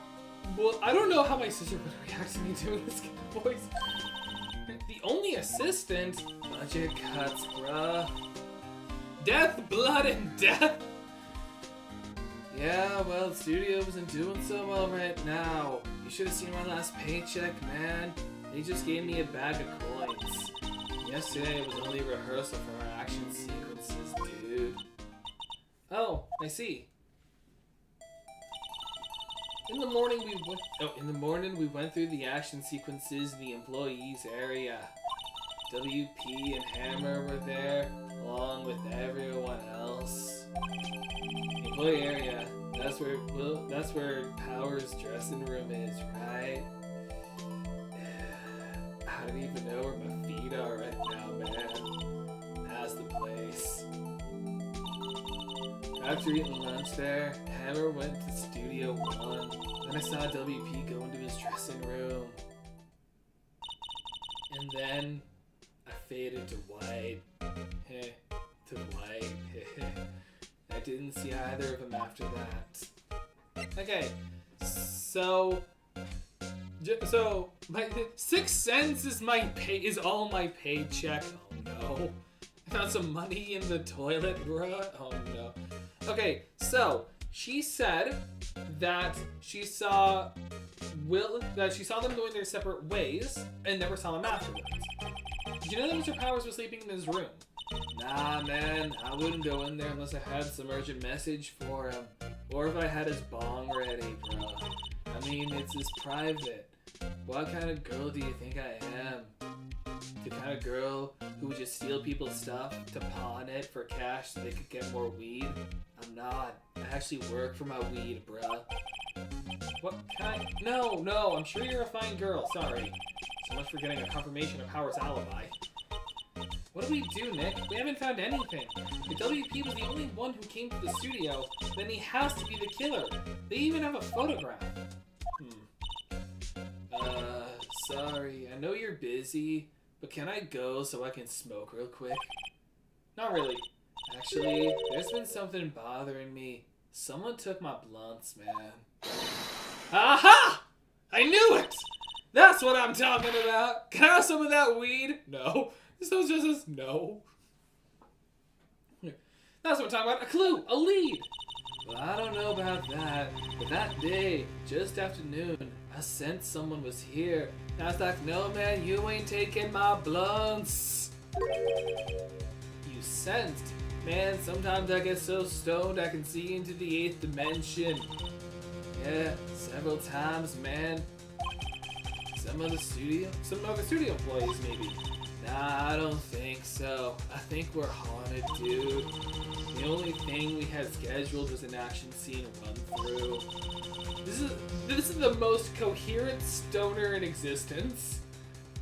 Well, I don't know how my sister would react to me doing this kind of voice. The only assistant? Budget cuts, bruh. Death, blood, and death? Yeah, well, the studio isn't doing so well right now. You should have seen my last paycheck, man. They just gave me a bag of coins. Yesterday it was only rehearsal for our action sequences, dude. Oh, I see. In the morning we went through the action sequences in the employees area. WP and Hammer were there, along with everyone else. The employee area, that's where Power's dressing room is, right? I don't even know where my feet are right now, man. That's the place. After eating lunch there, Hammer went to Studio 1. Then I saw WP go into his dressing room. And then I faded to white. To white. I didn't see either of them after that. Okay, so my 6 cents is all my paycheck. Oh no. I found some money in the toilet, bruh. Oh no. Okay, so she said that she saw them going their separate ways and never saw them afterwards. Did you know that Mr. Powers was sleeping in his room? Nah, man, I wouldn't go in there unless I had some urgent message for him. Or if I had his bong ready, bro. I mean, it's his private. What kind of girl do you think I am? The kind of girl who would just steal people's stuff to pawn it for cash so they could get more weed? I'm not. I actually work for my weed, bruh. What kind? No, I'm sure you're a fine girl. Sorry. So much for getting a confirmation of Howard's alibi. What do we do, Nick? We haven't found anything. If WP was the only one who came to the studio, then he has to be the killer. They even have a photograph. Sorry. I know you're busy, but can I go so I can smoke real quick? Not really. Actually, there's been something bothering me. Someone took my blunts, man. Aha! I knew it! That's what I'm talking about! Can I have some of that weed? No. So just no. That's what I'm talking about. A clue! A lead! Well, I don't know about that, but that day, just after noon, I sensed someone was here. And I was like, no man, you ain't taking my blunts. You sensed? Man, sometimes I get so stoned I can see into the 8th dimension. Yeah, several times, man. Some other studio employees, maybe. Nah, I don't think so. I think we're haunted, dude. The only thing we had scheduled was an action scene run through. This is the most coherent stoner in existence.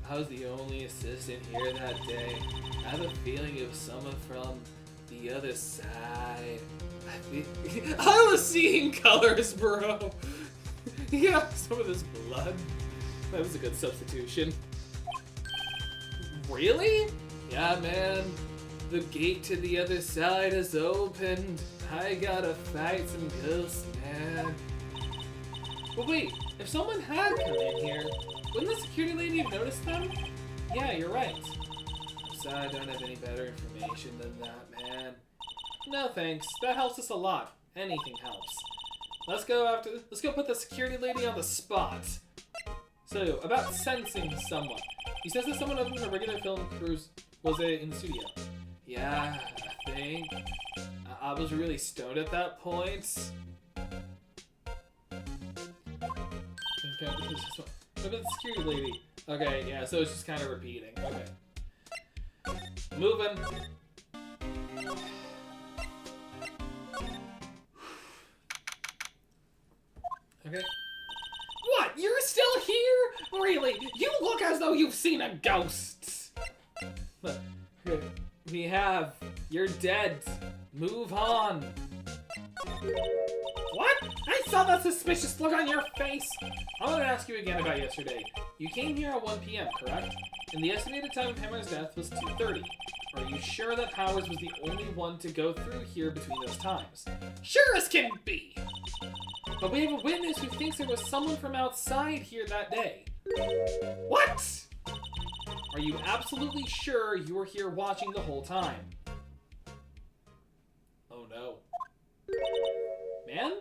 I was the only assistant here that day. I have a feeling it was someone from the other side. I was seeing colors, bro. Yeah, some of this blood. That was a good substitution. Really? Yeah, man. The gate to the other side has opened. I gotta fight some ghosts, man. But wait, if someone had come in here, wouldn't the security lady have noticed them? Yeah, you're right. I'm sorry I don't have any better information than that, man. No thanks. That helps us a lot. Anything helps. Let's go put the security lady on the spot. So, about sensing someone. You said that someone other than a regular film crew was in the studio. Yeah, I think. I was really stoned at that point. Okay, what about the security lady? Okay, yeah, so it's just kind of repeating. Okay. Moving. Okay. What? You're still here? Really? You look as though you've seen a ghost. Look, we have. You're dead. Move on. What? I saw that suspicious look on your face. I want to ask you again about yesterday. You came here at 1 p.m., correct? And the estimated time of Hammer's death was 2:30. Are you sure that Powers was the only one to go through here between those times? Sure as can be! But we have a witness who thinks there was someone from outside here that day. What? Are you absolutely sure you were here watching the whole time? Oh no. Man?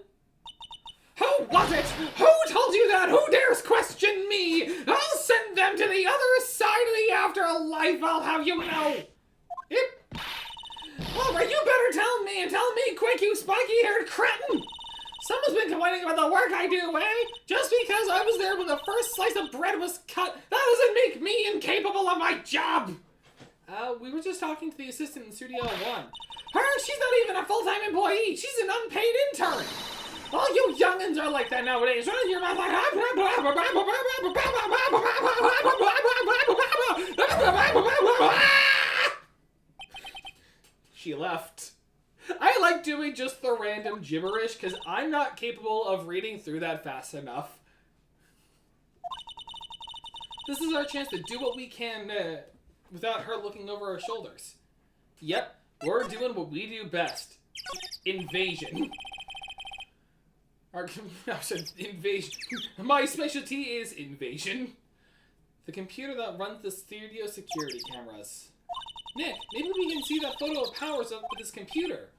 Who was it? Who told you that? Who dares question me? I'll send them to the other side of the afterlife, I'll have you know. Alright, you better tell me, and tell me quick, you spiky-haired cretin! Someone's been complaining about the work I do, eh? Just because I was there when the first slice of bread was cut, that doesn't make me incapable of my job! We were just talking to the assistant in Studio 1. Her? She's not even a full-time employee! She's an unpaid intern! All you youngins are like that nowadays. Run your mouth like... She left. I like doing just the random gibberish because I'm not capable of reading through that fast enough. This is our chance to do what we can without her looking over our shoulders. Yep, we're doing what we do best. Invasion. Invasion. My specialty is invasion. The computer that runs the studio security cameras. Nick, maybe we can see that photo of Powers up with this computer.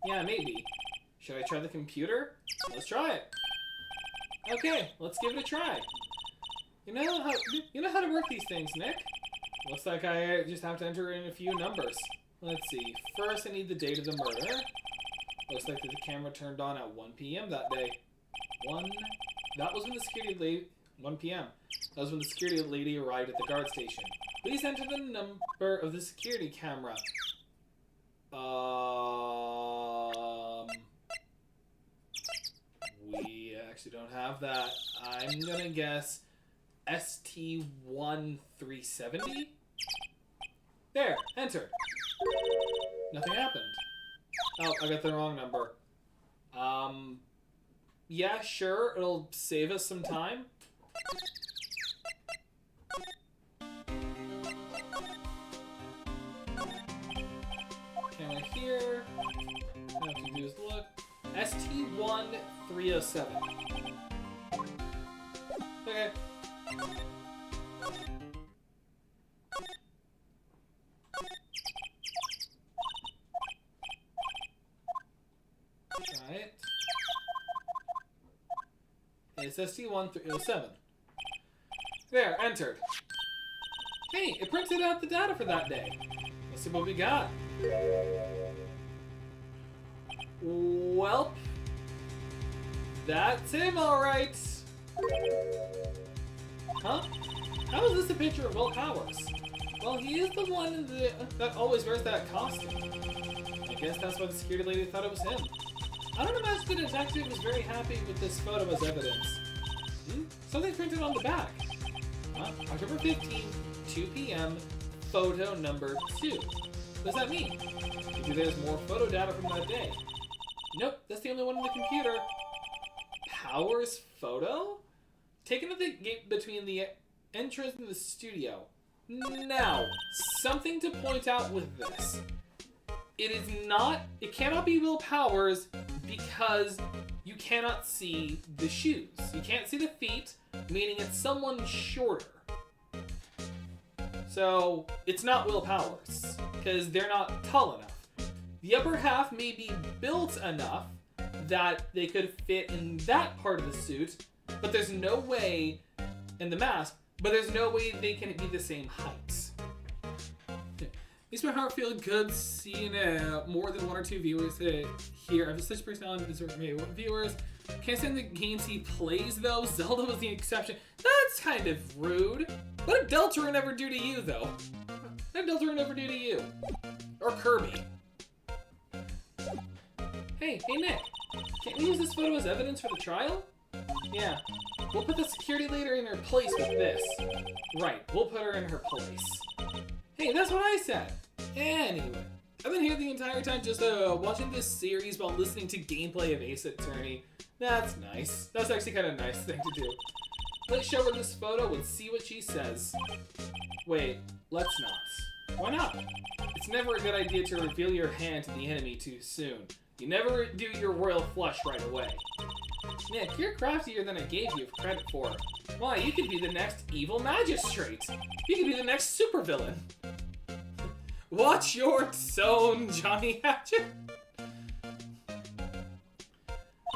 Yeah, maybe. Should I try the computer? Let's try it. Okay, let's give it a try. You know how to work these things, Nick? Looks like I just have to enter in a few numbers. Let's see. First, I need the date of the murder. Looks like the camera turned on at 1 p.m. that day. That was when the security lady... 1 p.m. That was when the security lady arrived at the guard station. Please enter the number of the security camera. We actually don't have that. I'm gonna guess ST1370? There, enter. Nothing happened. Oh, I got the wrong number. Yeah, sure, it'll save us some time. Camera here. All I have to do is look. ST1307. Okay. Try it. It's ST1307. There, entered. Hey, it printed out the data for that day. Let's see what we got. Welp. That's him, alright. Huh? How is this a picture of Will Powers? Well, he is the one that always wears that costume. I guess that's why the security lady thought it was him. I don't imagine the detective was very happy with this photo as evidence. Something printed on the back. October 15th, 2 p.m., photo number 2. What does that mean? Maybe there's more photo data from that day. Nope, that's the only one in the computer. Powers photo? Taken at the gate between the entrance and the studio. Now, something to point out with this. It cannot be Will Powers because you cannot see the shoes. You can't see the feet, meaning it's someone shorter. So, it's not Will Powers, because they're not tall enough. The upper half may be built enough that they could fit in that part of the suit, but there's no way, in the mask, but there's no way they can be the same height. Makes my heart feel good seeing more than 1 or 2 viewers here. I have such personality to viewers. Can't stand the games he plays though. Zelda was the exception. That's kind of rude. What did Deltarune ever do to you though? What did Deltarune ever do to you? Or Kirby? Hey Nick. Can't we use this photo as evidence for the trial? Yeah. We'll put the security lady in her place with this. Right, we'll put her in her place. Hey, that's what I said. Anyway, I've been here the entire time just watching this series while listening to gameplay of Ace Attorney. That's nice. That's actually kind of a nice thing to do. Let's show her this photo and see what she says. Wait, let's not. Why not? It's never a good idea to reveal your hand to the enemy too soon. You never do your royal flush right away. Nick, you're craftier than I gave you credit for. Why, you could be the next evil magistrate. You could be the next supervillain. Watch your tone, Johnny Hatchet.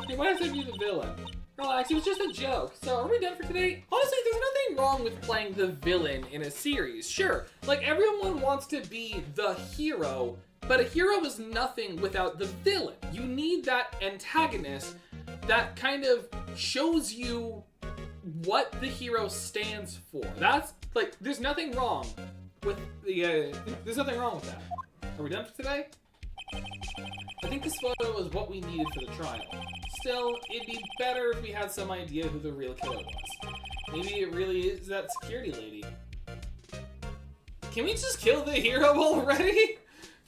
Hey, why have to be the villain? Relax, it was just a joke. So, are we done for today? Honestly, there's nothing wrong with playing the villain in a series. Sure, like everyone wants to be the hero, but a hero is nothing without the villain. You need that antagonist that kind of shows you what the hero stands for. That's, like, there's nothing wrong with the, there's nothing wrong with that. Are we done for today? I think this photo was what we needed for the trial. Still, it'd be better if we had some idea who the real killer was. Maybe it really is that security lady. Can we just kill the hero already?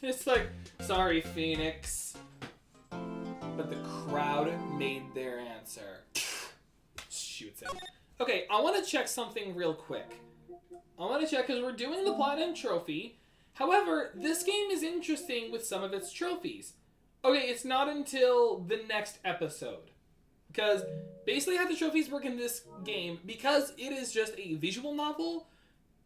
It's like, sorry, Phoenix. But the crowd made their answer. Shoots him. Okay, I want to check something real quick. I want to check because we're doing the Platinum Trophy. However, this game is interesting with some of its trophies. Okay, it's not until the next episode. Because basically how the trophies work in this game, because it is just a visual novel,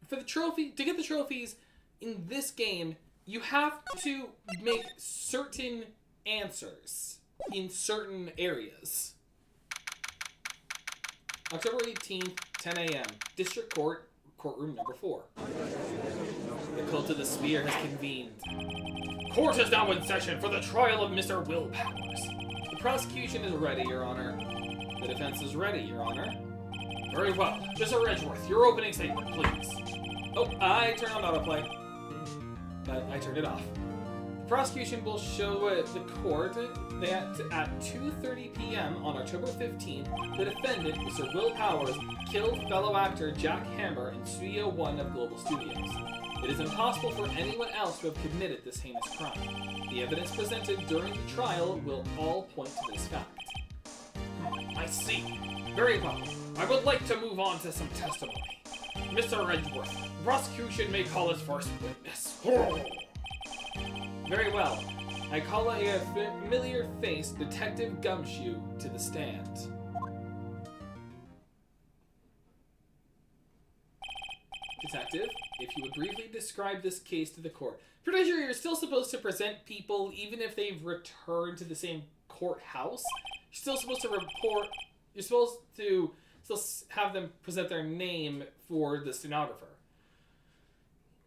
for the trophy, to get the trophies in this game, you have to make certain answers in certain areas. October 18th, 10 a.m. District Court, courtroom number 4. The cult of the spear has convened. Court is now in session for the trial of Mr. Will Powers. The prosecution is ready, Your Honor. The defense is ready, Your Honor. Very well. Mr. Edgeworth, your opening statement, please. Oh, I turned on autoplay. But I turned it off. The prosecution will show the court that at 2:30 p.m. on October 15th, the defendant, Mr. Will Powers, killed fellow actor Jack Hammer in Studio 1 of Global Studios. It is impossible for anyone else to have committed this heinous crime. The evidence presented during the trial will all point to this fact. I see. Very well. I would like to move on to some testimony. Mr. Edgeworth, the prosecution may call its first witness. Very well. I call a familiar face, Detective Gumshoe, to the stand. Detective, if you would briefly describe this case to the court. Pretty sure you're still supposed to present people even if they've returned to the same courthouse. You're still supposed to report. You're supposed to still have them present their name for the stenographer.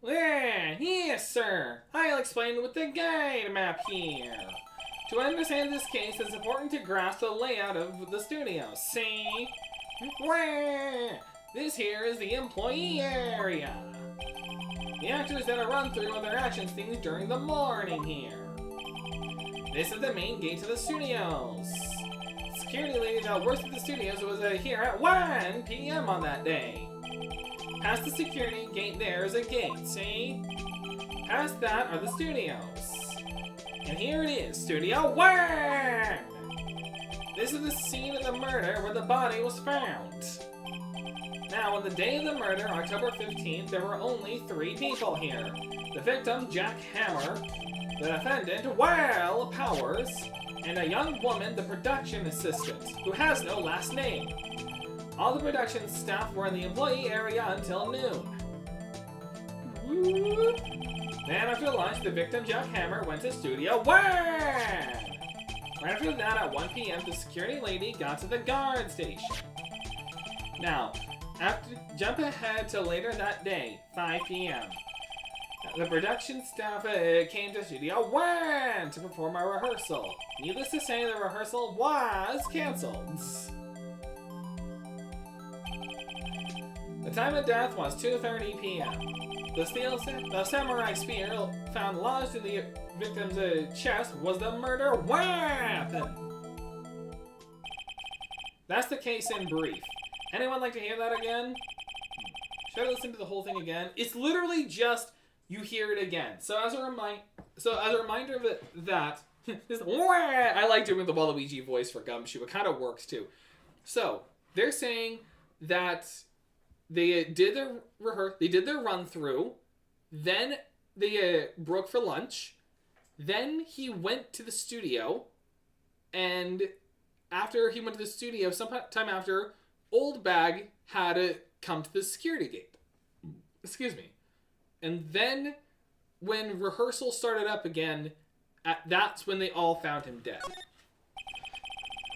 Yes, sir. I'll explain with the guide map here. To understand this case, it's important to grasp the layout of the studio. See? This here is the employee area. The actors that are run through their action scenes during the morning here. This is the main gate to the studios. Security lady that works at the studios was here at 1 p.m. on that day. Past the security gate there is a gate, see? Past that are the studios. And here it is, Studio 1! This is the scene of the murder where the body was found. Now, on the day of the murder, October 15th, there were only 3 people here. The victim, Jack Hammer, the defendant, Will Powers, and a young woman, the production assistant, who has no last name. All the production staff were in the employee area until noon. Then after lunch, the victim, Jack Hammer, went to Studio 1! Right after that, at 1 p.m., the security lady got to the guard station. Now, jump ahead to later that day, 5 p.m. The production staff came to Studio 1 to perform a rehearsal. Needless to say, the rehearsal was cancelled. The time of death was 2:30 p.m. The samurai spear found lodged in the victim's chest was the murder weapon. That's the case in brief. Anyone like to hear that again? Should I listen to the whole thing again? It's literally just you hear it again. So as a reminder of that, I like doing the Waluigi voice for Gumshoe. It kind of works too. So they're saying that they did their run through, then they broke for lunch, then he went to the studio, and after he went to the studio, sometime after, Old Bag had to come to the security gate. Excuse me. And then, when rehearsal started up again, that's when they all found him dead.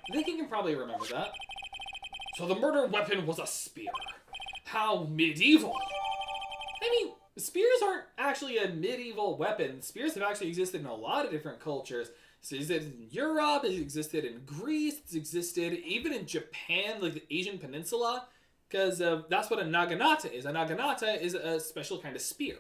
I think you can probably remember that. So the murder weapon was a spear. How medieval. I mean, spears aren't actually a medieval weapon. Spears have actually existed in a lot of different cultures. It's existed in Europe, it's existed in Greece, it's existed even in Japan, like the Asian Peninsula, because that's what a naginata is. A naginata is a special kind of spear.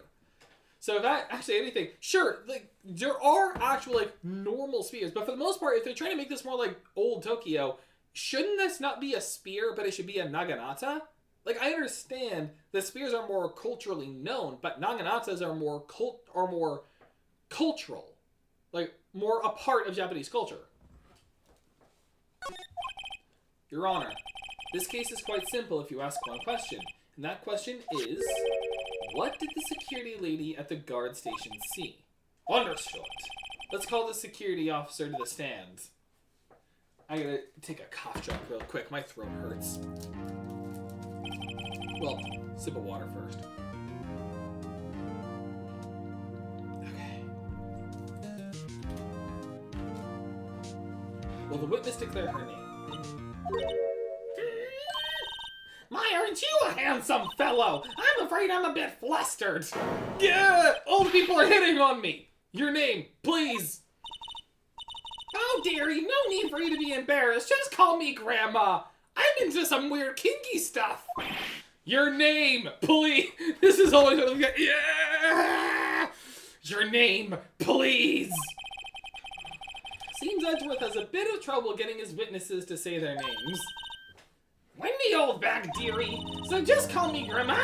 So if that actually anything, sure, like there are actual like normal spears, but for the most part, if they're trying to make this more like old Tokyo, shouldn't this not be a spear, but it should be a naginata? Like, I understand the spears are more culturally known, but naginatas are more cultural. Like, more a part of Japanese culture. Your Honor, this case is quite simple if you ask one question. And that question is, what did the security lady at the guard station see? Understood. Let's call the security officer to the stand. I gotta take a cough drop real quick. My throat hurts. Well, sip of water first. Okay. Will the witness declare her name? My, aren't you a handsome fellow? I'm afraid I'm a bit flustered. Yeah, all the people are hitting on me. Your name, please. Oh, dearie, no need for you to be embarrassed. Just call me Grandma. I'm into some weird kinky stuff. Your name, please. This is always what I'm getting. Yeah! Your name, please. Seems Edgeworth has a bit of trouble getting his witnesses to say their names. Wendy old bag, dearie, so just call me Grandma.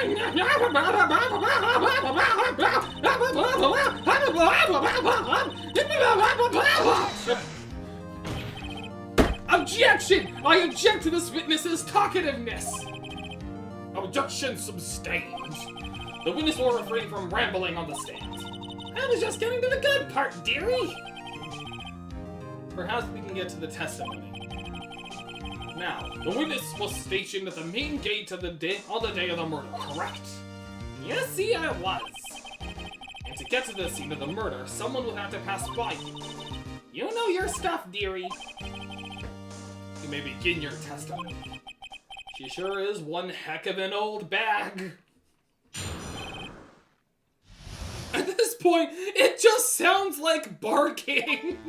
Objection! I object to this witness's talkativeness. Objection sustained. The witness will refrain from rambling on the stand. I was just getting to the good part, dearie. Perhaps we can get to the testimony. Now, the witness was stationed at the main gate of the day on the day of the murder, correct? Yes, see, I was. And to get to the scene of the murder, someone would have to pass by you. You know your stuff, dearie. You may begin your testimony. She sure is one heck of an old bag. At this point, it just sounds like barking.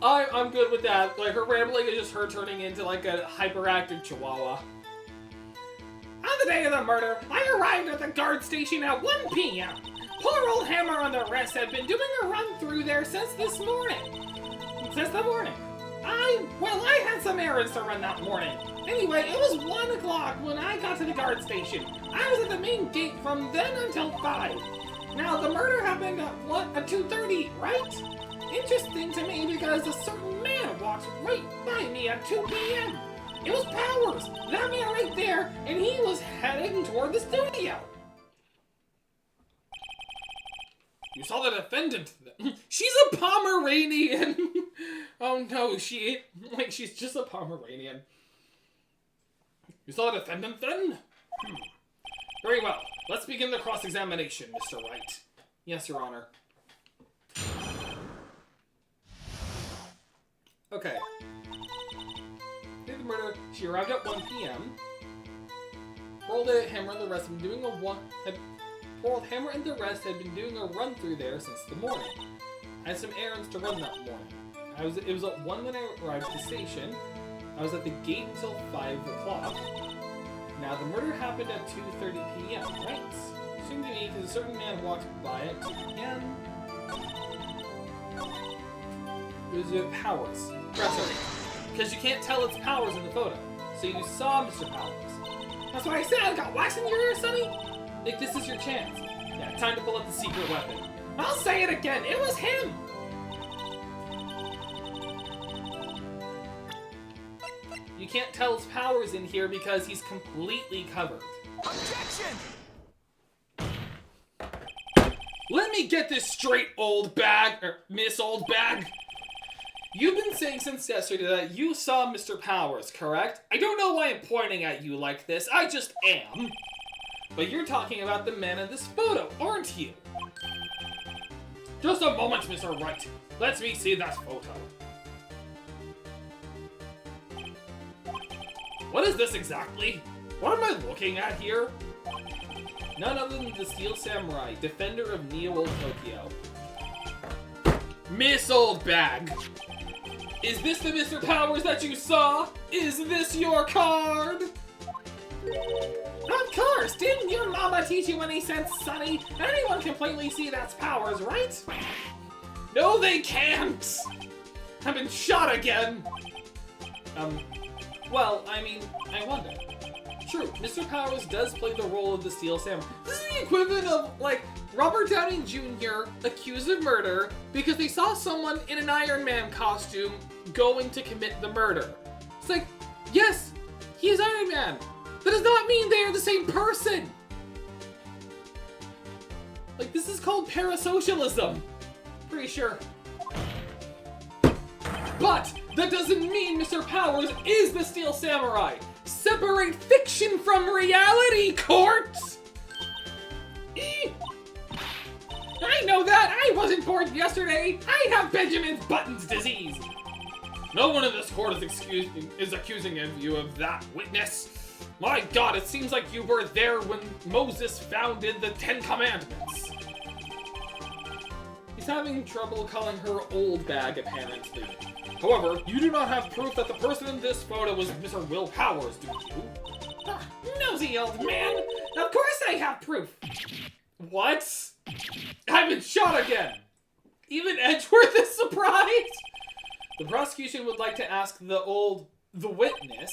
I'm good with that. Like, her rambling is just her turning into, like, a hyperactive chihuahua. On the day of the murder, I arrived at the guard station at 1 p.m. Poor old Hammer and the rest had been doing a run-through there since the morning. I had some errands to run that morning. Anyway, it was 1 o'clock when I got to the guard station. I was at the main gate from then until 5. Now, the murder happened at 2:30, right? Interesting to me because a certain man walked right by me at 2 p.m. It was Powers, that man right there, and he was heading toward the studio. You saw the defendant. She's a Pomeranian. Oh no, she's just a Pomeranian. You saw the defendant then? Very well. Let's begin the cross-examination, Mr. Wright. Yes, Your Honor. Okay. Did the murder. She arrived at 1 p.m. Poor Hammer and the rest had been doing a run through there since the morning. I had some errands to run that morning. It was at 1 when I arrived at the station. I was at the gate until 5 o'clock. Now the murder happened at 2:30 p.m. Right? Seemed to me because a certain man walked by at 2 p.m. It was Powers. Sorry. Because you can't tell it's Powers in the photo. So you saw Mr. Powers. That's what I said! I got wax in your ear, Sonny! Like, this is your chance. Yeah, time to pull out the secret weapon. I'll say it again! It was him! You can't tell it's Powers in here because he's completely covered. Objection! Let me get this straight, old bag, or Miss Old Bag. You've been saying since yesterday that you saw Mr. Powers, correct? I don't know why I'm pointing at you like this, I just am. But you're talking about the man in this photo, aren't you? Just a moment, Mr. Wright. Let me see that photo. What is this exactly? What am I looking at here? None other than the Steel Samurai, defender of Neo-Old Tokyo. Miss Old Bag! Is this the Mr. Powers that you saw? Is this your card? Of course! Didn't your mama teach you any sense, Sonny? Anyone can plainly see that's Powers, right? No, they can't! I've been shot again! Well, I mean, I wonder. True, Mr. Powers does play the role of the Steel Samurai. This is the equivalent of, like, Robert Downey Jr. accused of murder because they saw someone in an Iron Man costume going to commit the murder. It's like, yes, he is Iron Man. That does not mean they are the same person. Like, this is called parasocialism. Pretty sure. But that doesn't mean Mr. Powers is the Steel Samurai. Separate fiction from reality, court! I know that! I wasn't born yesterday! I have Benjamin Button's disease! No one in this court is accusing you of that, witness! My God, it seems like you were there when Moses founded the 10 Commandments! He's having trouble calling her old bag, apparently. However, you do not have proof that the person in this photo was Mr. Will Powers, do you? Nosy old man! Of course I have proof! What? I've been shot again! Even Edgeworth is surprised! The prosecution would like to ask the witness,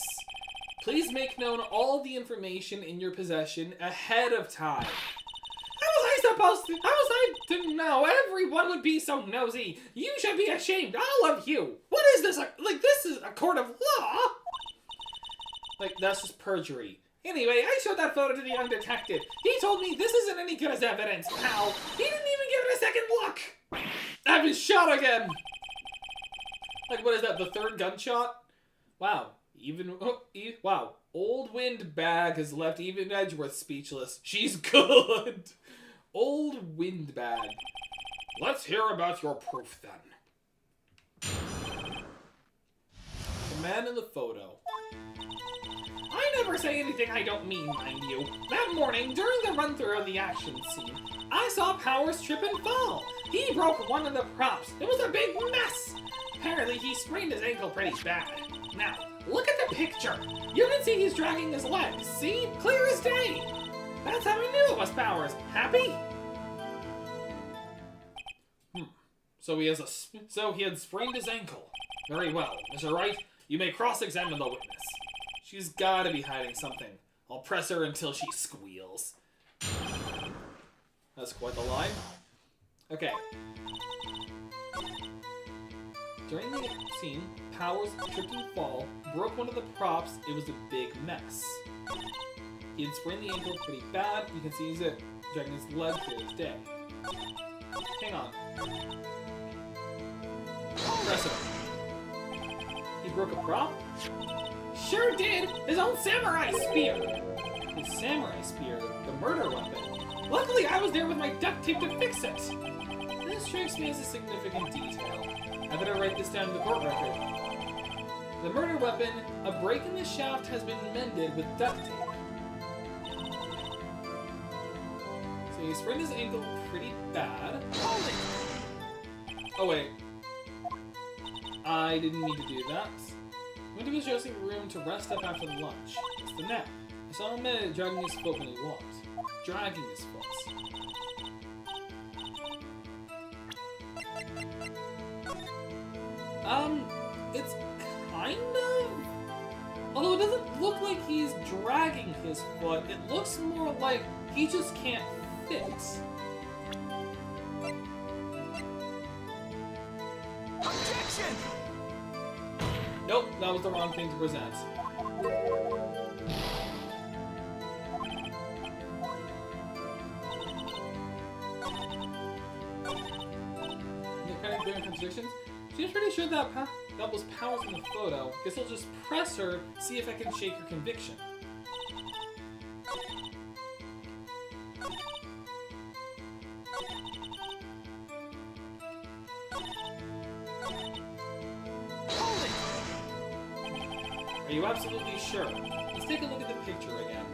please make known all the information in your possession ahead of time. How was I supposed to? How was I to know? Everyone would be so nosy. You should be ashamed, all of you. What is this? Like, this is a court of law? Like, that's just perjury. Anyway, I showed that photo to the young detective. He told me this isn't any good as evidence, pal. He didn't even give it a second look. I've been shot again! Like, what is that, the third gunshot? Wow. Wow. Old Wind Bag has left even Edgeworth speechless. She's good! Old Wind Bag. Let's hear about your proof, then. The man in the photo. I never say anything I don't mean, mind you. That morning, during the run-through of the action scene, I saw Powers trip and fall. He broke one of the props. It was a big mess. Apparently, he sprained his ankle pretty bad. Now, look at the picture. You can see he's dragging his legs. See? Clear as day. That's how I knew it was Powers. Happy? So he had sprained his ankle. Very well. Mr. Wright, you may cross-examine the witness. She's gotta be hiding something. I'll press her until she squeals. That's quite the line. Okay. During the scene, Powers tripped and fall, broke one of the props. It was a big mess. He had sprained the ankle pretty bad. You can see he's dragging his leg clear as day. Hang on. Press him. He broke a prop? Sure did! His own samurai spear! His samurai spear? The murder weapon? Luckily, I was there with my duct tape to fix it! This strikes me as a significant detail. I better write this down in the court record. The murder weapon, a break in the shaft has been mended with duct tape. So he sprained his ankle pretty bad. Oh wait. I didn't mean to do that. Went to his dressing room to rest up after lunch. It's the nap. I saw him dragging his foot when he walked. Dragging his foot. It's kind of... Although it doesn't look like he's dragging his foot, it looks more like he just can't fit. Objection! Nope, that was the wrong thing to present. Kind of doing contradictions. She's pretty sure that was Powers in the photo. Guess I'll just press her, see if I can shake her conviction. Are you absolutely sure? Let's take a look at the picture again.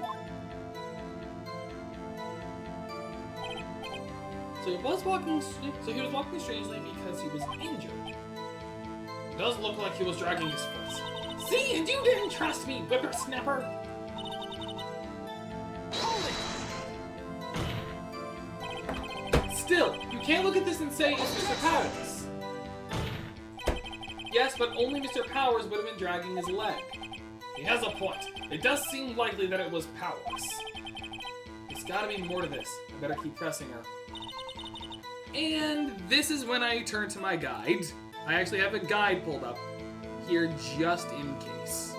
So he was walking strangely because he was injured. It does look like he was dragging his foot. See, and you didn't trust me, whippersnapper! Still, you can't look at this and say it's Mr. Powers. Yes, but only Mr. Powers would have been dragging his leg. He has a point. It does seem likely that it was Powers. There's gotta be more to this. I better keep pressing her. And this is when I turn to my guide. I actually have a guide pulled up here just in case.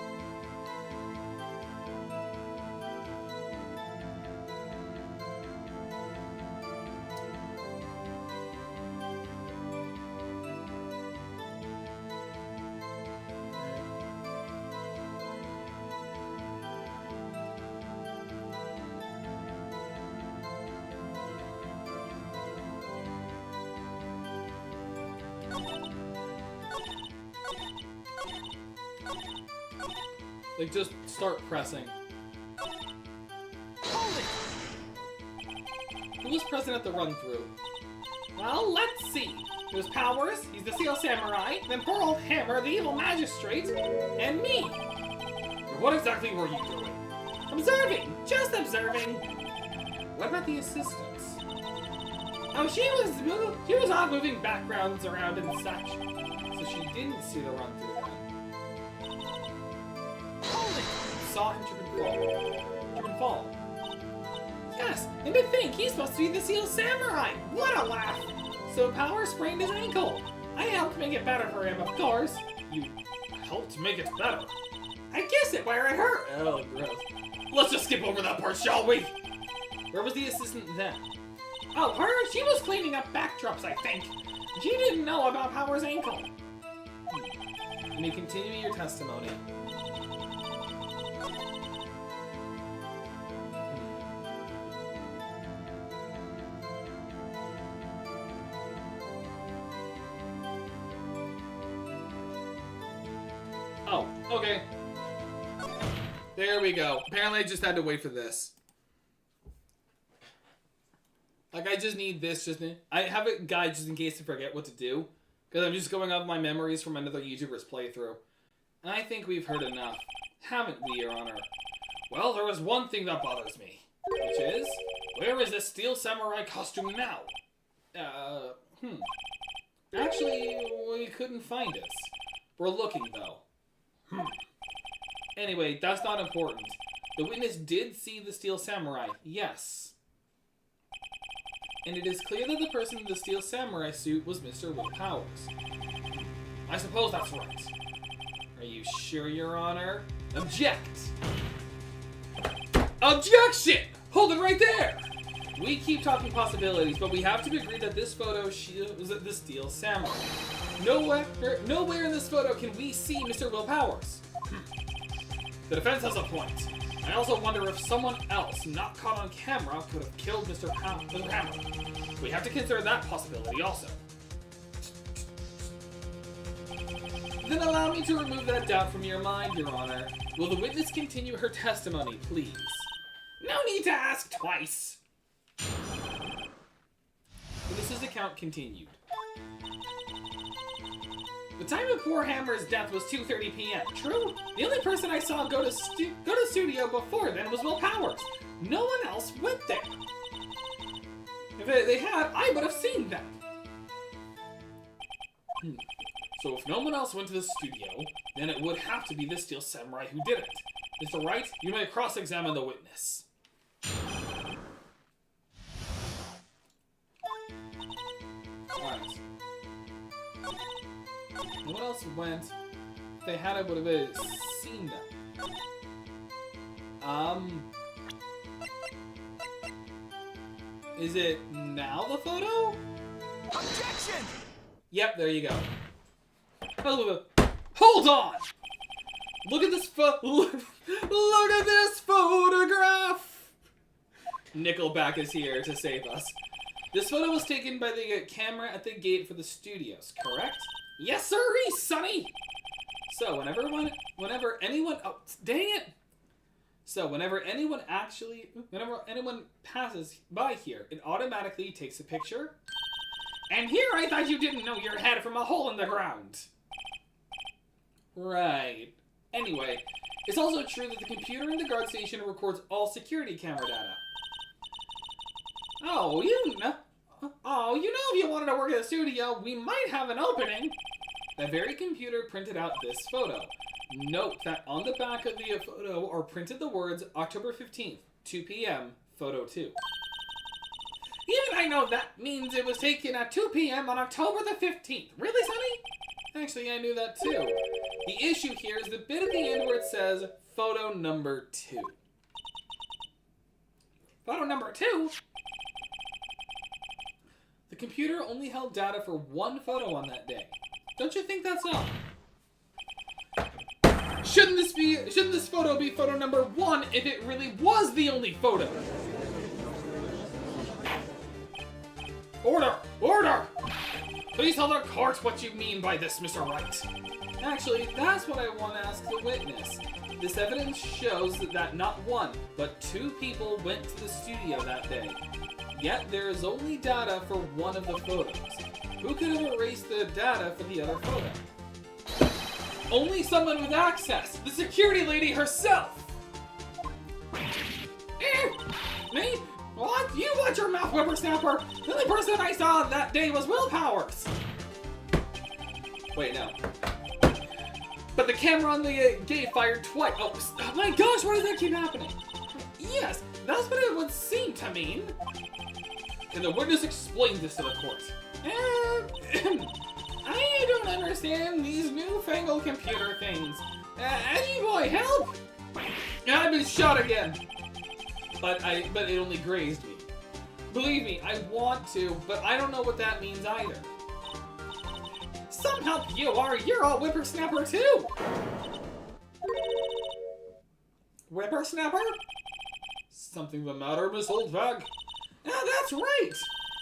Like, just start pressing. Who was present at the run-through? Well, let's see. There's Powers, he's the Steel Samurai, then poor old Hammer, the evil magistrate, and me. What exactly were you doing? Observing, just observing. What about the assistants? Oh, she was off moving backgrounds around and such. So she didn't see the run through then. Hold it! Saw him trip and fall. Yes, and to think he's supposed to be the Steel Samurai. What a laugh! So Power sprained his ankle. I helped make it better for him, of course. You helped make it better. I kissed it where it hurt. Oh, gross. Let's just skip over that part, shall we? Where was the assistant then? Oh, her? She was cleaning up backdrops, I think. She didn't know about Power's ankle. Can you continue your testimony? Oh, okay. There we go. Apparently I just had to wait for this. Like, I just need this. I have a guide just in case I forget what to do. Because I'm just going off my memories from another YouTuber's playthrough. And I think we've heard enough. Haven't we, Your Honor? Well, there is one thing that bothers me. Which is, where is the Steel Samurai costume now? Actually, we couldn't find it. We're looking, though. Anyway, that's not important. The witness did see the Steel Samurai, yes. And it is clear that the person in the Steel Samurai suit was Mr. Will Powers. I suppose that's right. Are you sure, Your Honor? Object! Objection! Hold it right there! We keep talking possibilities, but we have to agree that this photo was the Steel Samurai. Nowhere in this photo can we see Mr. Will Powers. The defense has a point. I also wonder if someone else, not caught on camera, could have killed Mr. Hammer. We have to consider that possibility also. Then allow me to remove that doubt from your mind, Your Honor. Will the witness continue her testimony, please? No need to ask twice. Witness's account continued. The time of poor Hammer's death was 2:30 p.m. True. The only person I saw go to studio before then was Will Powers. No one else went there. If they had, I would have seen them. So if no one else went to the studio, then it would have to be the Steel Samurai who did it. Mr. Wright, you may cross-examine the witness. Alright. No one else went. If they had, I would have seen them. Is it now the photo? Objection! Yep, there you go. Hold on! Look at this look at this photograph! Nickelback is here to save us. This photo was taken by the camera at the gate for the studios, correct? Yes, sirree, Sonny! So whenever anyone passes by here, it automatically takes a picture. And here I thought you didn't know your head from a hole in the ground. Right. Anyway, it's also true that the computer in the guard station records all security camera data. Oh, you know, if you wanted to work at the studio, we might have an opening. That very computer printed out this photo. Note that on the back of the photo are printed the words October 15th, 2 p.m., photo 2. Even I know that means it was taken at 2 p.m. on October the 15th. Really, Sonny? Actually, I knew that too. The issue here is the bit at the end where it says photo number 2. Photo number 2? The computer only held data for one photo on that day. Don't you think that's odd? Shouldn't this photo be photo number 1 if it really was the only photo? Order! Order! Please tell the court what you mean by this, Mr. Wright. Actually, that's what I want to ask the witness. This evidence shows that not one, but 2 people went to the studio that day. Yet there is only data for one of the photos. Who could have erased the data for the other photo? Only someone with access! The security lady herself! Me? What? You watch your mouth, whippersnapper! The only person I saw that day was Will Powers! Wait, no. But the camera on the gate fired twice. Oh my gosh, why does that keep happening? Yes, that's what it would seem to mean. Can the witness explain this to the court? I don't understand these newfangled computer things. Edgy boy, help! I've been shot again! But it only grazed me. Believe me, I want to, but I don't know what that means either. Some help you are, you're a whippersnapper too! Whippersnapper? Something the matter, Miss Oldbag? That's right!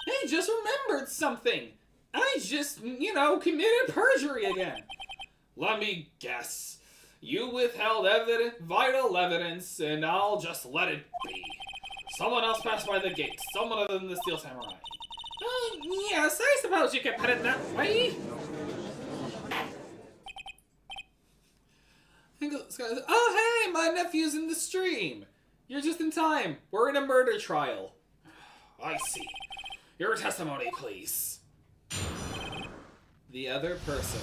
I just remembered something! I just, committed perjury again! Let me guess. You withheld vital evidence, and I'll just let it be. Someone else passed by the gate. Someone other than the Steel Samurai. Yes, I suppose you could put it that way. Oh, hey, my nephew's in the stream. You're just in time. We're in a murder trial. I see. Your testimony, please. The other person.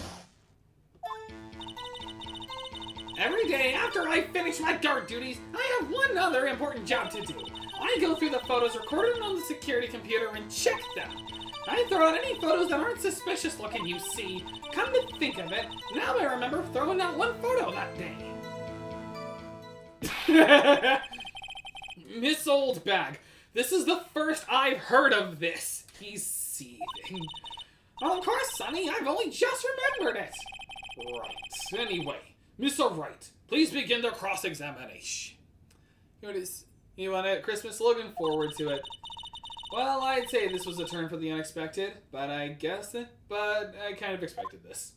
Every day after I finish my guard duties, I have one other important job to do. I go through the photos recorded on the security computer and check them. I throw out any photos that aren't suspicious looking, you see. Come to think of it, now I remember throwing out one photo that day. Miss Oldbag, this is the first I've heard of this. He's seething. Well, of course, Sonny, I've only just remembered it. Right. Anyway, Mr. Wright, please begin the cross-examination. Here it is. You want a Christmas slogan? Forward to it. Well, I'd say this was a turn for the unexpected, but I kind of expected this.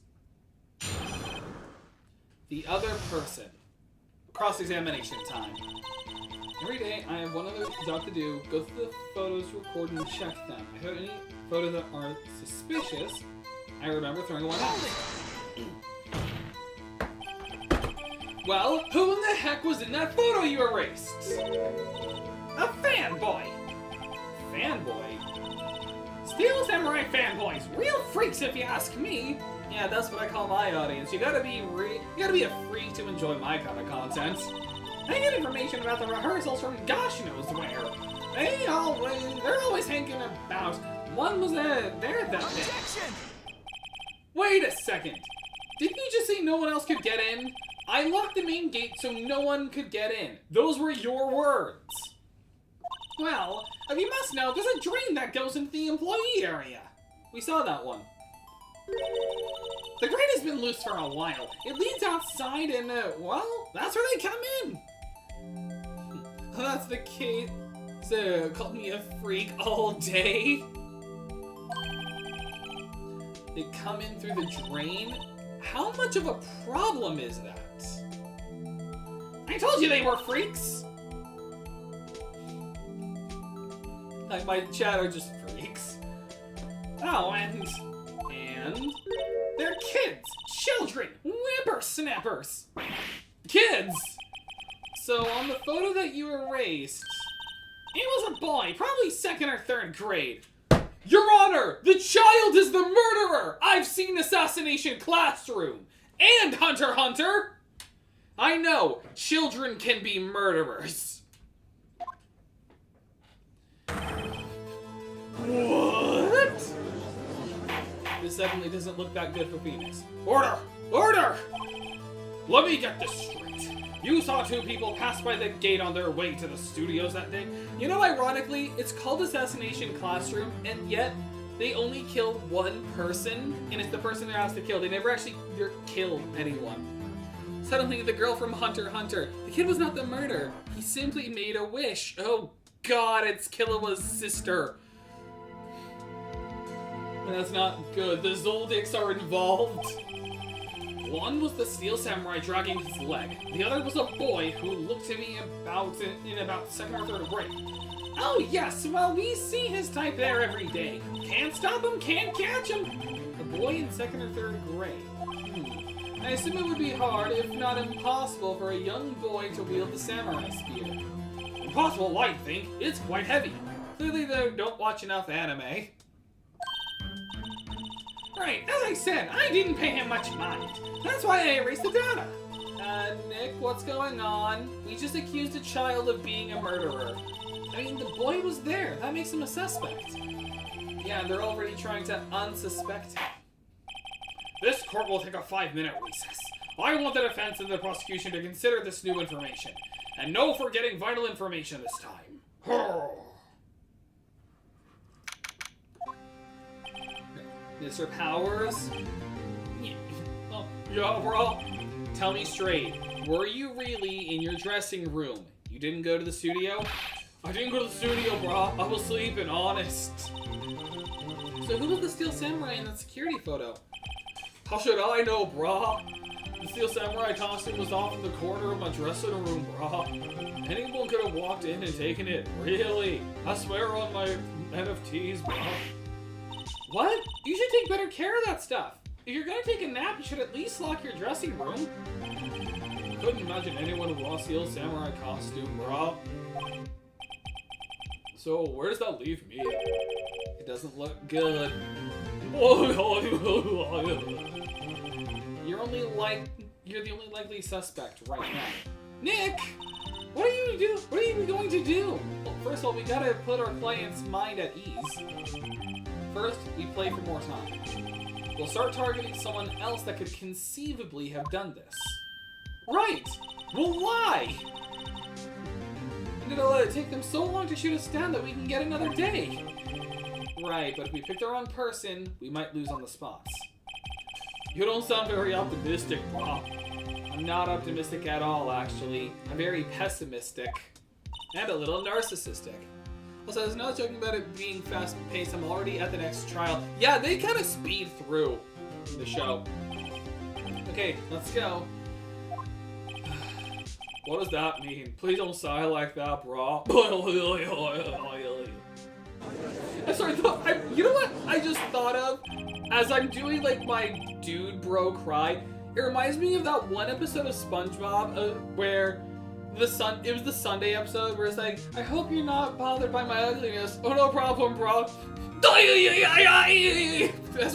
The other person. Cross-examination time. Every day, I have one other job to do. Go through the photos, record, and check them. If I have any photos that are suspicious, I remember throwing one out. Well, who in the heck was in that photo you erased? A fanboy. Fanboy? Steel Samurai fanboys, real freaks if you ask me. Yeah, that's what I call my audience. You gotta be a freak to enjoy my kind of content. I get information about the rehearsals from gosh knows where. They're always hanging about. One was there that day. Objection! Wait a second. Didn't you just say no one else could get in? I locked the main gate so no one could get in. Those were your words. Well, if you must know, there's a drain that goes into the employee area. We saw that one. The grate has been loose for a while. It leads outside and, well, that's where they come in. That's the kid. So, called me a freak all day. They come in through the drain? How much of a problem is that? I told you they were freaks. Like, my chat are just freaks. Oh, and they're kids, children, whippersnappers. Kids! So, on the photo that you erased... It was a boy, probably 2nd or 3rd grade. Your Honor! The child is the murderer! I've seen Assassination Classroom! And Hunter x Hunter! I know, children can be murderers. What? This definitely doesn't look that good for Phoenix. Order! Order! Let me get this straight. You saw 2 people pass by the gate on their way to the studios that day. You know, ironically, it's called Assassination Classroom, and yet they only kill one person, and it's the person they're asked to kill. They never actually killed anyone. Suddenly, the girl from Hunter x Hunter. The kid was not the murderer. He simply made a wish. Oh god, it's Killua's sister. That's not good. The Zoldycks are involved. One was the Steel Samurai dragging his leg. The other was a boy who looked to me in about 2nd or 3rd grade. Oh yes, well we see his type there every day. Can't stop him, can't catch him. A boy in 2nd or 3rd grade. I assume it would be hard, if not impossible, for a young boy to wield the samurai spear. Impossible, I think. It's quite heavy. Clearly they don't watch enough anime. Right, as I said, I didn't pay him much mind. That's why I erased the data. Nick, what's going on? We just accused a child of being a murderer. I mean, the boy was there. That makes him a suspect. Yeah, they're already trying to unsuspect him. This court will take a 5-minute recess. I want the defense and the prosecution to consider this new information. And no forgetting vital information this time. Mr. Powers? Yeah, bro. Tell me straight, were you really in your dressing room? You didn't go to the studio? I didn't go to the studio, bro. I was sleeping, honest. So who was the Steel Samurai in that security photo? How should I know, brah? The Steel Samurai costume was off in the corner of my dressing room, brah. Anyone could have walked in and taken it. Really? I swear on my NFTs, brah. What? You should take better care of that stuff. If you're gonna take a nap, you should at least lock your dressing room. Couldn't imagine anyone who wore a Steel Samurai costume, brah. So, where does that leave me? It doesn't look good. You're the only likely suspect right now. Nick! What are you going to do? Well, first of all, we gotta put our client's mind at ease. First, we play for more time. We'll start targeting someone else that could conceivably have done this. Right! We'll lie! And it'll take them so long to shoot us down that we can get another day. Right, but if we pick the wrong person, we might lose on the spots. You don't sound very optimistic, bro. I'm not optimistic at all, actually. I'm very pessimistic. And a little narcissistic. Also, I was not joking about it being fast-paced. I'm already at the next trial. Yeah, they kind of speed through the show. Okay, let's go. What does that mean? Please don't sigh like that, bro. I'm sorry, you know what I just thought of? As I'm doing, like, my dude bro cry, it reminds me of that one episode of SpongeBob where it was the Sunday episode where it's like, I hope you're not bothered by my ugliness. Oh, no problem, bro. That's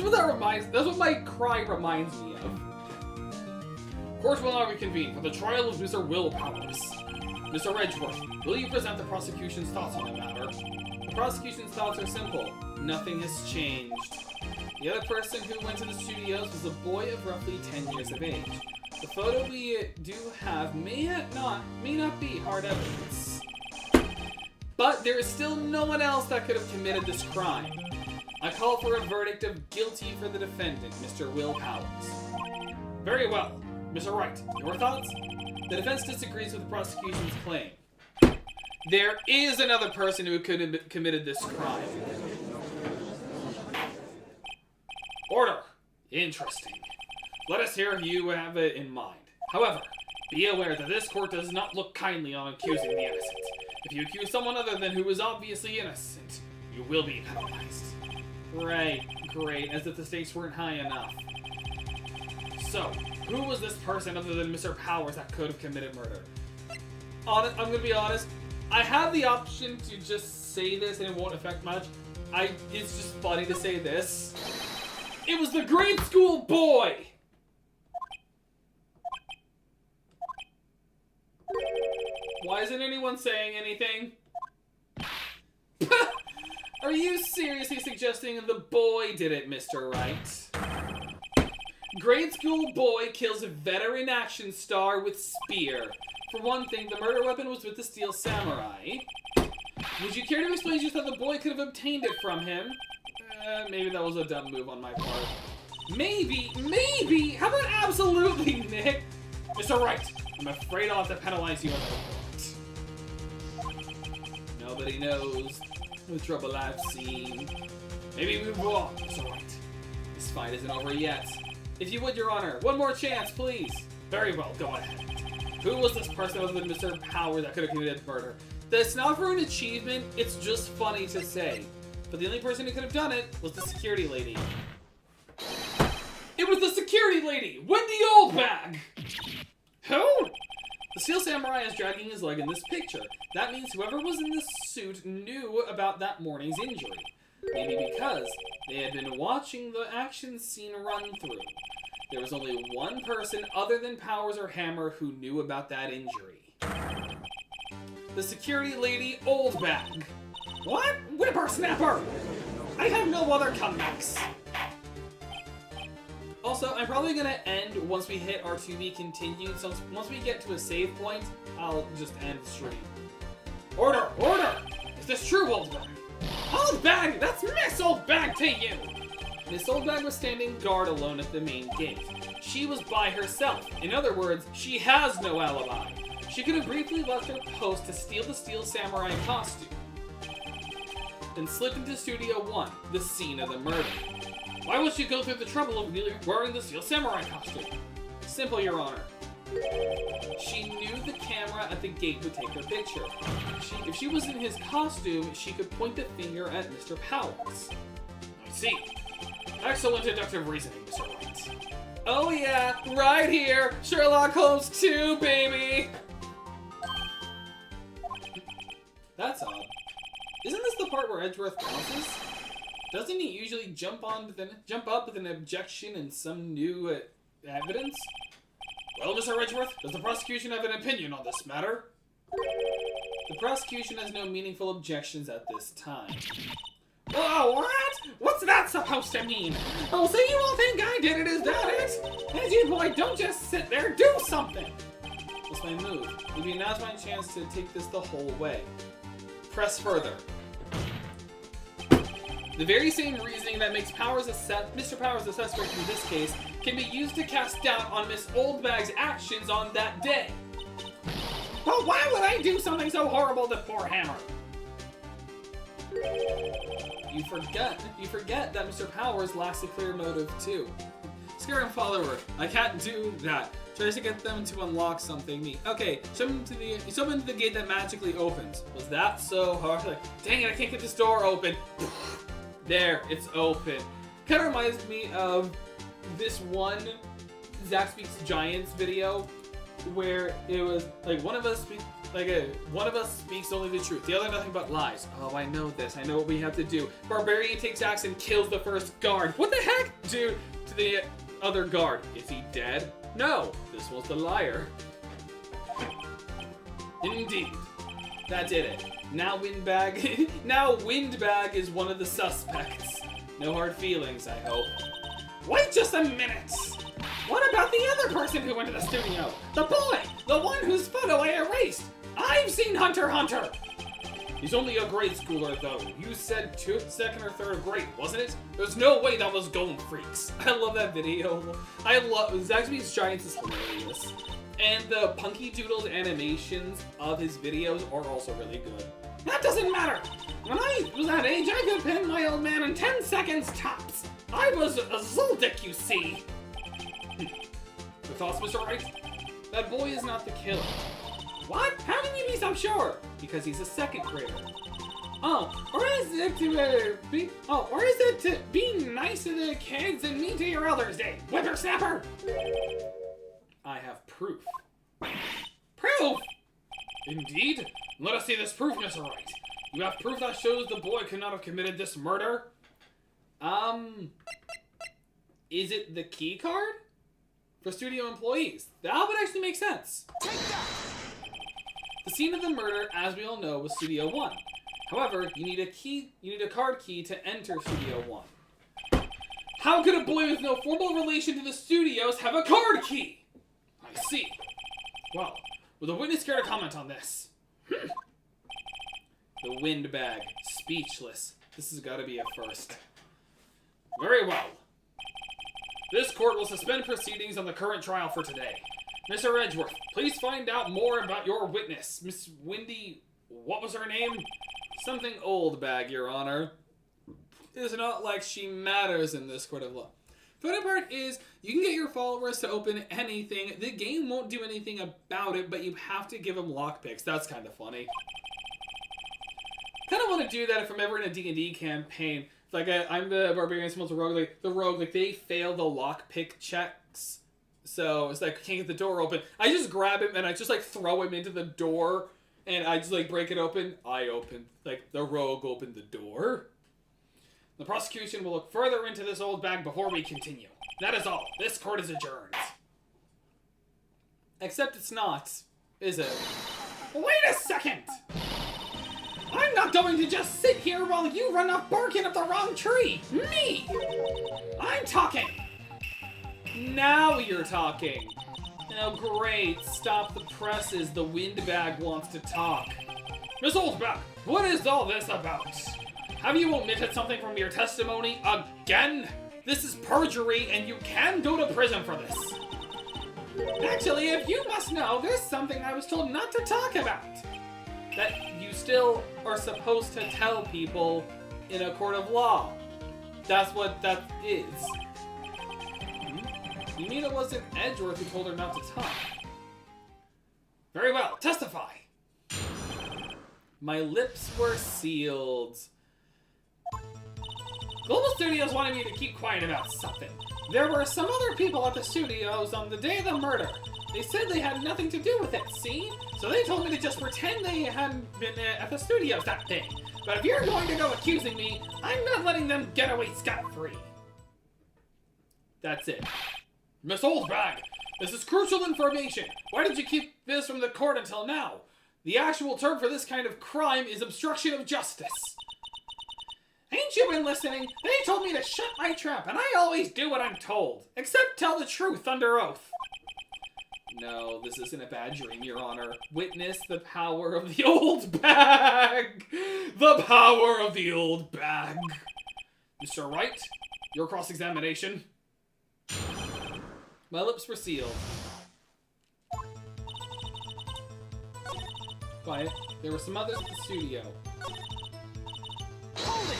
what my cry reminds me of. Court will now reconvene for the trial of Mr. Will Powers. Mr. Edgeworth, will you present the prosecution's thoughts on the matter? The prosecution's thoughts are simple. Nothing has changed. The other person who went to the studios was a boy of roughly 10 years of age. The photo we do have may not be hard evidence. But there is still no one else that could have committed this crime. I call for a verdict of guilty for the defendant, Mr. Will Powers. Very well. Mr. Wright, your thoughts? The defense disagrees with the prosecution's claim. There is another person who could have committed this crime. Order. Interesting. Let us hear you have it in mind. However, be aware that this court does not look kindly on accusing the innocent. If you accuse someone other than who is obviously innocent, you will be penalized. Right, great, as if the stakes weren't high enough. So, who was this person other than Mr. Powers that could have committed murder? I'm gonna be honest, I have the option to just say this and it won't affect much. It's just funny to say this. It was the grade school boy! Why isn't anyone saying anything? Are you seriously suggesting the boy did it, Mr. Wright? Grade school boy kills a veteran action star with spear. For one thing, the murder weapon was with the Steel Samurai. Would you care to explain just how the boy could have obtained it from him? Maybe that was a dumb move on my part. Maybe! How about absolutely, Nick? Mr. Wright, I'm afraid I'll have to penalize you on the report. Nobody knows the trouble I've seen. Maybe we move on, Mr. Wright. This fight isn't over yet. If you would, Your Honor, one more chance, please. Very well, go ahead. Who was this person other than Mr. Powers that could have committed murder? That's not for an achievement, it's just funny to say. But the only person who could have done it was the security lady. It was the security lady, Wendy Oldbag! Who? The Steel Samurai is dragging his leg in this picture. That means whoever was in this suit knew about that morning's injury. Maybe because they had been watching the action scene run through. There was only one person other than Powers or Hammer who knew about that injury. The security lady, Oldbag. What? Whippersnapper! I have no other comebacks. Also, I'm probably gonna end once we hit our to be continued. So once we get to a save point, I'll just end the stream. Order! Order! Is this true, Oldbag? Oldbag! That's Miss Oldbag to you! Miss Oldbag was standing guard alone at the main gate. She was by herself. In other words, she has no alibi. She could have briefly left her post to steal the Steel Samurai costume, then slipped into Studio 1, the scene of the murder. Why would she go through the trouble of wearing the Steel Samurai costume? Simple, Your Honor. She knew the camera at the gate would take her picture. If she was in his costume, she could point the finger at Mr. Powers. I see. Excellent deductive reasoning, Mr. Wright. Oh yeah, right here! Sherlock Holmes 2, baby! That's odd. Isn't this the part where Edgeworth bounces? Doesn't he usually jump up with an objection and some new evidence? Well, Mr. Edgeworth, does the prosecution have an opinion on this matter? The prosecution has no meaningful objections at this time. Whoa, what? What's that supposed to mean? Oh, so you all think I did it, is that it? Hey, you boy, don't just sit there, do something! What's my move? Maybe now's my chance to take this the whole way. Press further. The very same reasoning that makes Mr. Powers the suspect in this case can be used to cast doubt on Miss Oldbag's actions on that day. Well, why would I do something so horrible to poor Hammer? You forget that Mr. Powers lacks a clear motive too. Scare and follower. I can't do that. Tries to get them to unlock something neat. Okay, shove him to the gate that magically opens. Was that so hard? Like, dang it, I can't get this door open. There, it's open. Kind of reminds me of this one Zach Speaks Giants video where it was like one of us speaks only the truth, the other nothing but lies. Oh, I know this. I know what we have to do. Barbarian takes axe and kills the first guard. What the heck? Dude, to the other guard. Is he dead? No, this was the liar. Indeed. That did it. Now Windbag is one of the suspects. No hard feelings, I hope. Wait just a minute! What about the other person who went to the studio? The boy! The one whose photo I erased! I've seen Hunter x Hunter! He's only a grade schooler, though. You said second or third grade, wasn't it? There's no way that was Golden Freaks. I love that video. Zach Speaks Giants is hilarious. And the Punky Doodles animations of his videos are also really good. That doesn't matter! When I was that age, I could pin my old man in 10 seconds tops! I was a Zoldyck, you see! Your thoughts, Mr. Wright? That boy is not the killer. What? How can you be so sure? Because he's a second grader. Or is it to be nice to the kids and mean to your elders day? Whippersnapper! I have proof. Proof? Indeed? Let us see this proof, Mr. Wright. You have proof that shows the boy could not have committed this murder? Is it the key card? For studio employees. That would actually make sense. Take that! The scene of the murder, as we all know, was Studio 1. However, you need a card key to enter Studio 1. How could a boy with no formal relation to the studios have a card key? I see. Well, will the witness care to comment on this? The Windbag, speechless. This has got to be a first. Very well. This court will suspend proceedings on the current trial for today. Mr. Edgeworth, please find out more about your witness. Miss Wendy, what was her name? Something Oldbag, Your Honor. It's not like she matters in this court of law. Funny part is, you can get your followers to open anything. The game won't do anything about it, but you have to give them lockpicks. That's kind of funny. kind of want to do that if I'm ever in a D&D campaign. Like, I'm the barbarian, someone's a rogue. Like, the rogue, like, they fail the lockpick checks. So, it's like, I can't get the door open. I just grab him and I just, like, throw him into the door. And I just, like, break it open. I open, like, the rogue opened the door. The prosecution will look further into this old bag before we continue. That is all. This court is adjourned. Except it's not, is it? Wait a second! I'm not going to just sit here while you run off barking up the wrong tree! Me! I'm talking! Now you're talking. Oh, great. Stop the presses. The windbag wants to talk. Miss Oldback, what is all this about? Have you omitted something from your testimony again? This is perjury, and you can go to prison for this. Actually, if you must know, there's something I was told not to talk about. That you still are supposed to tell people in a court of law. That's what that is. You mean it wasn't Edgeworth who told her not to talk? Very well, testify. My lips were sealed. Global Studios wanted me to keep quiet about something. There were some other people at the studios on the day of the murder. They said they had nothing to do with it, see? So they told me to just pretend they hadn't been at the studios that day. But if you're going to go accusing me, I'm not letting them get away scot-free. That's it. Miss Oldbag, this is crucial information. Why did you keep this from the court until now? The actual term for this kind of crime is obstruction of justice. Ain't you been listening? They told me to shut my trap, and I always do what I'm told. Except tell the truth under oath. No, this isn't a bad dream, Your Honor. Witness the power of the old bag! The power of the old bag! Mr. Wright, your cross-examination. My lips were sealed. Quiet. There were some others at the studio. Hold it!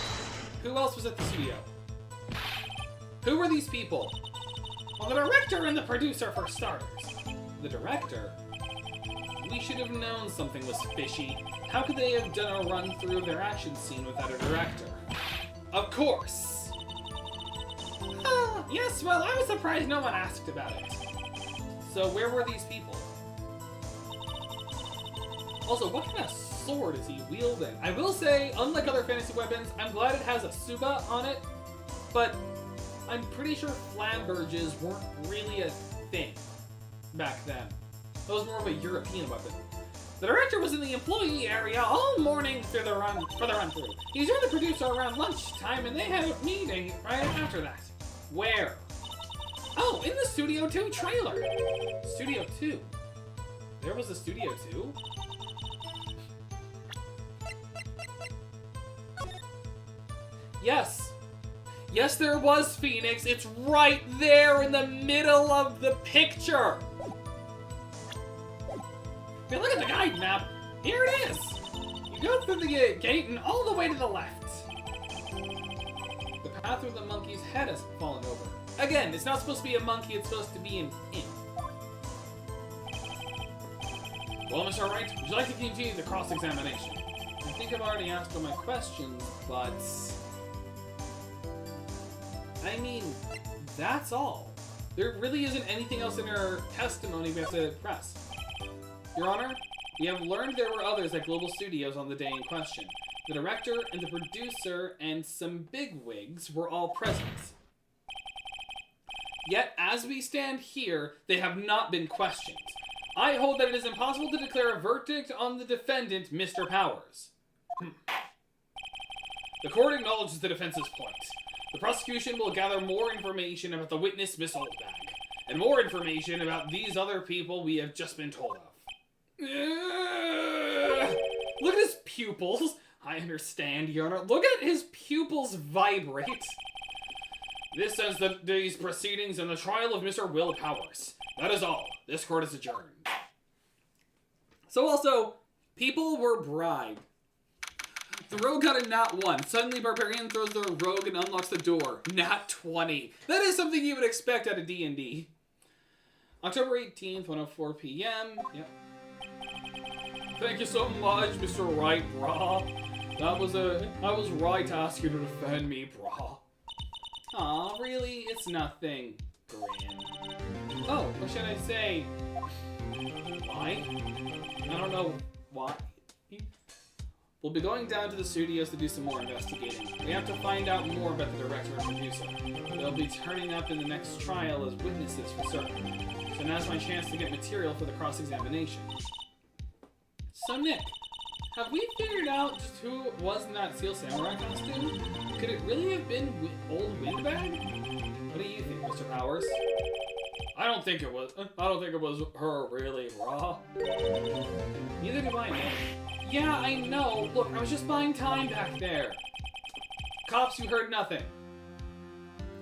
Who else was at the studio? Who were these people? Well, the director and the producer for starters. The director? We should have known something was fishy. How could they have done a run-through of their action scene without a director? Of course! Yes, well, I was surprised no one asked about it. So where were these people? Also, what kind of sword is he wielding? I will say, unlike other fantasy weapons, I'm glad it has a suba on it, but I'm pretty sure flamberges weren't really a thing back then. That was more of a European weapon. The director was in the employee area all morning for the run-through. He joined the producer around lunchtime, and they had a meeting right after that. Where? Oh, in the Studio 2 trailer. Studio 2? There was a Studio 2? Yes. Yes, there was, Phoenix. It's right there in the middle of the picture. Hey, look at the guide map. Here it is. You go through the gate and all the way to the left. The path where the monkey's head has fallen over. Again, it's not supposed to be a monkey, it's supposed to be an imp. Well, Mr. Wright, would you like to continue the cross-examination? I think I've already asked all my questions, but... I mean, that's all. There really isn't anything else in her testimony we have to press. Your Honor, we have learned there were others at Global Studios on the day in question. The director and the producer and some bigwigs were all present. Yet, as we stand here, they have not been questioned. I hold that it is impossible to declare a verdict on the defendant, Mr. Powers. The court acknowledges the defense's point. The prosecution will gather more information about the witness, Miss Oldbag, and more information about these other people we have just been told of. Look at his pupils. I understand, Your Honor. Look at his pupils vibrate. This ends these proceedings in the trial of Mr. Will Powers. That is all. This court is adjourned. So also, people were bribed. The rogue got a nat 1. Suddenly, Barbarian throws the rogue and unlocks the door. Nat 20. That is something you would expect out of D&D. October 18th, 1:04 p.m. Yep. Thank you so much, Mr. Wright, brah. I was right to ask you to defend me, brah. Aw, really? It's nothing, Gran. Oh, what should I say? Why? I don't know why. We'll be going down to the studios to do some more investigating. We have to find out more about the director and producer. They'll be turning up in the next trial as witnesses for certain. So now's my chance to get material for the cross-examination. So Nick, have we figured out just who was in that Steel Samurai costume? Could it really have been old Windbag? What do you think, Mr. Powers? I don't think it was her, really, Raw. Neither do I, Nick. Yeah, I know. Look, I was just buying time back there. Cops, you heard nothing.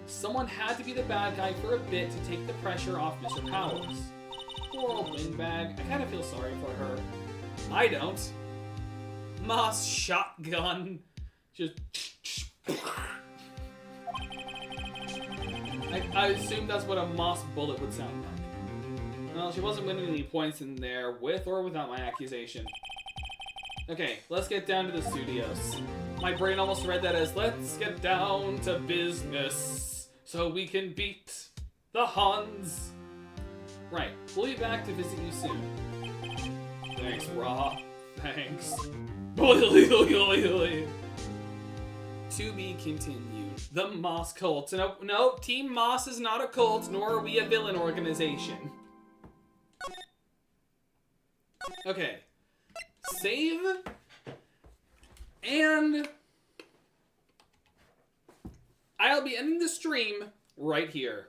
Someone had to be the bad guy for a bit to take the pressure off Mr. Powers. Poor old Windbag. I kind of feel sorry for her. I don't. Moss shotgun. Just... I assume that's what a Moss bullet would sound like. Well, she wasn't winning any points in there, with or without my accusation. Okay, let's get down to the studios. My brain almost read that as, let's get down to business, so we can beat the Huns. Right, we'll be back to visit you soon. Thanks, Raw. Thanks. To be continued. The Moss Cult. No, Team Moss is not a cult, nor are we a villain organization. Okay. Save. And I'll be ending the stream right here.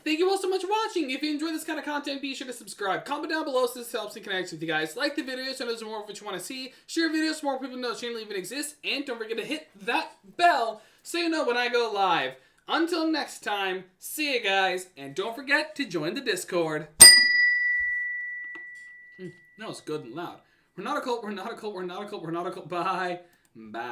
Thank you all so much for watching. If you enjoy this kind of content, be sure to subscribe. Comment down below so this helps me connect with you guys. Like the video so there's more of what you want to see. Share videos so more people know the channel even exists. And don't forget to hit that bell so you know when I go live. Until next time, see you guys. And don't forget to join the Discord. That was good and loud. We're not a cult, we're not a cult, we're not a cult, we're not a cult. Bye. Bye.